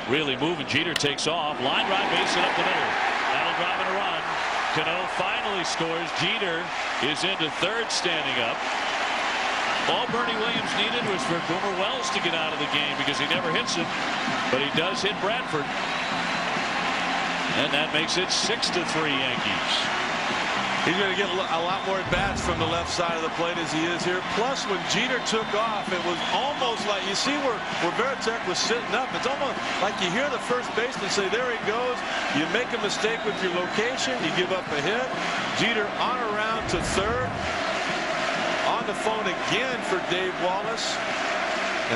really moving. Jeter takes off, line drive, base hit up the middle. That'll drive in a run. Cano finally scores. Jeter is into 3rd standing up. All Bernie Williams needed was for Boomer Wells to get out of the game because he never hits it, but he does hit Bradford, and that makes it 6-3 Yankees. He's going to get a lot more at bats from the left side of the plate as he is here. Plus, when Jeter took off, it was almost like, you see where Veritek was sitting up. It's almost like you hear the first baseman say, there he goes. You make a mistake with your location. You give up a hit. Jeter on around to 3rd. On the phone again for Dave Wallace.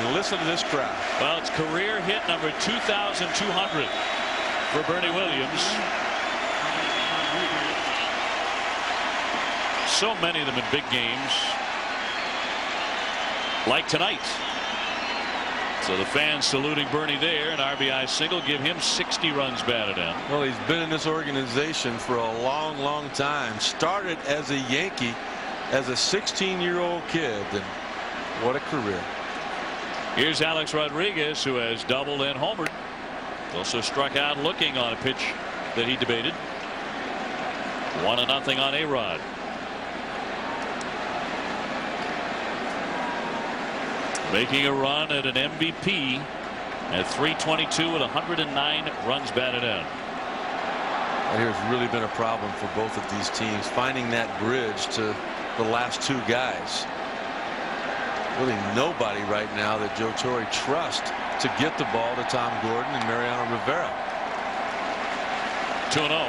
And listen to this crowd. Well, it's career hit number 2,200 for Bernie Williams. So many of them in big games like tonight. So the fans saluting Bernie there. An RBI single, give him 60 runs batted in. Well, he's been in this organization for a long time. Started as a Yankee as a 16-year-old kid, and what a career. Here's Alex Rodriguez, who has doubled and homered. Also struck out looking on a pitch that he debated. 1-0 on A-Rod. Making a run at an MVP at 322 with 109 runs batted in. That here's really been a problem for both of these teams, finding that bridge to the last 2 guys. Really nobody right now that Joe Torre trusts to get the ball to Tom Gordon and Mariano Rivera. 2-0.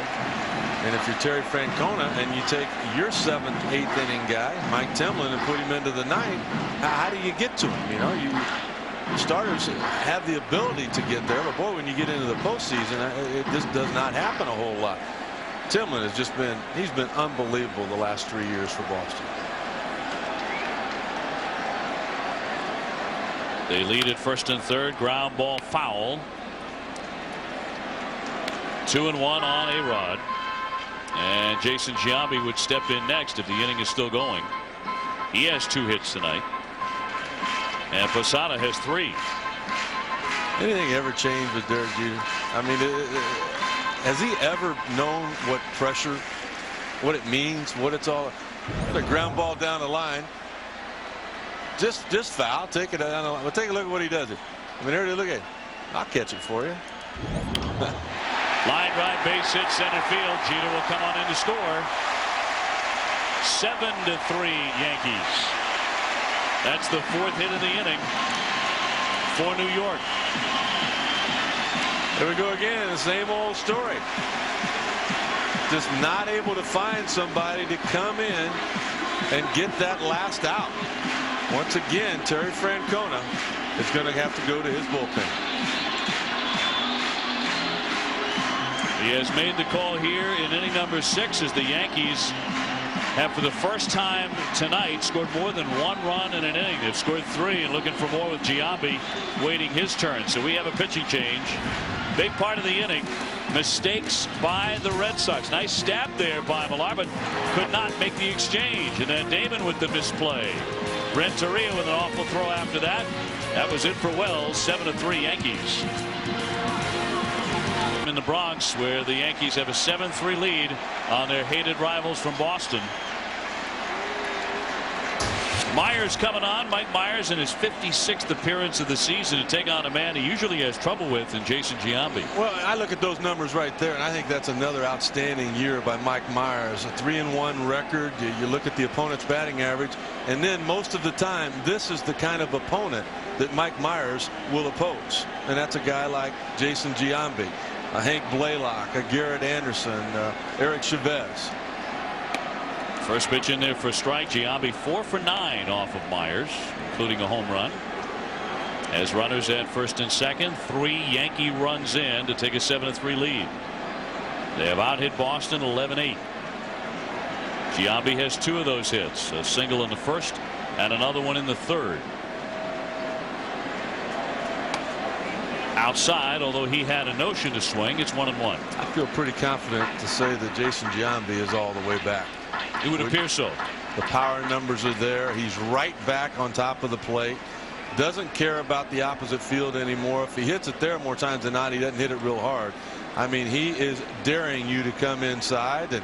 And if you're Terry Francona and you take your 7th, 8th inning guy, Mike Timlin, and put him into the 9th, how do you get to him? You know, starters have the ability to get there, but boy, when you get into the postseason, it just does not happen a whole lot. Timlin has just been, he's been unbelievable the last 3 years for Boston. They lead at 1st and 3rd. Ground ball foul. 2-1 on A-Rod. And Jason Giambi would step in next if the inning is still going. He has 2 hits tonight. And Posada has 3. Anything ever changed with Derek Jeter? I mean, has he ever known what pressure, what it means, what it's all? The ground ball down the line. Just foul. Take it down the line. Well, take a look at what he does. I mean, there, look at it. I'll catch it for you. Line drive, base hit, center field. Jeter will come on in to score. 7-3 Yankees. That's the 4th hit of the inning for New York. There we go again. The same old story. Just not able to find somebody to come in and get that last out. Once again, Terry Francona is going to have to go to his bullpen. He has made the call here in inning number 6 as the Yankees have for the first time tonight scored more than 1 run in an inning. They've scored 3 and looking for more with Giambi waiting his turn. So we have a pitching change. Big part of the inning. Mistakes by the Red Sox. Nice stab there by Millar, but could not make the exchange. And then Damon with the misplay. Renteria with an awful throw after that. That was it for Wells. 7-3 Yankees. In the Bronx, where the Yankees have a 7-3 lead on their hated rivals from Boston. Myers coming on. Mike Myers in his 56th appearance of the season to take on a man he usually has trouble with in Jason Giambi. Well, I look at those numbers right there, and I think that's another outstanding year by Mike Myers. A 3-1 record. You look at the opponent's batting average, and then most of the time, this is the kind of opponent that Mike Myers will oppose, and that's a guy like Jason Giambi, a Hank Blaylock, a Garrett Anderson, Eric Chavez. First pitch in there for strike. Giambi 4 for 9 off of Myers, including a home run. As runners at first and second, 3 Yankee runs in to take a 7-3 lead. They have out hit Boston 11-8. Giambi has 2 of those hits, a single in the first and another one in the third. Outside, although he had a notion to swing, it's 1-1. I feel pretty confident to say that Jason Giambi is all the way back. It would appear so. The power numbers are there. He's right back on top of the plate. Doesn't care about the opposite field anymore. If he hits it there more times than not, he doesn't hit it real hard. I mean, he is daring you to come inside and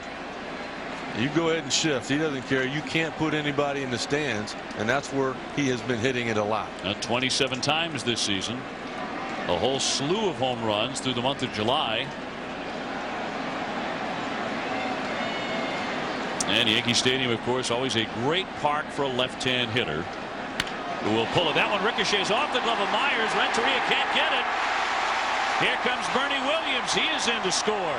you go ahead and shift. He doesn't care. You can't put anybody in the stands, and that's where he has been hitting it a lot. 27 times this season. A whole slew of home runs through the month of July. And Yankee Stadium, of course, always a great park for a left-hand hitter who will pull it. That one ricochets off the glove of Myers. Renteria can't get it. Here comes Bernie Williams. He is in to score.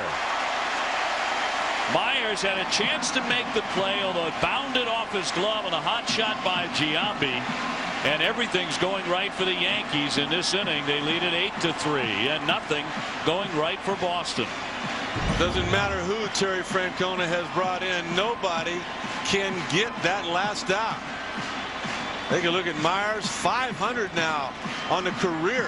Myers had a chance to make the play, although it bounded off his glove on a hot shot by Giambi. And everything's going right for the Yankees in this inning. They lead it 8-3, and nothing going right for Boston. Doesn't matter who Terry Francona has brought in. Nobody can get that last out. Take a look at Myers. 500 now on the career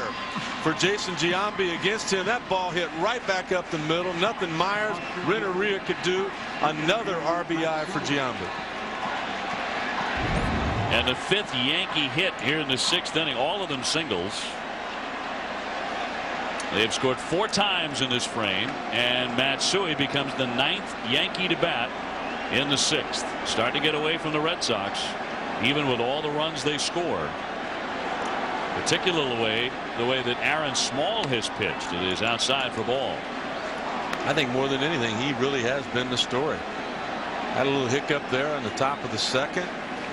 for Jason Giambi against him. That ball hit right back up the middle. Nothing Myers, Renteria could do. Another RBI for Giambi. And the 5th Yankee hit here in the 6th inning. All of them singles. They have scored 4 times in this frame, and Matsui becomes the 9th Yankee to bat in the 6th. Starting to get away from the Red Sox, even with all the runs they score. Particularly the way that Aaron Small has pitched. It is outside for ball. I think more than anything, he really has been the story. Had a little hiccup there on the top of the 2nd.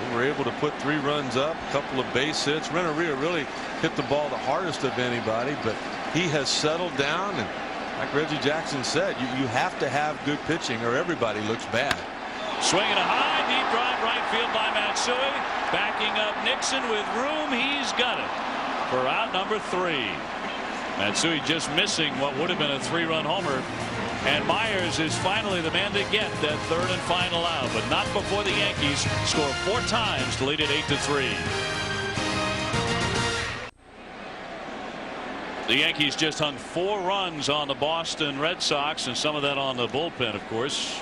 We were able to put 3 runs up, a couple of base hits. Renteria really hit the ball the hardest of anybody, but he has settled down, and like Reggie Jackson said, you have to have good pitching or everybody looks bad. Swinging a high, deep drive right field by Matsui. Backing up Nixon with room. He's got it for out number 3. Matsui just missing what would have been a 3-run homer. And Myers is finally the man to get that 3rd and final out, but not before the Yankees score 4 times to lead it 8-3. The Yankees just hung 4 runs on the Boston Red Sox, and some of that on the bullpen, of course.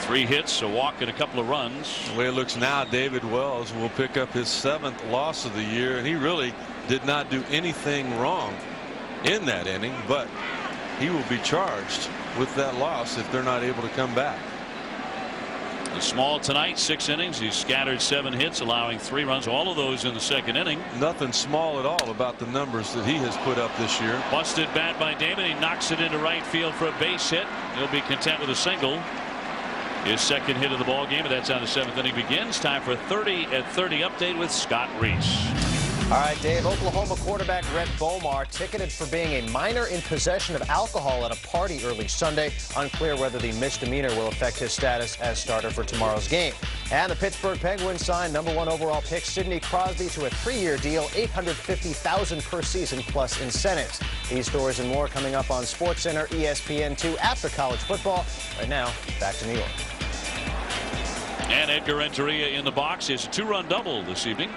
3 hits, a walk, and a couple of runs. The way it looks now, David Wells will pick up his 7th loss of the year, and he really did not do anything wrong in that inning, but he will be charged with that loss if they're not able to come back. Small tonight, 6 innings. He's scattered 7 hits, allowing 3 runs, all of those in the 2nd inning. Nothing small at all about the numbers that he has put up this year. Busted bat by David. He knocks it into right field for a base hit. He'll be content with a single. His 2nd hit of the ball game, and that's how the 7th inning begins. Time for a 30 at 30 update with Scott Reese. All right, Dave. Oklahoma quarterback Rhett Bomar ticketed for being a minor in possession of alcohol at a party early Sunday. Unclear whether the misdemeanor will affect his status as starter for tomorrow's game. And the Pittsburgh Penguins signed #1 overall pick Sidney Crosby to a 3-year deal, $850,000 per season plus incentives. These stories and more coming up on SportsCenter ESPN2 after college football. Right now, back to New York. And Edgar Renteria in the box. Is a 2-run double this evening.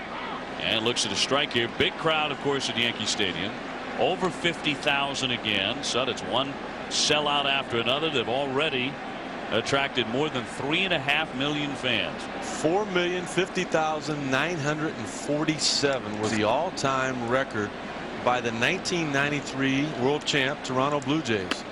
And looks at a strike here. Big crowd, of course, at Yankee Stadium. Over 50,000 again. So it's one sellout after another. They've already attracted more than 3.5 million fans. 4,050,947 was the all-time record by the 1993 world champ Toronto Blue Jays.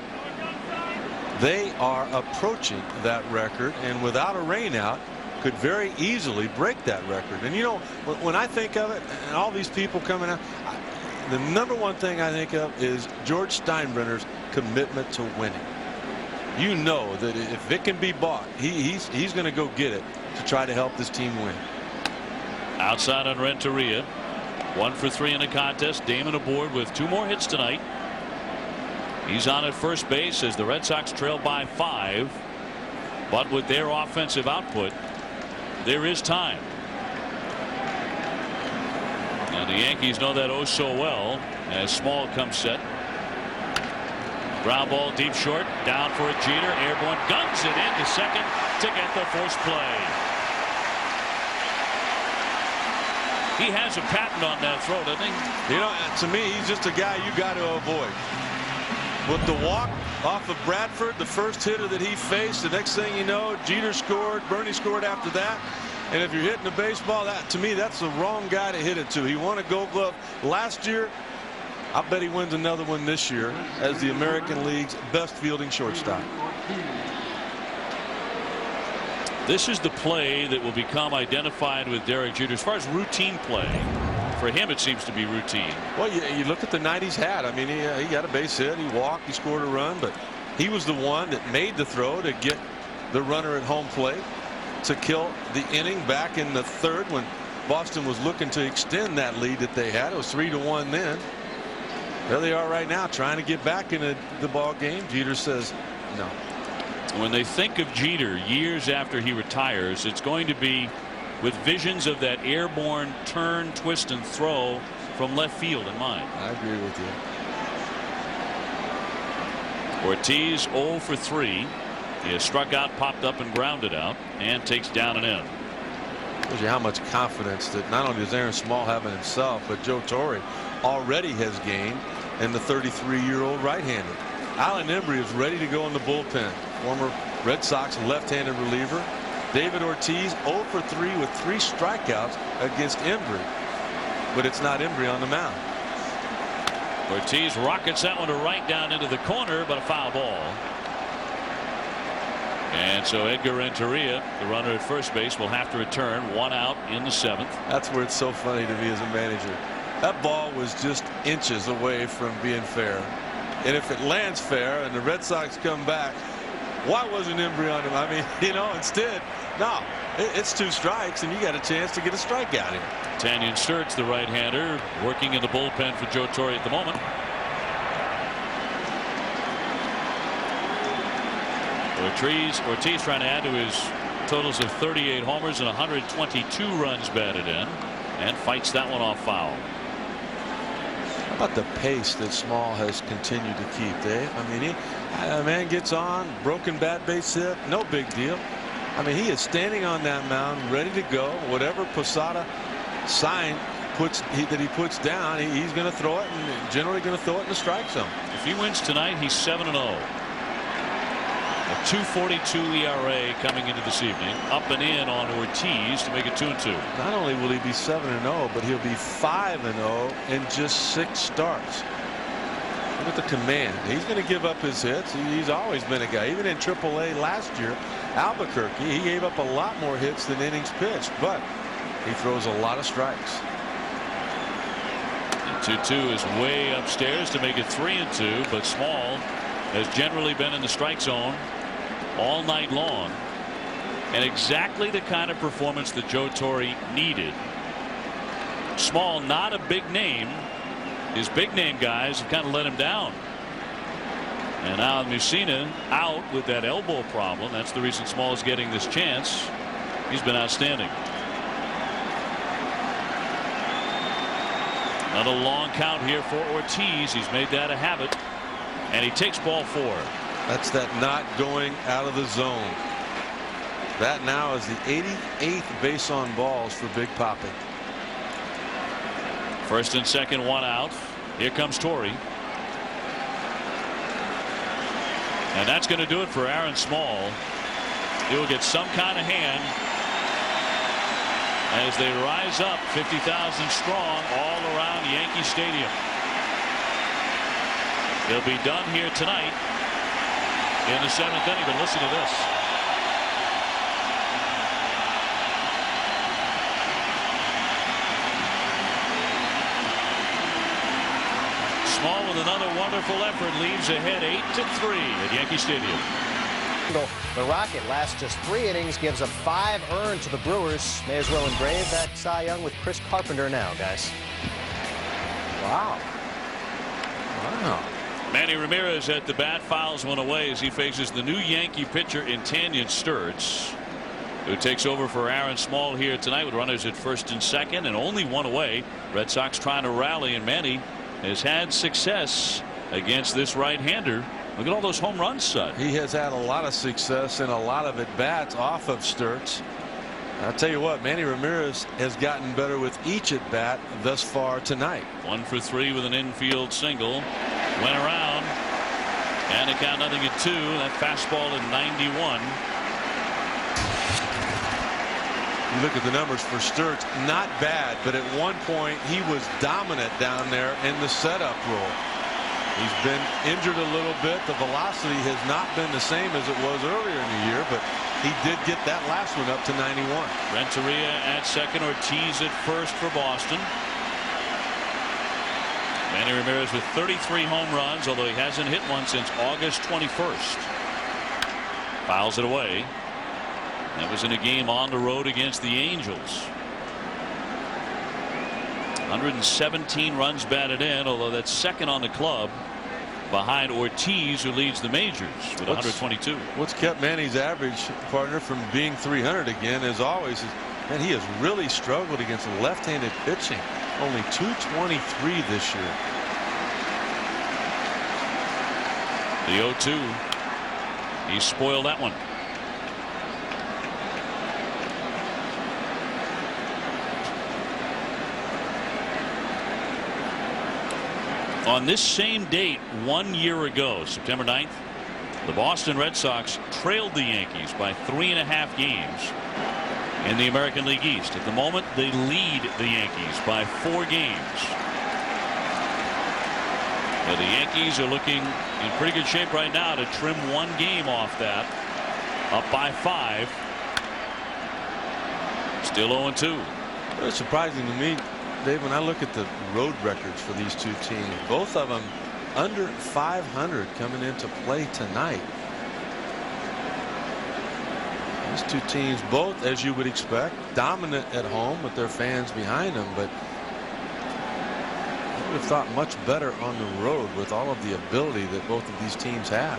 They are approaching that record, and without a rainout, could very easily break that record. And you know, when I think of it, and all these people coming out, the #1 thing I think of is George Steinbrenner's commitment to winning. You know that if it can be bought, he's going to go get it to try to help this team win. Outside on Renteria, 1 for 3 in the contest. Damon aboard with 2 more hits tonight. He's on at first base as the Red Sox trail by 5, but with their offensive output, there is time. And the Yankees know that oh so well as Small comes set. Ground ball deep short, down for a Jeter, airborne, guns it into second to get the first play. He has a patent on that throw, doesn't he? You know, to me, he's just a guy you got to avoid. With the walk off of Bradford, the first hitter that he faced, the next thing you know, Jeter scored, Bernie scored after that. And if you're hitting a baseball, that to me, that's the wrong guy to hit it to. He won a Gold Glove last year. I bet he wins another one this year as the American League's best fielding shortstop. This is the play that will become identified with Derek Jeter as far as routine play. For him, it seems to be routine. Well, you look at the night he's had. I mean, he got a base hit, he walked, he scored a run, but he was the one that made the throw to get the runner at home plate to kill the inning back in the 3rd when Boston was looking to extend that lead that they had. It was 3-1 then. There they are right now trying to get back into the ball game. Jeter says no. When they think of Jeter years after he retires, it's going to be with visions of that airborne turn, twist, and throw from left field in mind. I agree with you. Ortiz 0 for 3. He has struck out, popped up, and grounded out, and takes down and in. Shows you how much confidence that not only does Aaron Small have in himself, but Joe Torre already has gained in the 33-year-old right-hander. Alan Embry is ready to go in the bullpen. Former Red Sox left-handed reliever. David Ortiz 0 for 3 with 3 strikeouts against Embry. But it's not Embry on the mound. Ortiz rockets that one to right down into the corner, but a foul ball. And so Edgar Renteria, the runner at first base, will have to return 1 out in the 7th. That's where it's so funny to me as a manager. That ball was just inches away from being fair. And if it lands fair and the Red Sox come back, why wasn't Embry on him? I mean, you know, instead, no, it's 2 strikes and you got a chance to get a strikeout here. Tanyan Sturtz, the right-hander, working in the bullpen for Joe Torre at the moment. Ortiz trying to add to his totals of 38 homers and 122 runs batted in, and fights that one off foul. How about the pace that Small has continued to keep, Dave? I mean, a man gets on, broken bat base hit, no big deal. I mean, he is standing on that mound, ready to go. Whatever Posada sign that he puts down, he's going to throw it, and generally going to throw it in the strike zone. If he wins tonight, he's 7-0. A 2.42 ERA coming into this evening. Up and in on Ortiz to make it 2-2. Not only will he be 7-0, but he'll be 5-0 in just 6 starts. Look at the command. He's going to give up his hits. He's always been a guy. Even in AAA last year, Albuquerque, he gave up a lot more hits than innings pitched, but he throws a lot of strikes. 2-2 is way upstairs to make it 3-2, but Small has generally been in the strike zone all night long, and exactly the kind of performance that Joe Torre needed. Small, not a big name. His big name guys have kind of let him down. And now Mussina out with that elbow problem. That's the reason Small is getting this chance. He's been outstanding. Another long count here for Ortiz. He's made that a habit, and he takes ball 4. That's that not going out of the zone. That now is the 88th base on balls for Big Papi. First and second, 1 out. Here comes Torre. And that's going to do it for Aaron Small. He will get some kind of hand as they rise up 50,000 strong all around Yankee Stadium. They'll be done here tonight in the 7th inning, but listen to this. Small with another wonderful effort leaves ahead 8-3 at Yankee Stadium. The Rocket lasts just 3 innings, gives up 5 earned to the Brewers. May as well engrave that Cy Young with Chris Carpenter now, guys. Wow. Wow. Manny Ramirez at the bat fouls one away as he faces the new Yankee pitcher in Tanyan Sturtz, who takes over for Aaron Small here tonight with runners at first and second and only 1 away. Red Sox trying to rally, and Manny has had success against this right-hander. Look at all those home runs, Sud. He has had a lot of success and a lot of at-bats off of Sturtz. I'll tell you what, Manny Ramirez has gotten better with each at-bat thus far tonight. 1 for 3 with an infield single. Went around, and it count nothing at 2. That fastball at 91. You look at the numbers for Sturtz, not bad, but at one point he was dominant down there in the setup role. He's been injured a little bit. The velocity has not been the same as it was earlier in the year, but he did get that last one up to 91. Renteria at second, Ortiz at first for Boston. Manny Ramirez with 33 home runs, although he hasn't hit one since August 21st. Fouls it away. That was in a game on the road against the Angels. 117 runs batted in, although that's second on the club behind Ortiz, who leads the majors with 122. What's kept Manny's average, partner, from being 300 again, as always, is that he has really struggled against left-handed pitching. Only 223 this year. The 0-2. He spoiled that one. On this same date 1 year ago, September 9th, the Boston Red Sox trailed the Yankees by 3.5 games in the American League East. At the moment, they lead the Yankees by 4 games. But the Yankees are looking in pretty good shape right now to trim 1 game off that. Up by 5. Still 0-2. It's surprising to me, Dave, when I look at the road records for these two teams, both of them under 500 coming into play tonight. These two teams, both, as you would expect, dominant at home with their fans behind them, but I would have thought much better on the road with all of the ability that both of these teams have.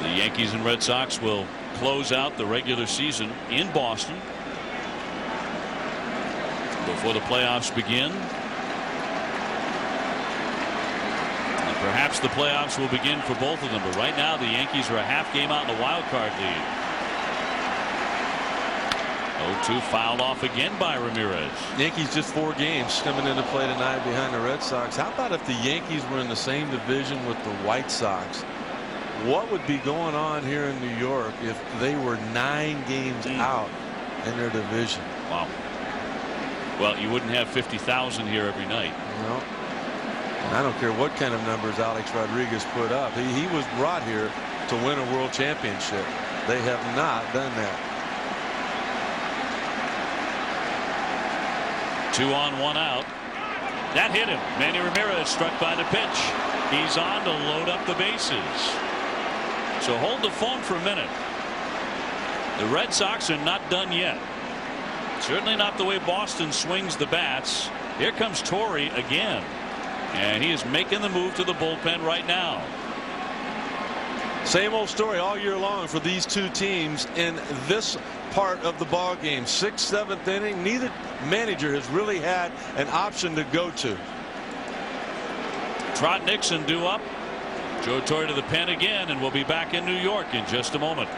The Yankees and Red Sox will close out the regular season in Boston before the playoffs begin. And perhaps the playoffs will begin for both of them, but right now the Yankees are a half game out in the wild card lead. 0-2 fouled off again by Ramirez. Yankees just 4 games coming into play tonight behind the Red Sox. How about if the Yankees were in the same division with the White Sox? what would be going on here in New York if they were 9 games out in their division. Wow. Well, you wouldn't have 50,000 here every night. No. And I don't care what kind of numbers Alex Rodriguez put up. He was brought here to win a world championship. They have not done that. 2 on, 1 out. That hit him. Manny Ramirez struck by the pitch. He's on to load up the bases. So hold the phone for a minute. The Red Sox are not done yet. Certainly not the way Boston swings the bats. Here comes Torrey again. And he is making the move to the bullpen right now. Same old story all year long for these two teams in this part of the ball game. 6th, 7th inning. Neither manager has really had an option to go to. Trot Nixon due up. Joe Torre to the pen again, and we'll be back in New York in just a moment.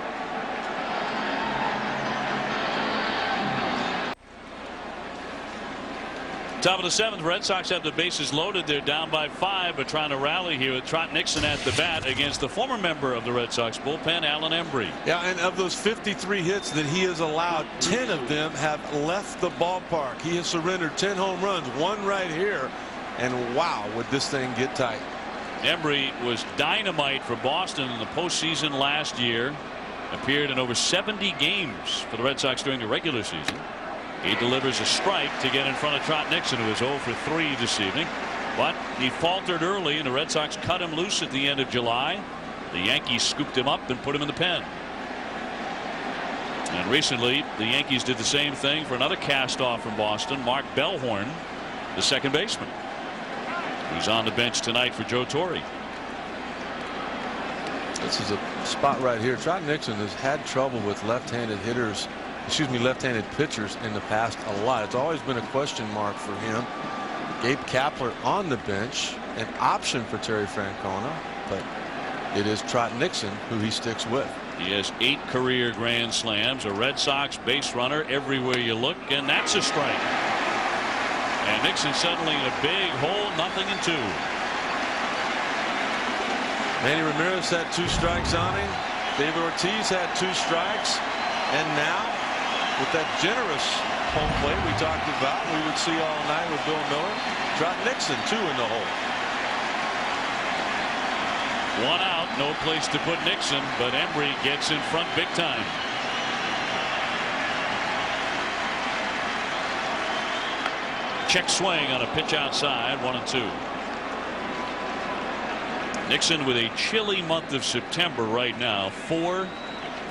Top of the 7th, Red Sox have the bases loaded. They're down by 5, but trying to rally here with Trot Nixon at the bat against the former member of the Red Sox bullpen, Alan Embry. Yeah, and of those 53 hits that he has allowed, 10 of them have left the ballpark. He has surrendered 10 home runs, 1 right here, and wow, would this thing get tight. Embry was dynamite for Boston in the postseason last year. Appeared in over 70 games for the Red Sox during the regular season. He delivers a strike to get in front of Trot Nixon, who is 0 for 3 this evening. But he faltered early, and the Red Sox cut him loose at the end of July. The Yankees scooped him up and put him in the pen. And recently, the Yankees did the same thing for another cast-off from Boston, Mark Bellhorn, the second baseman, who's on the bench tonight for Joe Torre. This is a spot right here. Trot Nixon has had trouble with left-handed hitters. Left-handed pitchers in the past a lot. It's always been a question mark for him. Gabe Kapler on the bench, an option for Terry Francona, but it is Trot Nixon who he sticks with. He has 8 career grand slams, a Red Sox base runner everywhere you look, and that's a strike. And Nixon suddenly in a big hole, 0-2. Manny Ramirez had 2 strikes on him. David Ortiz had 2 strikes, and now, with that generous home plate we talked about, we would see all night with Bill Miller, Trot Nixon 2 in the hole. 1 out, no place to put Nixon, but Embry gets in front big time. Check swing on a pitch outside, 1-2. Nixon with a chilly month of September right now, 4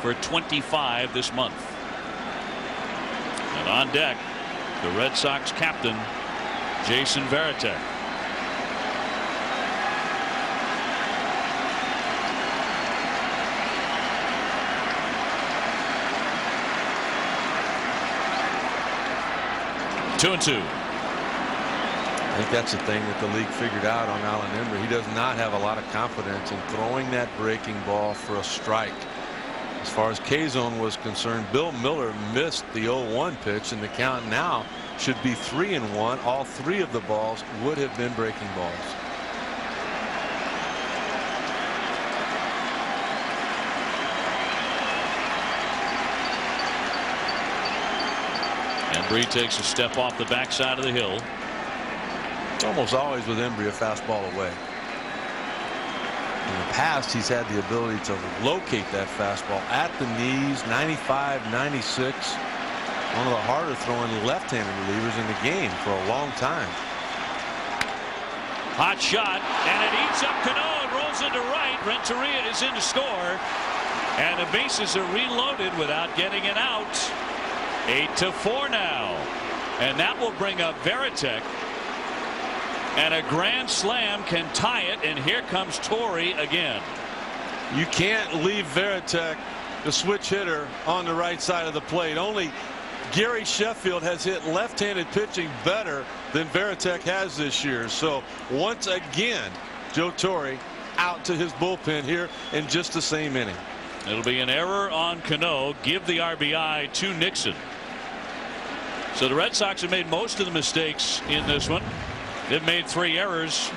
for 25 this month. And on deck, the Red Sox captain, Jason Varitek. Two and 2. I think that's the thing that the league figured out on Alan Embry. He does not have a lot of confidence in throwing that breaking ball for a strike. As far as K-zone was concerned, Bill Miller missed the 0-1 pitch, and the count now should be 3-1. All 3 of the balls would have been breaking balls. Embry takes a step off the backside of the hill. Almost always with Embry a fastball away. In the past, he's had the ability to locate that fastball at the knees. 95, 96. One of the harder throwing left-handed relievers in the game for a long time. Hot shot, and it eats up Cano and rolls into right. Renteria is in to score, and the bases are reloaded without getting it out. 8-4 now, and that will bring up Varitek. And a grand slam can tie it, and here comes Torre again. You can't leave Varitek, the switch hitter, on the right side of the plate. Only Gary Sheffield has hit left-handed pitching better than Varitek has this year. So once again, Joe Torre out to his bullpen here in just the same inning. It'll be an error on Cano. Give the RBI to Nixon. So the Red Sox have made most of the mistakes in this one. They've made 3 errors.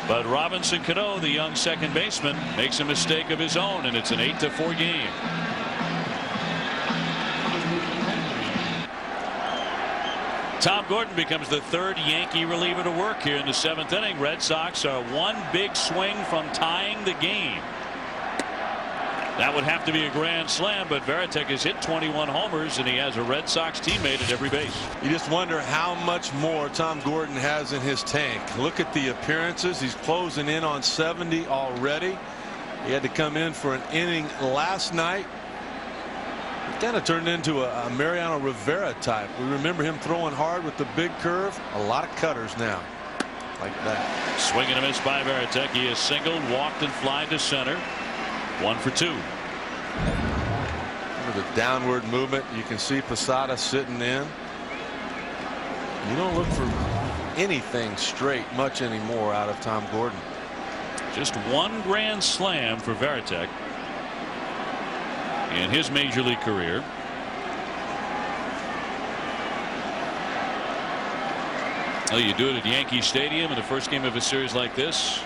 But Robinson Cano, the young second baseman, makes a mistake of his own, and it's an 8-4 game. Tom Gordon becomes the third Yankee reliever to work here in the 7th inning. Red Sox are one big swing from tying the game. That would have to be a grand slam, but Varitek has hit 21 homers, and he has a Red Sox teammate at every base. You just wonder how much more Tom Gordon has in his tank. Look at the appearances. He's closing in on 70 already. He had to come in for an inning last night. It kind of turned into a Mariano Rivera type. We remember him throwing hard with the big curve. A lot of cutters now like that. Swing and a miss by Varitek. He has singled, walked, and flied to center. 1 for 2. Under the downward movement, you can see Posada sitting in. You don't look for anything straight much anymore out of Tom Gordon. Just one grand slam for Varitek in his major league career. Oh, you do it at Yankee Stadium in the first game of a series like this.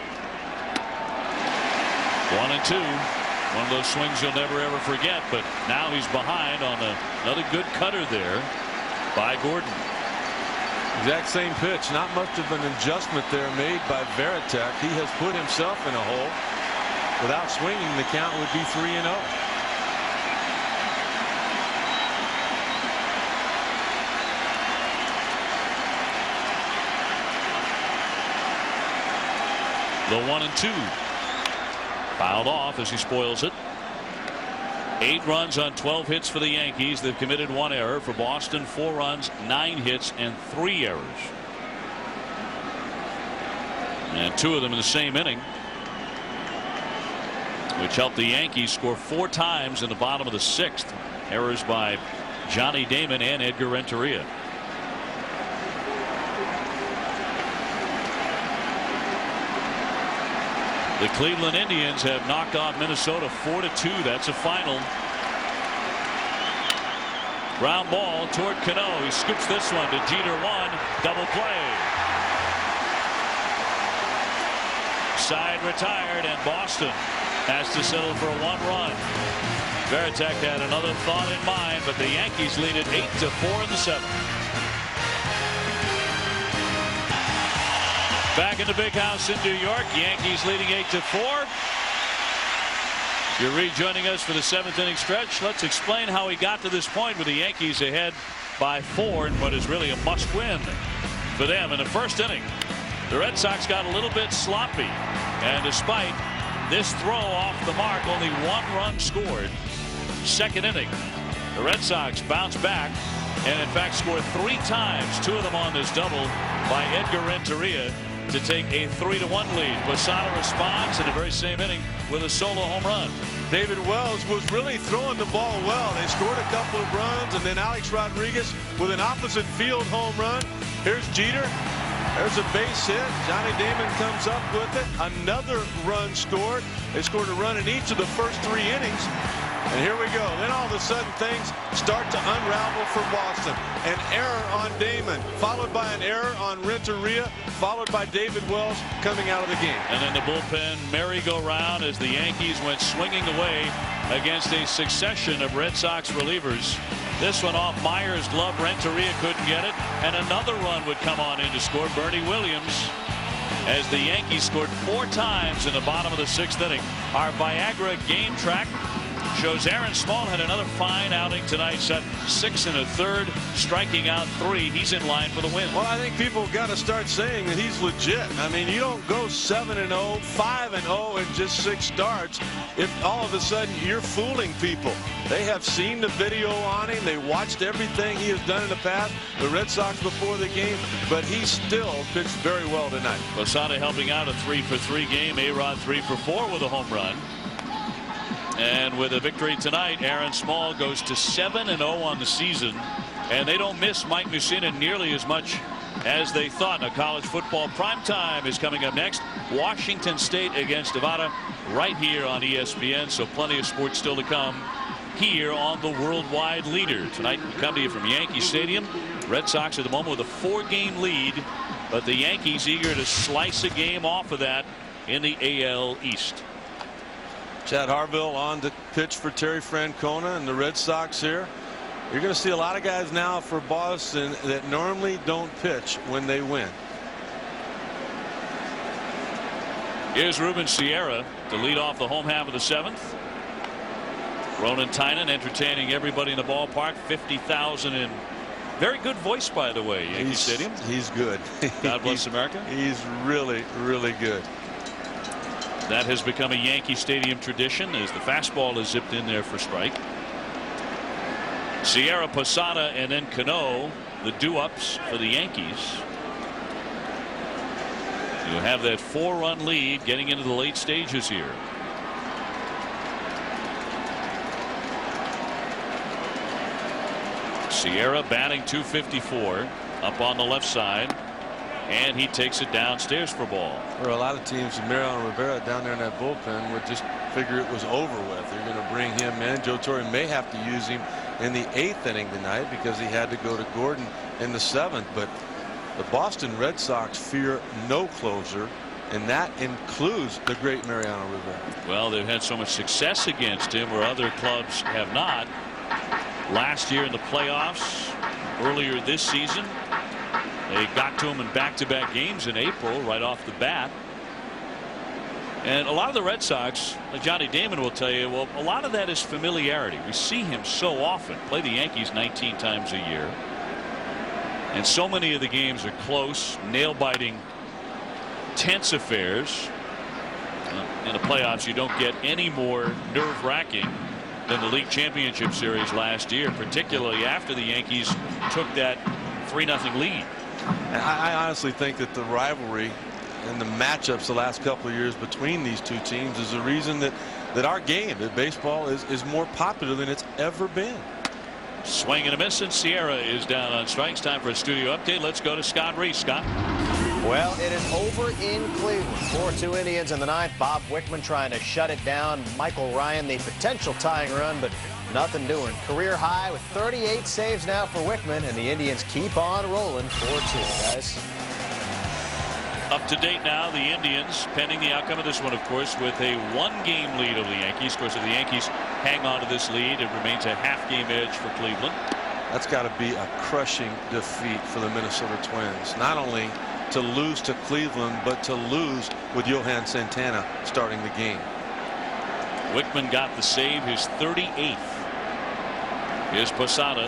1-2. One of those swings you'll never ever forget, but now he's behind on another good cutter there by Gordon. Exact same pitch. Not much of an adjustment there made by Varitek. He has put himself in a hole. Without swinging, the count would be 3-0. The 1-2. Fouled off as he spoils it. 8 runs on 12 hits for the Yankees. They've committed 1 error. For Boston, 4 runs, 9 hits, and 3 errors. And 2 of them in the same inning, which helped the Yankees score 4 times in the bottom of the 6th. Errors by Johnny Damon and Edgar Renteria. The Cleveland Indians have knocked off Minnesota 4-2. That's a final. Ground ball toward Cano. He scoops this one to Jeter. 1 double play. Side retired, and Boston has to settle for a 1-run. Varitek had another thought in mind, but the Yankees lead it 8-4 in the 7th. Back in the big house in New York, Yankees leading 8-4. You're rejoining us for the 7th inning stretch. Let's explain how he got to this point with the Yankees ahead by 4 in what is really a must-win for them. In the first inning, the Red Sox got a little bit sloppy, and despite this throw off the mark, only 1 run scored. Second inning, the Red Sox bounced back and in fact scored 3 times, 2 of them on this double by Edgar Renteria, to take a 3-1 lead. Posada responds in the very same inning with a solo home run. David Wells was really throwing the ball well. They scored a couple of runs, and then Alex Rodriguez with an opposite field home run. Here's Jeter. There's a base hit. Johnny Damon comes up with it. Another run scored. They scored a run in each of the first 3 innings. And here we go. Then all of a sudden things start to unravel for Boston. An error on Damon, followed by an error on Renteria, followed by David Wells coming out of the game. And then the bullpen merry-go-round as the Yankees went swinging away against a succession of Red Sox relievers. This one off Myers' glove. Renteria couldn't get it, and another run would come on in to score. Bernie Williams, as the Yankees scored 4 times in the bottom of the 6th inning. Our Viagra game track shows Aaron Small had another fine outing tonight, set 6 1/3, striking out 3. He's in line for the win. Well, I think people have got to start saying that he's legit. I mean, you don't go 7-0, 5-0 in just 6 starts if all of a sudden you're fooling people. They have seen the video on him. They watched everything he has done in the past, the Red Sox before the game, but he still pitched very well tonight. Posada helping out, a 3-for-3 game. A-Rod 3-for-4 with a home run. And with a victory tonight, Aaron Small goes to 7-0 on the season, and they don't miss Mike Mussina nearly as much as they thought. Now, college football primetime is coming up next. Washington State against Nevada, right here on ESPN. So plenty of sports still to come here on the worldwide leader. Tonight, we come to you from Yankee Stadium. Red Sox at the moment with a 4-game lead But the Yankees eager to slice a game off of that in the AL East. Chad Harville on to pitch for Terry Francona and the Red Sox here. You're going to see a lot of guys now for Boston that normally don't pitch when they win. Here's Ruben Sierra to lead off the home half of the 7th. Ronan Tynan entertaining everybody in the ballpark. 50,000 in. Very good voice, by the way. Yankee Stadium. He's good. God bless America. He's really, really good. That has become a Yankee Stadium tradition as the fastball is zipped in there for strike. Sierra, Posada, and then Cano, the do-ups for the Yankees. You have that 4-run lead getting into the late stages here. Sierra batting .254 up on the left side, and he takes it downstairs for ball. For a lot of teams, Mariano Rivera down there in that bullpen would just figure it was over with. They're going to bring him in. Joe Torre may have to use him in the 8th inning tonight because he had to go to Gordon in the 7th. But the Boston Red Sox fear no closer, and that includes the great Mariano Rivera. Well, they've had so much success against him where other clubs have not. Last year in the playoffs, earlier this season, they got to him in back-to-back games in April right off the bat. And a lot of the Red Sox, like Johnny Damon will tell you, well, a lot of that is familiarity. We see him so often play the Yankees 19 times a year. And so many of the games are close, nail-biting, tense affairs. In the playoffs, you don't get any more nerve-wracking than the league championship series last year, particularly after the Yankees took that 3-0 lead. And I honestly think that the rivalry and the matchups the last couple of years between these two teams is the reason that our game, that baseball, is more popular than it's ever been. Swing and a miss, and Sierra is down on strikes. Time for a studio update. Let's go to Scott Reese. Scott. Well, it is over in Cleveland. 4-2 Indians in the 9th. Bob Wickman trying to shut it down. Michael Ryan, the potential tying run, but nothing doing. Career high with 38 saves now for Wickman, and the Indians keep on rolling. 4-2, guys. Up to date now, the Indians, pending the outcome of this one, of course, with a 1-game lead over the Yankees. Of course, if the Yankees hang on to this lead, it remains a half-game edge for Cleveland. That's got to be a crushing defeat for the Minnesota Twins. Not only to lose to Cleveland, but to lose with Johan Santana starting the game. Wickman got the save, his 38th. Here's Posada.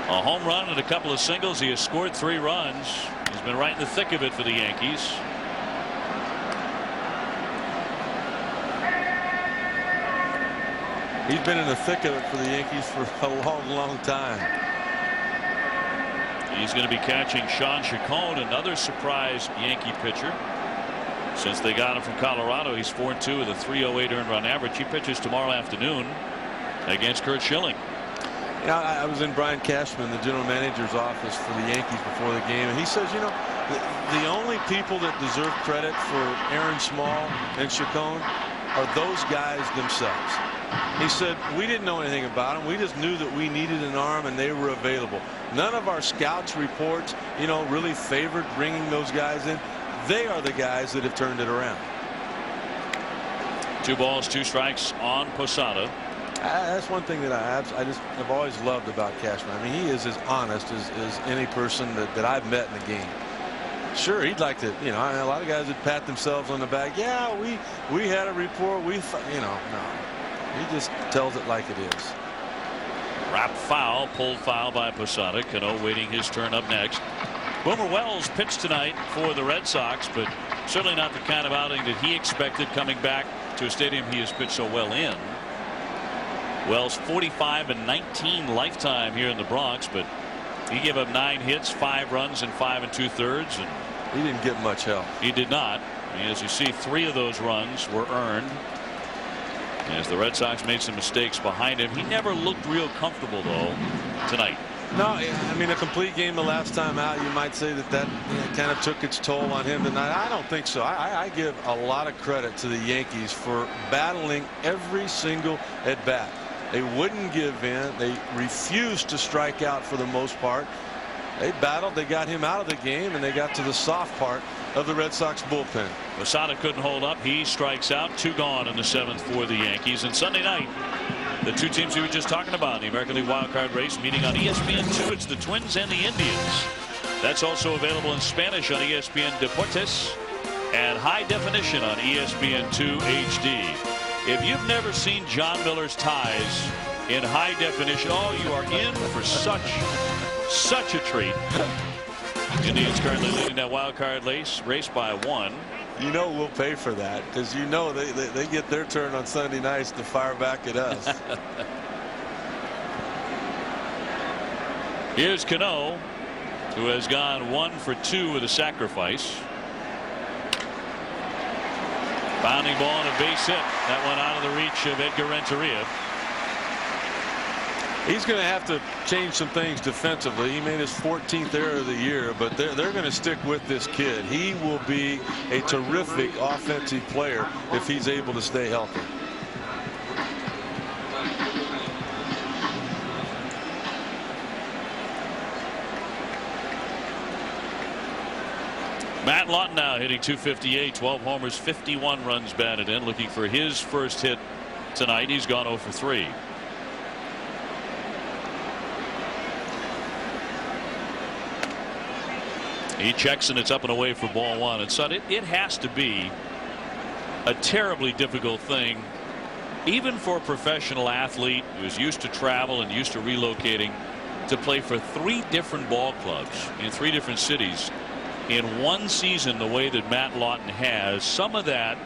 A home run and a couple of singles. He has scored 3 runs. He's been right in the thick of it for the Yankees. He's been in the thick of it for the Yankees for a long time. He's going to be catching Sean Chacon, another surprise Yankee pitcher. Since they got him from Colorado, he's 4-2 with a .308 earned run average. He pitches tomorrow afternoon against Curt Schilling. Yeah, I was in Brian Cashman, the general manager's office for the Yankees before the game, and he says, you know, the only people that deserve credit for Aaron Small and Chacon are those guys themselves. He said, we didn't know anything about them. We just knew that we needed an arm and they were available. None of our scouts reports, you know, really favored bringing those guys in. They are the guys that have turned it around. 2 balls, 2 strikes on Posada. That's one thing that I've always loved about Cashman. I mean, he is as honest as any person that I've met in the game. Sure, he'd like to, you know, a lot of guys would pat themselves on the back. Yeah, we had a report. You know, no. He just tells it like it is. Wrapped foul, pulled foul by Posada. Cano waiting his turn up next. Boomer Wells pitched tonight for the Red Sox, but certainly not the kind of outing that he expected coming back to a stadium he has pitched so well in. Wells 45-19 lifetime here in the Bronx, but he gave up 9 hits, 5 runs, and 5 2/3. And he didn't get much help. He did not. And as you see, 3 of those runs were earned. As the Red Sox made some mistakes behind him. He never looked real comfortable, though, tonight. No, I mean, a complete game the last time out, you might say that kind of took its toll on him tonight. I don't think so. I give a lot of credit to the Yankees for battling every single at bat. They wouldn't give in. They refused to strike out for the most part. They battled. They got him out of the game, and they got to the soft part of the Red Sox bullpen. Posada couldn't hold up. He strikes out. 2 gone in the 7th for the Yankees. And Sunday night, the two teams we were just talking about, the American League wildcard race, meeting on ESPN2. It's the Twins and the Indians. That's also available in Spanish on ESPN Deportes and high definition on ESPN2 HD. If you've never seen John Miller's ties in high definition, oh, you are in for such a treat. Indians currently leading that wild card race by 1. You know we'll pay for that, because you know they get their turn on Sunday nights to fire back at us. Here's Cano, who has gone 1 for 2 with a sacrifice. Bounding ball and a base hit. That went out of the reach of Edgar Renteria. He's going to have to change some things defensively. He made his 14th error of the year, but they're going to stick with this kid. He will be a terrific offensive player if he's able to stay healthy. Matt Lawton now hitting .258, 12 homers, 51 runs batted in, looking for his first hit tonight. He's gone 0 for 3. He checks, and it's up and away for ball 1. And son, it has to be a terribly difficult thing, even for a professional athlete who's used to travel and used to relocating, to play for 3 different ball clubs in 3 different cities in one season the way that Matt Lawton has. Some of that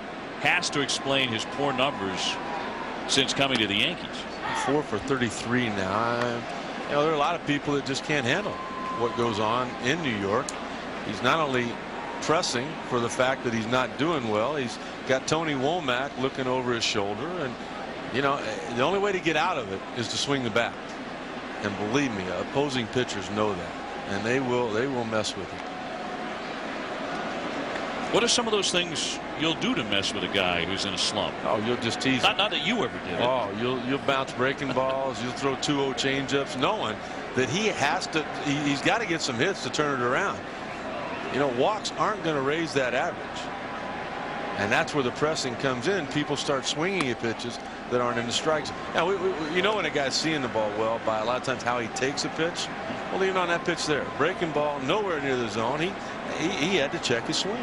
has to explain his poor numbers since coming to the Yankees. 4 for 33 now. You know, there are a lot of people that just can't handle what goes on in New York. He's not only pressing for the fact that he's not doing well, he's got Tony Womack looking over his shoulder, and you know the only way to get out of it is to swing the bat. And believe me, opposing pitchers know that, and they will mess with him. What are some of those things you'll do to mess with a guy who's in a slump? Oh, you'll just tease him. Not that you ever did it. Oh, you'll bounce breaking balls. You'll throw 2-0 changeups, knowing that he's got to get some hits to turn it around. You know, walks aren't going to raise that average, and that's where the pressing comes in. People start swinging at pitches that aren't in the strike zone. Now, you know when a guy's seeing the ball well by a lot of times how he takes a pitch. Well, even on that pitch there, breaking ball, nowhere near the zone. He had to check his swing.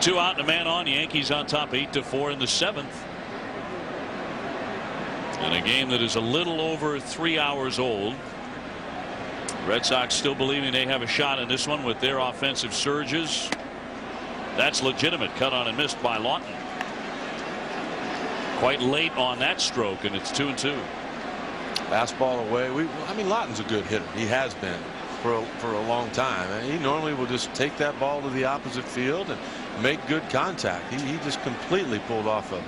2 out and a man on. Yankees on top 8-4 in the 7th. In a game that is a little over 3 hours old. Red Sox still believing they have a shot in this one with their offensive surges. That's legitimate. Cut on and missed by Lawton. Quite late on that stroke, and it's 2-2. Fastball away. I mean, Lawton's a good hitter. He has been for a long time. And he normally will just take that ball to the opposite field and make good contact. He just completely pulled off of it.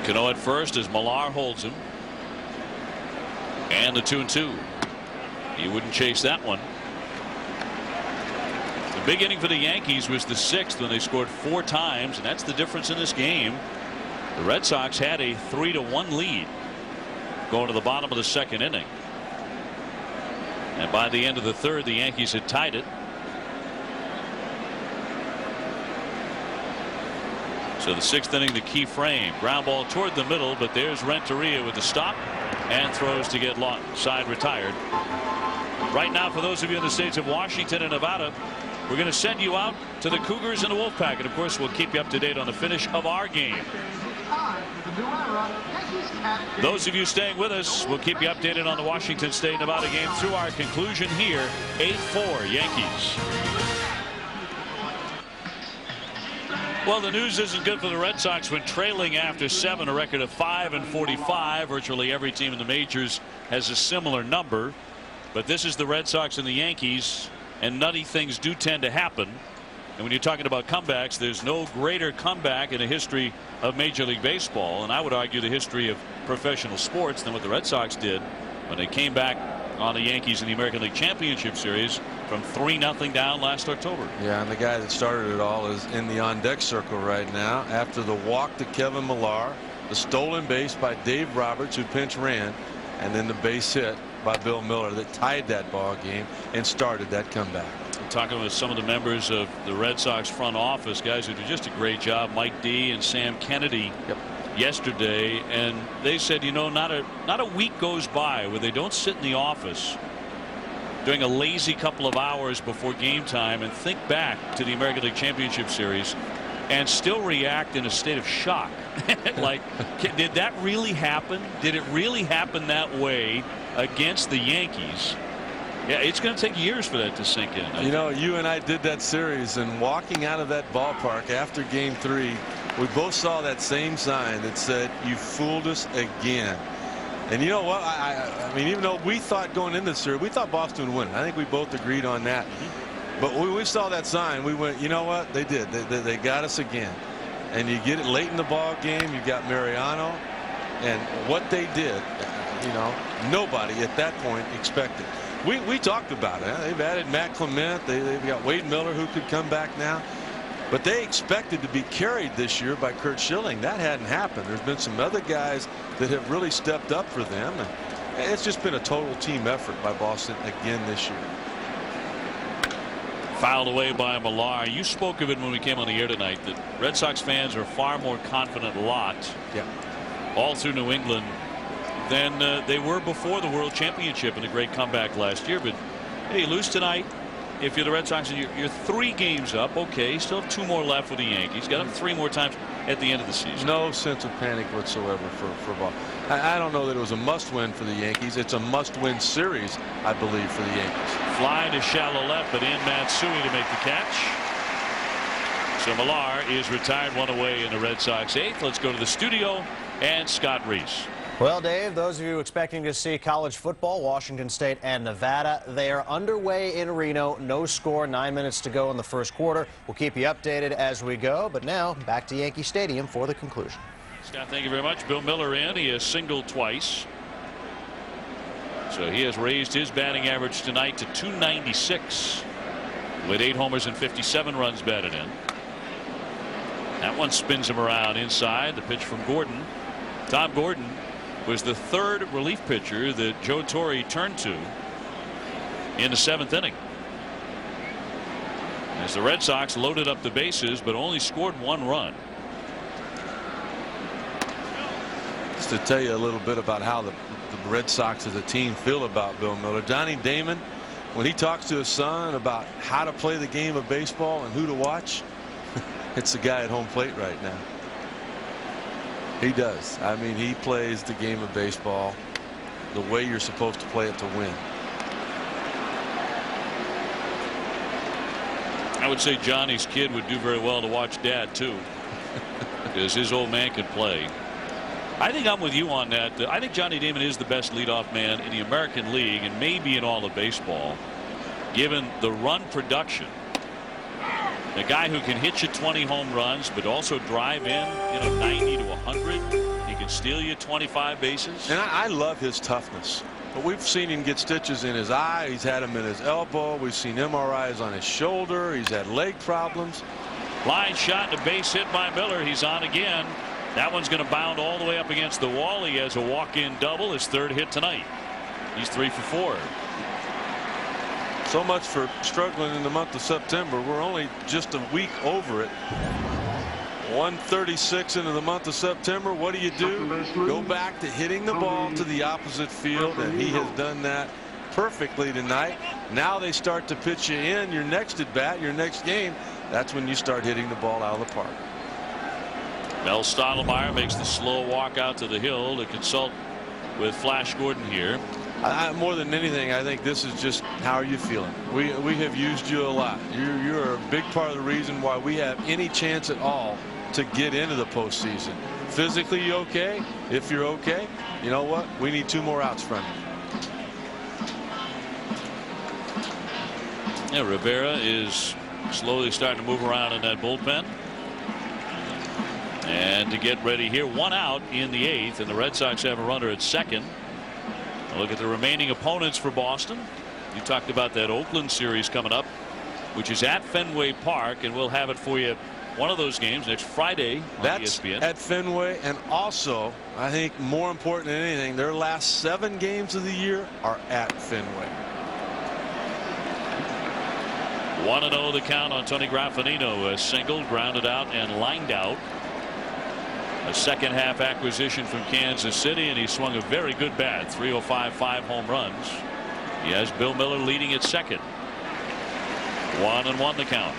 Cano at first as Millar holds him. And the 2-2. He wouldn't chase that one. The big inning for the Yankees was the 6th when they scored 4 times, and that's the difference in this game. The Red Sox had a 3-1 lead going to the bottom of the 2nd inning. And by the end of the 3rd, the Yankees had tied it. So the 6th inning, the key frame. Ground ball toward the middle, but there's Renteria with the stop and throws to get Lawton. Side retired. Right now, for those of you in the states of Washington and Nevada, we're going to send you out to the Cougars and the Wolfpack. And of course, we'll keep you up to date on the finish of our game. Those of you staying with us, we'll keep you updated on the Washington State Nevada game through our conclusion here. 8-4 Yankees. Well, the news isn't good for the Red Sox when trailing after 7, a record of 5-45. Virtually every team in the majors has a similar number. But this is the Red Sox and the Yankees, and nutty things do tend to happen. And when you're talking about comebacks, there's no greater comeback in the history of Major League Baseball, and I would argue the history of professional sports, than what the Red Sox did when they came back on the Yankees in the American League Championship Series from 3-0 down last October. Yeah, and the guy that started it all is in the on-deck circle right now after the walk to Kevin Millar the stolen base by Dave Roberts, who pinch ran, and then the base hit by Bill Miller that tied that ball game and started that comeback. I'm talking with some of the members of the Red Sox front office, guys who did just a great job, Mike D and Sam Kennedy, yesterday, and they said, you know, not a week goes by where they don't sit in the office during a lazy couple of hours before game time and think back to the American League Championship Series and still react in a state of shock. Like, did that really happen? Did it really happen that way against the Yankees? Yeah, it's going to take years for that to sink in. You know, you and I did that series, and walking out of that ballpark after game 3, we both saw that same sign that said, "You fooled us again." And you know what? I mean, even though we thought going into the series, we thought Boston would win. I think we both agreed on that. But when we saw that sign, we went, you know what? They did. They got us again. And you get it late in the ball game. You got Mariano, and what they did, you know, nobody at that point expected. We talked about it. They've added Matt Clement. They've got Wade Miller, who could come back now. But they expected to be carried this year by Curt Schilling. That hadn't happened. There's been some other guys that have really stepped up for them. And it's just been a total team effort by Boston again this year. Fouled away by Millar. You spoke of it when we came on the air tonight, that Red Sox fans are far more confident all through New England than they were before the World Championship and a great comeback last year. But hey, you lose tonight. If you're the Red Sox, you're 3 games up. Okay, still have 2 more left with the Yankees. Got them 3 more times at the end of the season. No sense of panic whatsoever for Boston. I don't know that it was a must-win for the Yankees. It's a must-win series, I believe, for the Yankees. Fly to shallow left, but in Matsui to make the catch. So Millar is retired, 1 away in the Red Sox 8th. Let's go to the studio and Scott Reese. Well, Dave, those of you expecting to see college football, Washington State and Nevada, they are underway in Reno. No score, 9 minutes to go in the first quarter. We'll keep you updated as we go. But now back to Yankee Stadium for the conclusion. Scott, thank you very much. Bill Miller in. He has singled twice. So he has raised his batting average tonight to .296 with 8 homers and 57 runs batted in. That one spins him around inside. The pitch from Gordon. Tom Gordon was the 3rd relief pitcher that Joe Torre turned to in the 7th inning. As the Red Sox loaded up the bases but only scored 1 run. Just to tell you a little bit about how the Red Sox as a team feel about Bill Miller. Johnny Damon, when he talks to his son about how to play the game of baseball and who to watch, it's the guy at home plate right now. He does. I mean, he plays the game of baseball the way you're supposed to play it to win. I would say Johnny's kid would do very well to watch Dad too, because his old man could play. I think I'm with you on that. I think Johnny Damon is the best leadoff man in the American League and maybe in all of baseball, given the run production. A guy who can hit you 20 home runs but also drive in, you know, 90 to 100. He can steal you 25 bases. And I love his toughness. But we've seen him get stitches in his eye. He's had them in his elbow. We've seen MRIs on his shoulder. He's had leg problems. Line shot and a base hit by Miller. He's on again. That one's going to bound all the way up against the wall. He has a walk-in double, his 3rd hit tonight. He's 3 for 4. So much for struggling in the month of September. We're only just a week over it. 136 into the month of September. What do? Go back to hitting the ball to the opposite field, and he has done that perfectly tonight. Now they start to pitch you in your next at bat, your next game. That's when you start hitting the ball out of the park. Mel Stottlemyre makes the slow walk out to the hill to consult with Flash Gordon here. More than anything, I think this is just how are you feeling. We have used you a lot. You're a big part of the reason why we have any chance at all to get into the postseason. Physically, you okay? If you're okay, you know what? We need 2 more outs from you. Yeah, Rivera is slowly starting to move around in that bullpen. And to get ready here, 1 out in the 8th, and the Red Sox have a runner at 2nd. Look at the remaining opponents for Boston. You talked about that Oakland series coming up, which is at Fenway Park, and we'll have it for you one of those games next Friday on That's ESPN. at Fenway, and also I think more important than anything, their last 7 games of the year are at Fenway. 1-0 the count on Tony Graffinino. A single, grounded out and lined out. A second half acquisition from Kansas City, and he swung a very good bat. 305, 5 home runs. He has Bill Miller leading at second. 1-1 the count.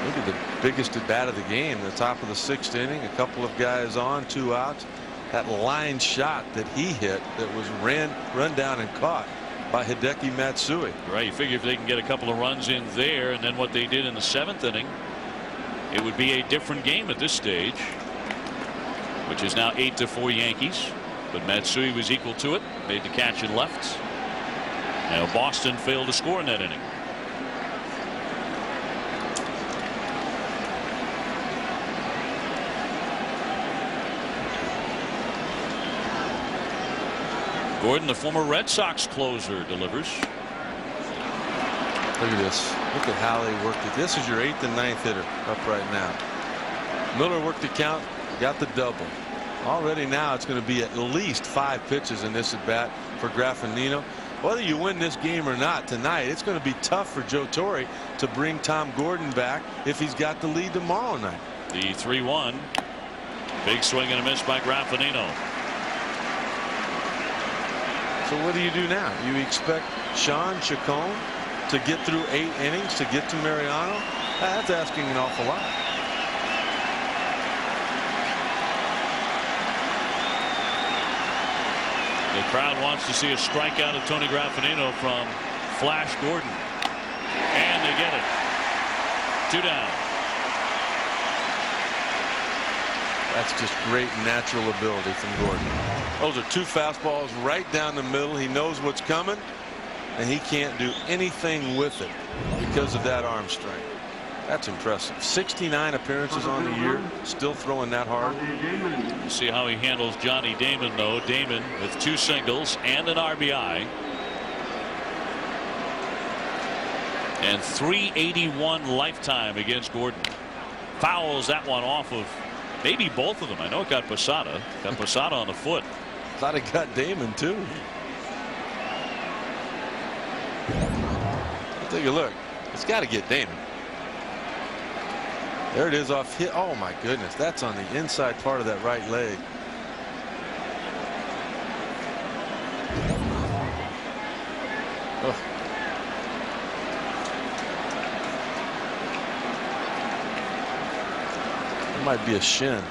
Maybe the biggest at bat of the game, the top of the 6th inning, a couple of guys on, 2 outs. That line shot that he hit that was run down and caught by Hideki Matsui. Right, you figure if they can get a couple of runs in there, and then what they did in the 7th inning, it would be a different game at this stage, which is now 8-4 Yankees. But Matsui was equal to it, made the catch and left. Now Boston failed to score in that inning. Gordon, the former Red Sox closer, delivers. Look at this. Look at how they worked it. This is your 8th and 9th hitter up right now. Miller worked the count, got the double. Already now it's going to be at least 5 pitches in this at bat for Graffinino. Whether you win this game or not tonight, it's going to be tough for Joe Torre to bring Tom Gordon back if he's got the lead tomorrow night. The 3-1. Big swing and a miss by Graffinino. So what do you do now? You expect Sean Chacon to get through 8 innings to get to Mariano? That's asking an awful lot. The crowd wants to see a strikeout of Tony Graffinino from Flash Gordon. And they get it. 2 down. That's just great natural ability from Gordon. Those are 2 fastballs right down the middle. He knows what's coming, and he can't do anything with it because of that arm strength. That's impressive. 69 appearances on the year, still throwing that hard. We'll see how he handles Johnny Damon, though. Damon with 2 singles and an RBI. And 381 lifetime against Gordon. Fouls that one off of maybe both of them. I know it got Posada. Got Posada on the foot. Thought it got Damon too. Take a look. It's got to get Damon. There it is off hit. Oh my goodness, that's on the inside part of that right leg. Oh. There might be a shin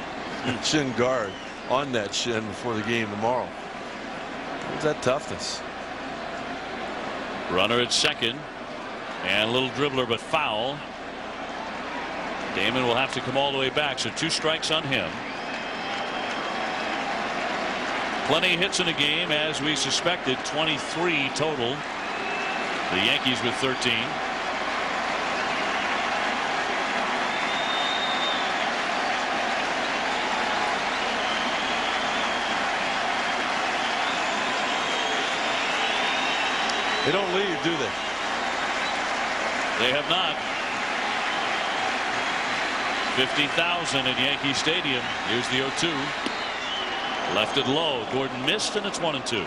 guard on that shin before the game tomorrow. What's that toughness? Runner at second, and a little dribbler, but foul. Damon will have to come all the way back, so 2 strikes on him. Plenty of hits in the game, as we suspected. 23 total. The Yankees with 13. They don't leave, do they? They have not. 50,000 at Yankee Stadium. Here's the 0-2. Left it low. Gordon missed, and it's 1-2.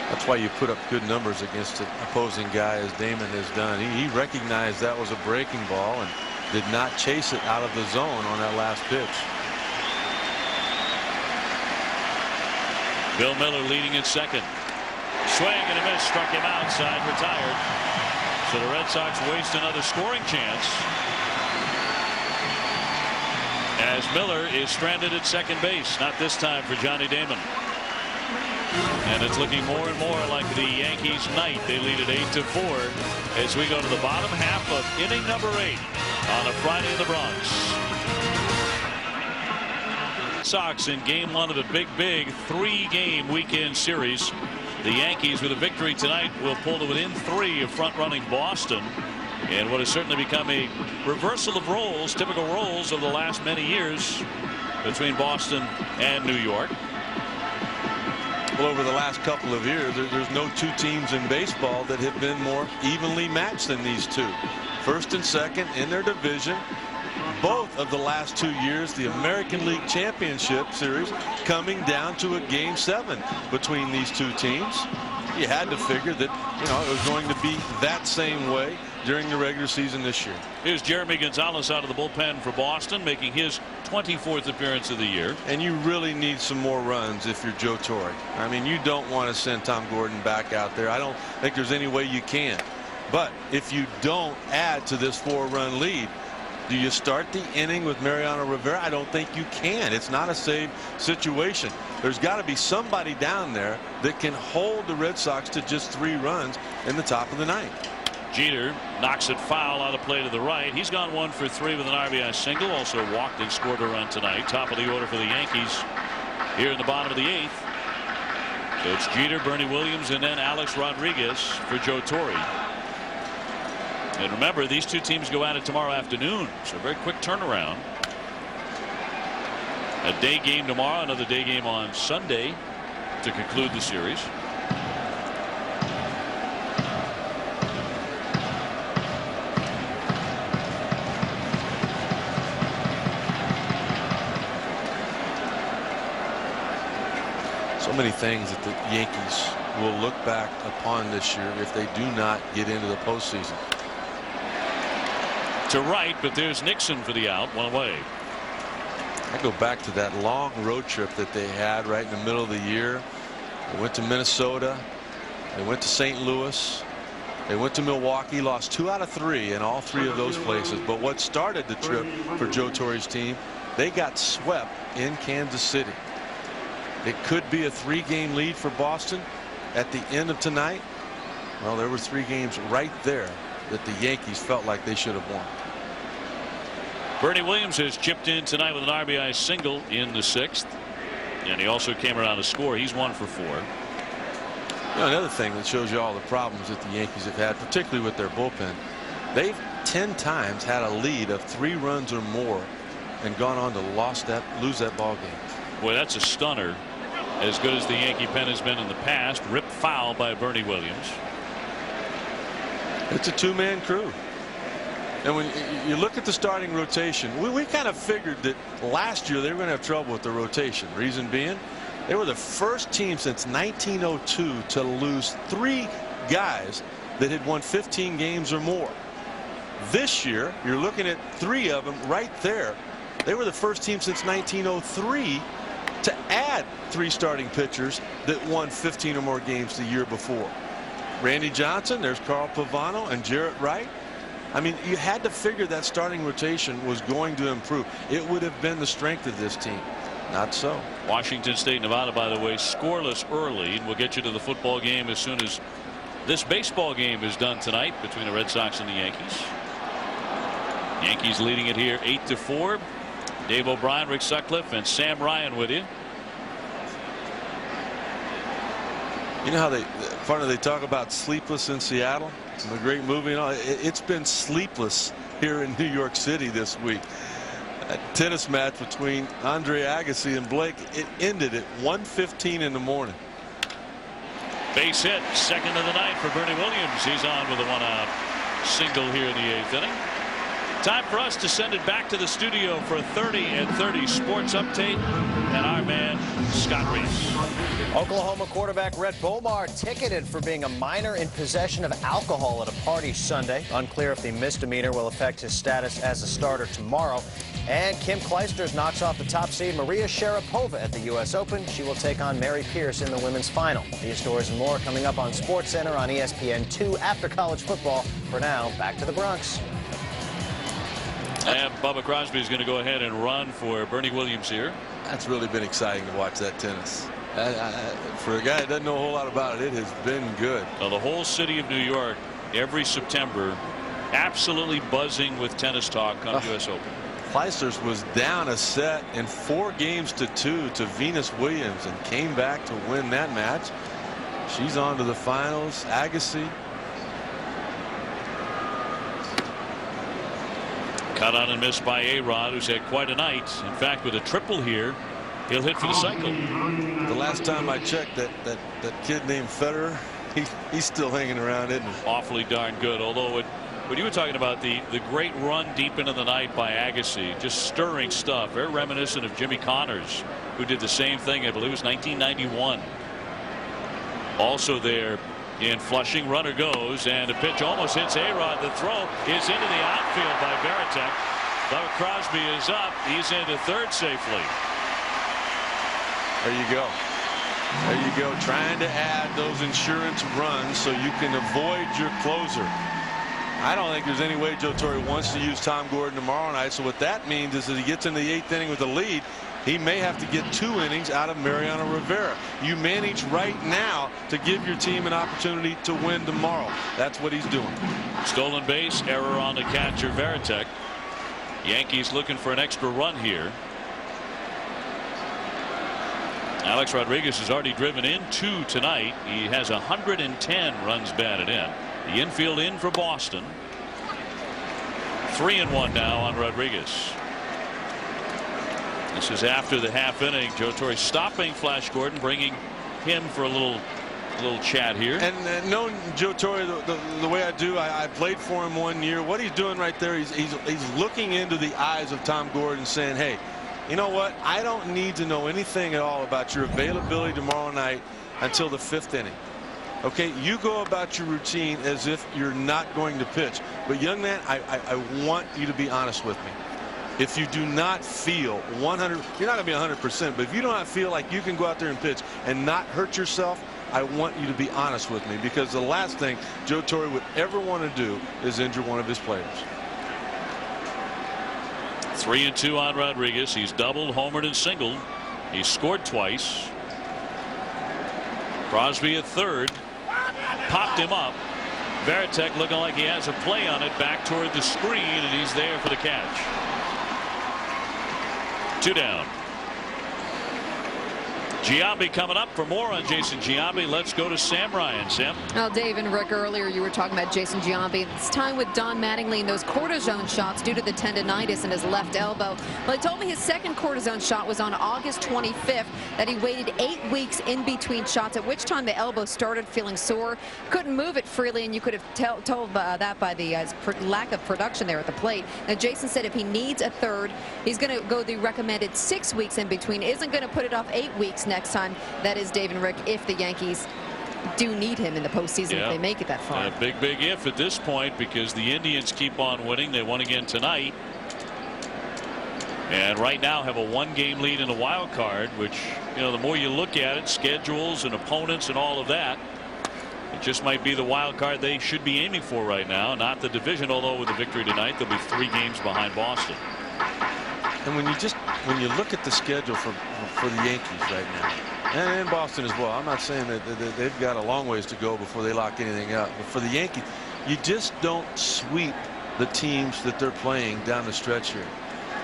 That's why you put up good numbers against an opposing guy, as Damon has done. He recognized that was a breaking ball and did not chase it out of the zone on that last pitch. Bill Miller leading at second. Swing and a miss, struck him outside, retired. So the Red Sox waste another scoring chance, as Miller is stranded at second base. Not this time for Johnny Damon. And it's looking more and more like the Yankees' night. They lead at 8-4 as we go to the bottom half of inning number 8 on a Friday in the Bronx. Sox in game 1 of a big 3-game weekend series. The Yankees, with a victory tonight, will pull to within 3 of front-running Boston, and what has certainly become a reversal of roles, typical roles of the last many years between Boston and New York. Well, over the last couple of years, there's no two teams in baseball that have been more evenly matched than these two. First and second in their division. Both of the last 2 years, the American League Championship Series coming down to a Game 7 between these two teams. You had to figure that, it was going to be that same way during the regular season this year. Here's Jeremy Gonzalez out of the bullpen for Boston, making his 24th appearance of the year. And you really need some more runs if you're Joe Torre. I mean, you don't want to send Tom Gordon back out there. I don't think there's any way you can. But if you don't add to this 4-run lead, do you start the inning with Mariano Rivera? I don't think you can. It's not a save situation. There's got to be somebody down there that can hold the Red Sox to just 3 runs in the top of the ninth. Jeter knocks it foul out of play to the right. He's gone 1 for 3 with an RBI single. Also walked and scored a run tonight. Top of the order for the Yankees here in the bottom of the 8th. So it's Jeter, Bernie Williams, and then Alex Rodriguez for Joe Torre. And remember, these two teams go at it tomorrow afternoon, so a very quick turnaround. A day game tomorrow, another day game on Sunday to conclude the series. So many things that the Yankees will look back upon this year if they do not get into the postseason. To right, but there's Nixon for the out, 1 away. I go back to that long road trip that they had right in the middle of the year. They went to Minnesota. They went to St. Louis. They went to Milwaukee, lost 2 out of 3 in all 3 of those places. But what started the trip for Joe Torre's team, they got swept in Kansas City. It could be a 3-game lead for Boston at the end of tonight. Well, there were 3 games right there that the Yankees felt like they should have won. Bernie Williams has chipped in tonight with an RBI single in the 6th, and he also came around to score. He's 1 for 4. Another thing that shows you all the problems that the Yankees have had, particularly with their bullpen, they've 10 times had a lead of 3 runs or more and gone on to lose that ball game. Boy, that's a stunner. As good as the Yankee pen has been in the past. Ripped foul by Bernie Williams. It's a 2-man crew. And when you look at the starting rotation, we kind of figured that last year they were going to have trouble with the rotation. Reason being, they were the first team since 1902 to lose 3 guys that had won 15 games or more. This year, you're looking at 3 of them right there. They were the first team since 1903 to add 3 starting pitchers that won 15 or more games the year before. Randy Johnson, there's Carl Pavano, and Jarrett Wright. I mean, you had to figure that starting rotation was going to improve. It would have been the strength of this team. Not so. Washington State, Nevada, by the way, scoreless early. And we'll get you to the football game as soon as this baseball game is done tonight between the Red Sox and the Yankees. Yankees leading it here 8-4. Dave O'Brien, Rick Sutcliffe, and Sam Ryan with you. You know how they talk about Sleepless in Seattle? It's a great movie. It's been sleepless here in New York City this week. A tennis match between Andre Agassi and Blake. It ended at 1:15 in the morning. Base hit, 2nd of the night for Bernie Williams. He's on with a 1-out single here in the 8th inning. Time for us to send it back to the studio for a 30 and 30 sports update and our man Scott Reese. Oklahoma quarterback Rhett Bomar ticketed for being a minor in possession of alcohol at a party Sunday. Unclear if the misdemeanor will affect his status as a starter tomorrow. And Kim Clijsters knocks off the top seed Maria Sharapova at the U.S. Open. She will take on Mary Pierce in the women's final. These stories and more coming up on SportsCenter on ESPN2 after college football. For now, back to the Bronx. And Bubba Crosby is going to go ahead and run for Bernie Williams here. That's really been exciting to watch that tennis. For a guy that doesn't know a whole lot about it, it has been good. Now, the whole city of New York every September absolutely buzzing with tennis talk come U.S. Open. Clijsters was down a set in 4-2 to Venus Williams and came back to win that match. She's on to the finals. Agassi. Cut on and missed by A-Rod, who's had quite a night. In fact, with a triple here He'll hit for the cycle. The last time I checked, that kid named Federer, he's still hanging around, isn't he? Awfully darn good. Although when you were talking about the great run deep into the night by Agassi, just stirring stuff, very reminiscent of Jimmy Connors, who did the same thing. I believe it was 1991. Also there in Flushing, runner goes, and the pitch almost hits A-Rod. The throw is into the outfield by Veritek. But Crosby is up. He's into third safely. There you go. There you go. Trying to add those insurance runs so you can avoid your closer. I don't think there's any way Joe Torre wants to use Tom Gordon tomorrow night. So what that means is that he gets in the 8th inning with a lead, he may have to get 2 innings out of Mariano Rivera. You manage right now to give your team an opportunity to win tomorrow. That's what he's doing. Stolen base, error on the catcher, Veritek. Yankees looking for an extra run here. Alex Rodriguez has already driven in 2 tonight. He has 110 runs batted in. The infield in for Boston. 3-1 now on Rodriguez. This is after the half inning. Joe Torre stopping Flash Gordon, bringing him for a little chat here. And knowing Joe Torre the way I do, I played for him 1 year. What he's doing right there, he's looking into the eyes of Tom Gordon, saying, hey, you know what? I don't need to know anything at all about your availability tomorrow night until the 5th inning. Okay, you go about your routine as if you're not going to pitch. But young man, I want you to be honest with me. If you do not feel 100, you're not going to be 100%, but if you do not feel like you can go out there and pitch and not hurt yourself, I want you to be honest with me, because the last thing Joe Torre would ever want to do is injure one of his players. 3-2 on Rodriguez. He's doubled, homered, and singled. He's scored twice. Crosby at third. Popped him up. Veritek looking like he has a play on it, back toward the screen, and he's there for the catch. 2 down. Giambi coming up. For more on Jason Giambi, let's go to Sam Ryan. Sam. Well, Dave and Rick, earlier you were talking about Jason Giambi. It's time with Don Mattingly and those cortisone shots due to the tendonitis in his left elbow. Well, he told me his second cortisone shot was on August 25th, that he waited 8 weeks in between shots, at which time the elbow started feeling sore. Couldn't move it freely, and you could have told that by the lack of production there at the plate. Now, Jason said if he needs a third, he's going to go the recommended 6 weeks in between. Isn't going to put it off 8 weeks next time. That is, Dave and Rick, if the Yankees do need him in the postseason, if they make it that far. A big if at this point, because the Indians keep on winning. They won again tonight, and right now have a 1-game lead in the wild card, which, you know, the more you look at it, schedules and opponents and all of that, it just might be the wild card they should be aiming for right now, not the division. Although with the victory tonight, they'll be 3 games behind Boston. And when you look at the schedule for the Yankees right now, and Boston as well, I'm not saying that they've got a long ways to go before they lock anything up, but for the Yankees, you just don't sweep the teams that they're playing down the stretch here.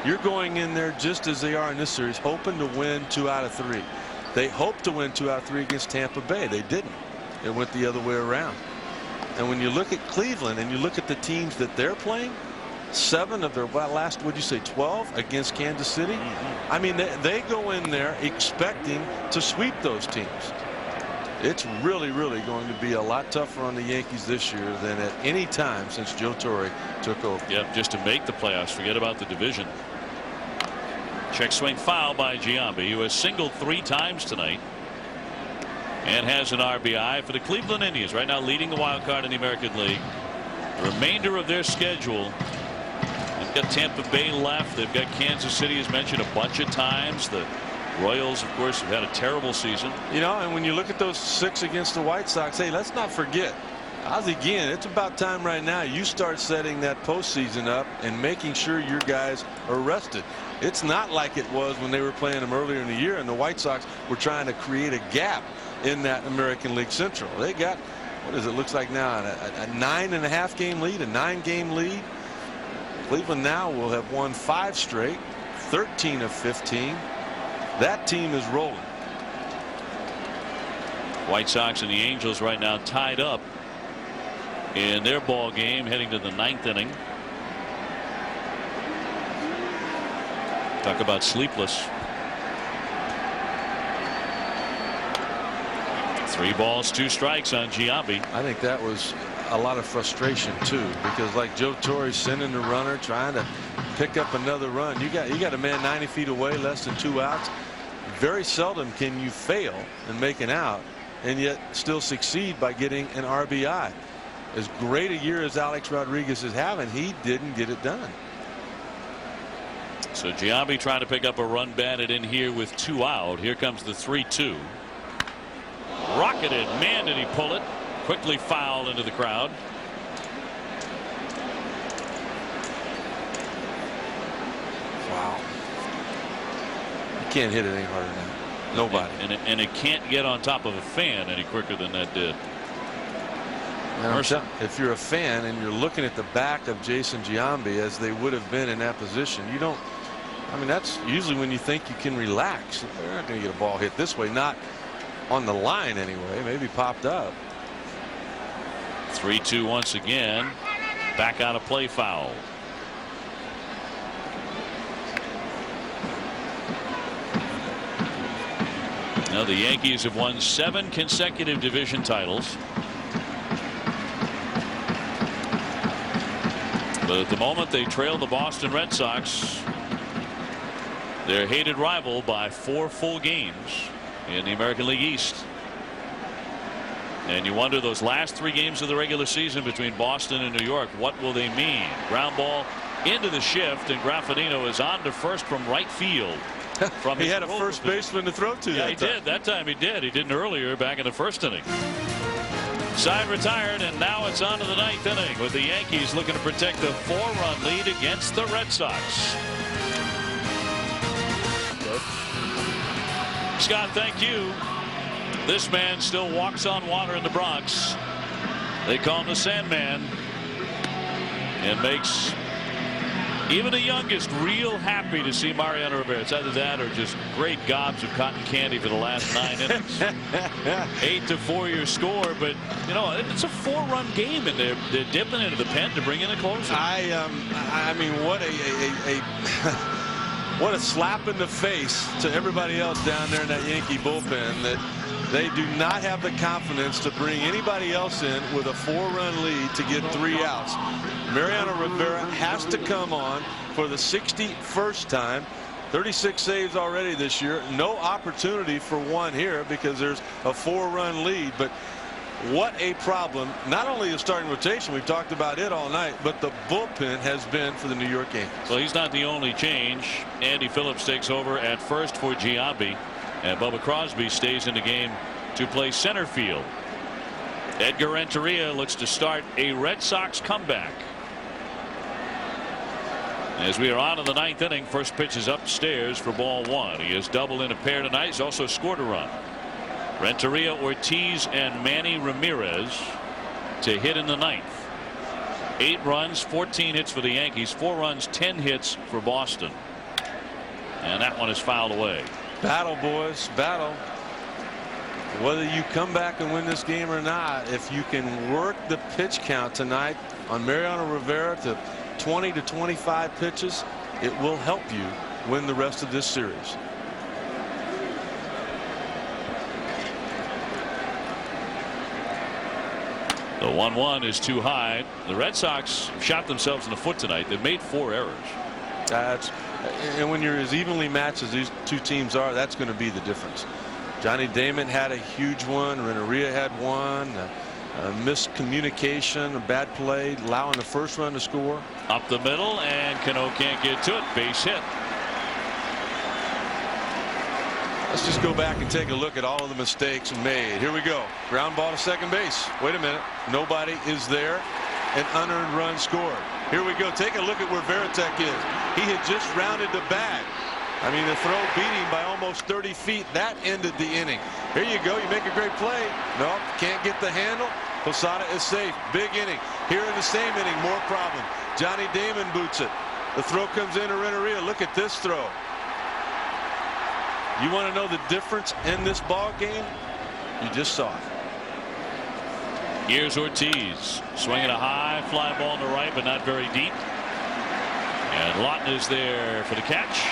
You're going in there just as they are in this series, hoping to win 2 out of 3. They hoped to win 2 out of 3 against Tampa Bay. They didn't. It went the other way around. And when you look at Cleveland and you look at the teams that they're playing, 7 of their last, would you say, 12 against Kansas City? I mean, they go in there expecting to sweep those teams. It's really going to be a lot tougher on the Yankees this year than at any time since Joe Torre took over. Yep, just to make the playoffs. Forget about the division. Check swing foul by Giambi, who has singled 3 times tonight and has an RBI for the Cleveland Indians, right now leading the wild card in the American League. The remainder of their schedule, they've got Tampa Bay left. They've got Kansas City, as mentioned, a bunch of times. The Royals, of course, have had a terrible season. You know, and when you look at those 6 against the White Sox, hey, let's not forget, again, it's about time right now you start setting that postseason up and making sure your guys are rested. It's not like it was when they were playing them earlier in the year and the White Sox were trying to create a gap in that American League Central. They got, what does it look like now, a 9.5 game lead, a 9-game lead. Cleveland now will have won 5 straight, 13 of 15. That team is rolling. White Sox and the Angels right now tied up in their ball game, heading to the 9th inning. Talk about sleepless. 3 balls, 2 strikes on Giambi. I think that was a lot of frustration too, because like Joe Torre sending the runner, trying to pick up another run. You got a man 90 feet away, less than 2 outs. Very seldom can you fail and make an out and yet still succeed by getting an RBI. As great a year as Alex Rodriguez is having, he didn't get it done. So Giambi trying to pick up a run, batted in here with 2 out. Here comes the 3-2. Rocketed. Man, did he pull it. Quickly fouled into the crowd. Wow. You can't hit it any harder than that. Nobody. And it can't get on top of a fan any quicker than that did. If you're a fan and you're looking at the back of Jason Giambi as they would have been in that position, you don't. I mean, that's usually when you think you can relax. They're not going to get a ball hit this way, not on the line anyway. Maybe popped up. 3-2 once again. Back out of play, foul. Now the Yankees have won 7 consecutive division titles. But at the moment they trail the Boston Red Sox, their hated rival, by 4 full games in the American League East. And you wonder, those last 3 games of the regular season between Boston and New York, what will they mean? Ground ball into the shift, and Graffinino is on to first from right field. He had a first baseman to throw to. Yeah, he did. That time he did. He didn't earlier back in the first inning. Side retired, and now it's on to the 9th inning with the Yankees looking to protect a 4-run lead against the Red Sox. Scott, thank you. This man still walks on water in the Bronx. They call him the Sandman, and makes even the youngest real happy to see Mariano Rivera. It's either that or just great gobs of cotton candy for the last 9 innings. 8-4 your score, but you know, it's a 4-run game, and they're dipping into the pen to bring in a closer. I mean, what what a slap in the face to everybody else down there in that Yankee bullpen, that they do not have the confidence to bring anybody else in with a 4-run lead to get 3 outs. Mariano Rivera has to come on for the 61st time. 36 saves already this year. No opportunity for one here because there's a 4-run lead. But what a problem. Not only the starting rotation, we've talked about it all night, but the bullpen has been for the New York Yankees. Well, he's not the only change. Andy Phillips takes over at first for Giambi, and Bubba Crosby stays in the game to play center field. Edgar Renteria looks to start a Red Sox comeback. As we are on to the 9th inning, first pitch is upstairs for ball 1. He has doubled in a pair tonight. He's also scored a run. Renteria, Ortiz, and Manny Ramirez to hit in the 9th. 8 runs, 14 hits for the Yankees, 4 runs, 10 hits for Boston. And that one is fouled away. Battle, boys, battle. Whether you come back and win this game or not, if you can work the pitch count tonight on Mariano Rivera to 20 to 25 pitches, it will help you win the rest of this series. The 1-1 is too high. The Red Sox shot themselves in the foot tonight. They've made 4 errors. And when you're as evenly matched as these 2 teams are, that's going to be the difference. Johnny Damon had a huge one. Renteria had one. A miscommunication, a bad play, allowing the first run to score. Up the middle, and Cano can't get to it. Base hit. Let's just go back and take a look at all of the mistakes made. Here we go. Ground ball to second base. Wait a minute. Nobody is there. An unearned run scored. Here we go. Take a look at where Veritek is. He had just rounded the bag. I mean, the throw beat him by almost 30 feet. That ended the inning. Here you go. You make a great play. No, can't get the handle. Posada is safe. Big inning. Here in the same inning, more problem. Johnny Damon boots it. The throw comes in to Renteria. Look at this throw. You want to know the difference in this ball game? You just saw it. Here's Ortiz swinging a high fly ball to right, but not very deep. And Lawton is there for the catch.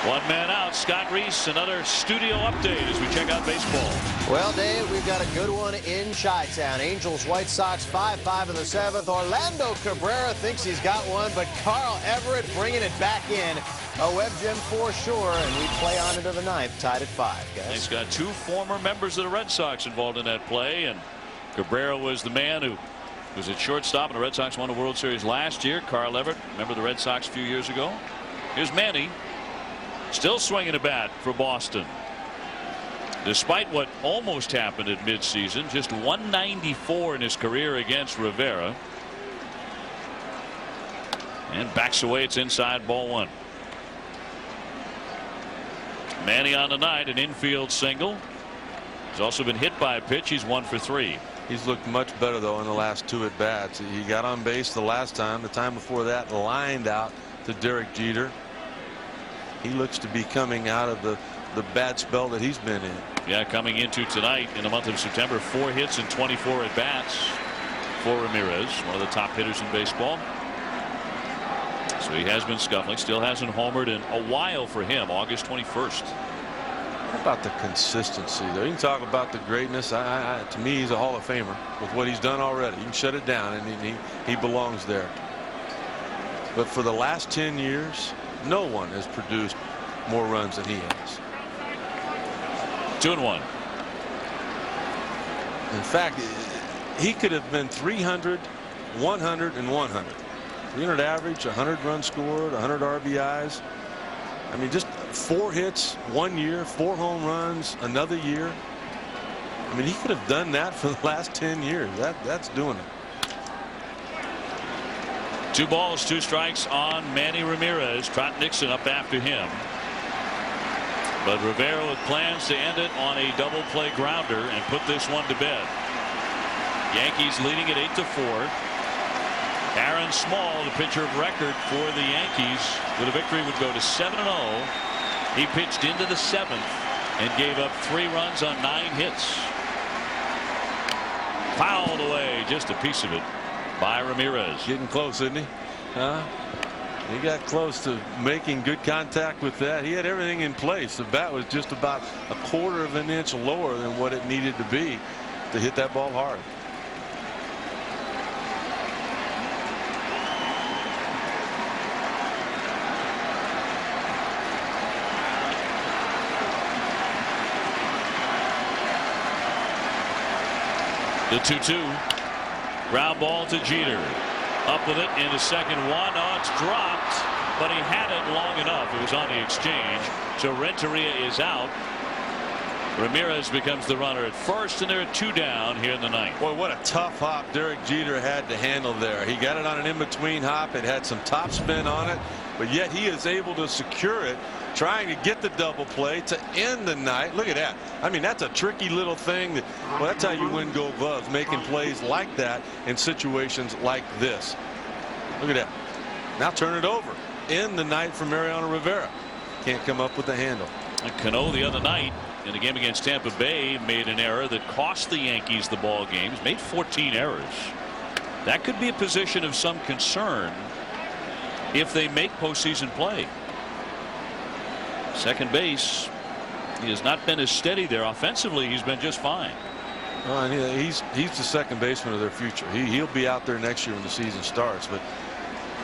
One man out. Scott Reese, another studio update as we check out baseball. Well, Dave, we've got a good one in Chi-Town. Angels, White Sox 5-5 in the 7th. Orlando Cabrera thinks he's got one, but Carl Everett bringing it back in. A web gem for sure, and we play on into the 9th, tied at 5, guys. He's got 2 former members of the Red Sox involved in that play, and Cabrera was the man who was at shortstop, and the Red Sox won the World Series last year. Carl Everett, remember the Red Sox a few years ago? Here's Manny, still swinging a bat for Boston. Despite what almost happened at midseason, just 194 in his career against Rivera. And backs away, it's inside, ball 1. Manny on the night, an infield single. He's also been hit by a pitch. He's 1 for 3. He's looked much better, though, in the last 2 at bats. He got on base the last time. The time before that, lined out to Derek Jeter. He looks to be coming out of the bad spell that he's been in. Yeah, coming into tonight in the month of September, 4 hits and 24 at bats for Ramirez, one of the top hitters in baseball. So he has been scuffling, still hasn't homered in a while for him. August 21st. How about the consistency, though? You can talk about the greatness. To me, he's a Hall of Famer with what he's done already. You can shut it down, and he belongs there. But for the last 10 years, no one has produced more runs than he has. 2-1. In fact, he could have been 300, 100, and 100. 300 average, 100 runs scored, 100 RBIs. I mean, just 4 hits 1 year, 4 home runs another year. I mean, he could have done that for the last 10 years. That's doing it. 2 balls, 2 strikes on Manny Ramirez. Trot Nixon up after him. But Rivera with plans to end it on a double play grounder and put this one to bed. Yankees leading it 8-4. Aaron Small, the pitcher of record for the Yankees, with a victory would go to 7-0. He pitched into the 7th and gave up 3 runs on 9 hits. Fouled away, just a piece of it by Ramirez. Getting close, isn't he? Huh? He got close to making good contact with that. He had everything in place. The bat was just about a 1/4 of an inch lower than what it needed to be to hit that ball hard. The 2-2. Ground ball to Jeter. Up with it into second 1. Oh, it's dropped, but he had it long enough. It was on the exchange. So Renteria is out. Ramirez becomes the runner at first, and there are 2 down here in the 9th. Boy, what a tough hop Derek Jeter had to handle there. He got it on an in-between hop. It had some top spin on it, but yet he is able to secure it, trying to get the double play to end the night. Look at that. I mean, that's a tricky little thing. Well, that's how you win Gold Gloves, making plays like that in situations like this. Look at that. Now turn it over. End the night for Mariano Rivera. Can't come up with the handle. And Cano the other night in the game against Tampa Bay made an error that cost the Yankees the ball game. He's made 14 errors. That could be a position of some concern if they make postseason play. Second base, he has not been as steady there. Offensively, he's been just fine. Well, and he's the second baseman of their future. He'll be out there next year when the season starts. But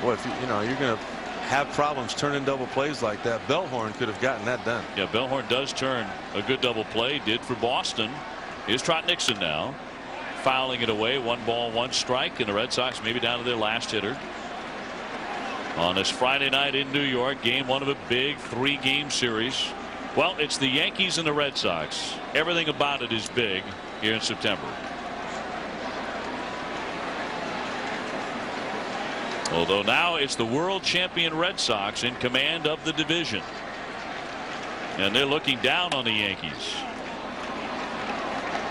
boy, if you're going to have problems turning double plays like that, Bellhorn could have gotten that done. Yeah, Bellhorn does turn a good double play. Did for Boston. Here's Trot Nixon now, fouling it away. 1 ball, 1 strike, and the Red Sox maybe down to their last hitter on this Friday night in New York. Game 1 of a big 3-game series. Well, it's the Yankees and the Red Sox. Everything about it is big here in September. Although now it's the world champion Red Sox in command of the division, and they're looking down on the Yankees.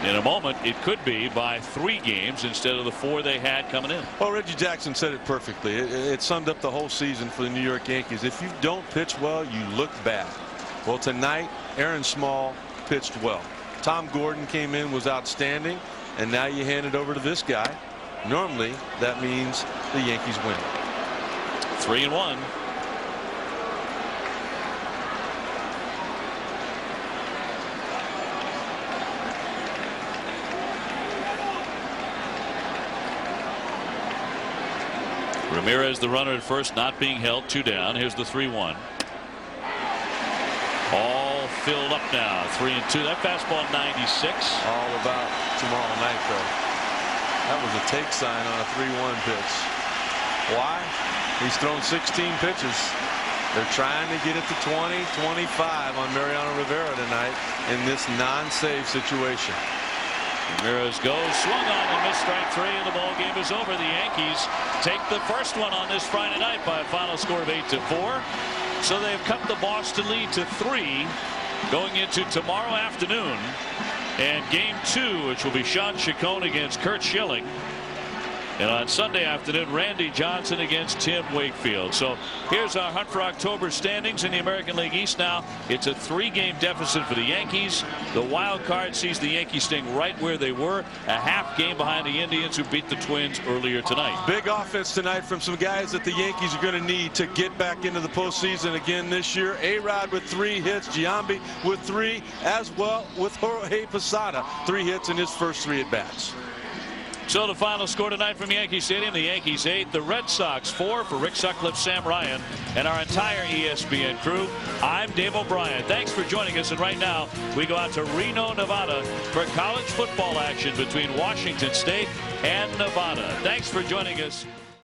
In a moment, it could be by 3 games instead of the 4 they had coming in. Well, Reggie Jackson said it perfectly. It summed up the whole season for the New York Yankees. If you don't pitch well, you look bad. Well, tonight, Aaron Small pitched well. Tom Gordon came in, was outstanding, and now you hand it over to this guy. Normally, that means the Yankees win. 3-1. Ramirez, the runner at first, not being held, 2 down. Here's the 3-1. All filled up now, 3-2. That fastball 96. All about tomorrow night, though. That was a take sign on a 3-1 pitch. Why? He's thrown 16 pitches. They're trying to get it to 20, 25 on Mariano Rivera tonight in this non-save situation. Ramirez goes, swung on and missed strike 3, and the ball game is over. The Yankees take the first one on this Friday night by a final score of 8-4. So they've cut the Boston lead to 3 going into tomorrow afternoon. And game 2, which will be Sean Chacon against Curt Schilling. And on Sunday afternoon, Randy Johnson against Tim Wakefield. So here's our hunt for October standings in the American League East now. It's a 3-game deficit for the Yankees. The wild card sees the Yankees staying right where they were, a half game behind the Indians, who beat the Twins earlier tonight. Big offense tonight from some guys that the Yankees are going to need to get back into the postseason again this year. A-Rod with 3 hits, Giambi with 3, as well with Jorge Posada, 3 hits in his first 3 at-bats. So the final score tonight from Yankee Stadium, the Yankees 8, the Red Sox 4. For Rick Sutcliffe, Sam Ryan, and our entire ESPN crew, I'm Dave O'Brien. Thanks for joining us, and right now we go out to Reno, Nevada for college football action between Washington State and Nevada. Thanks for joining us.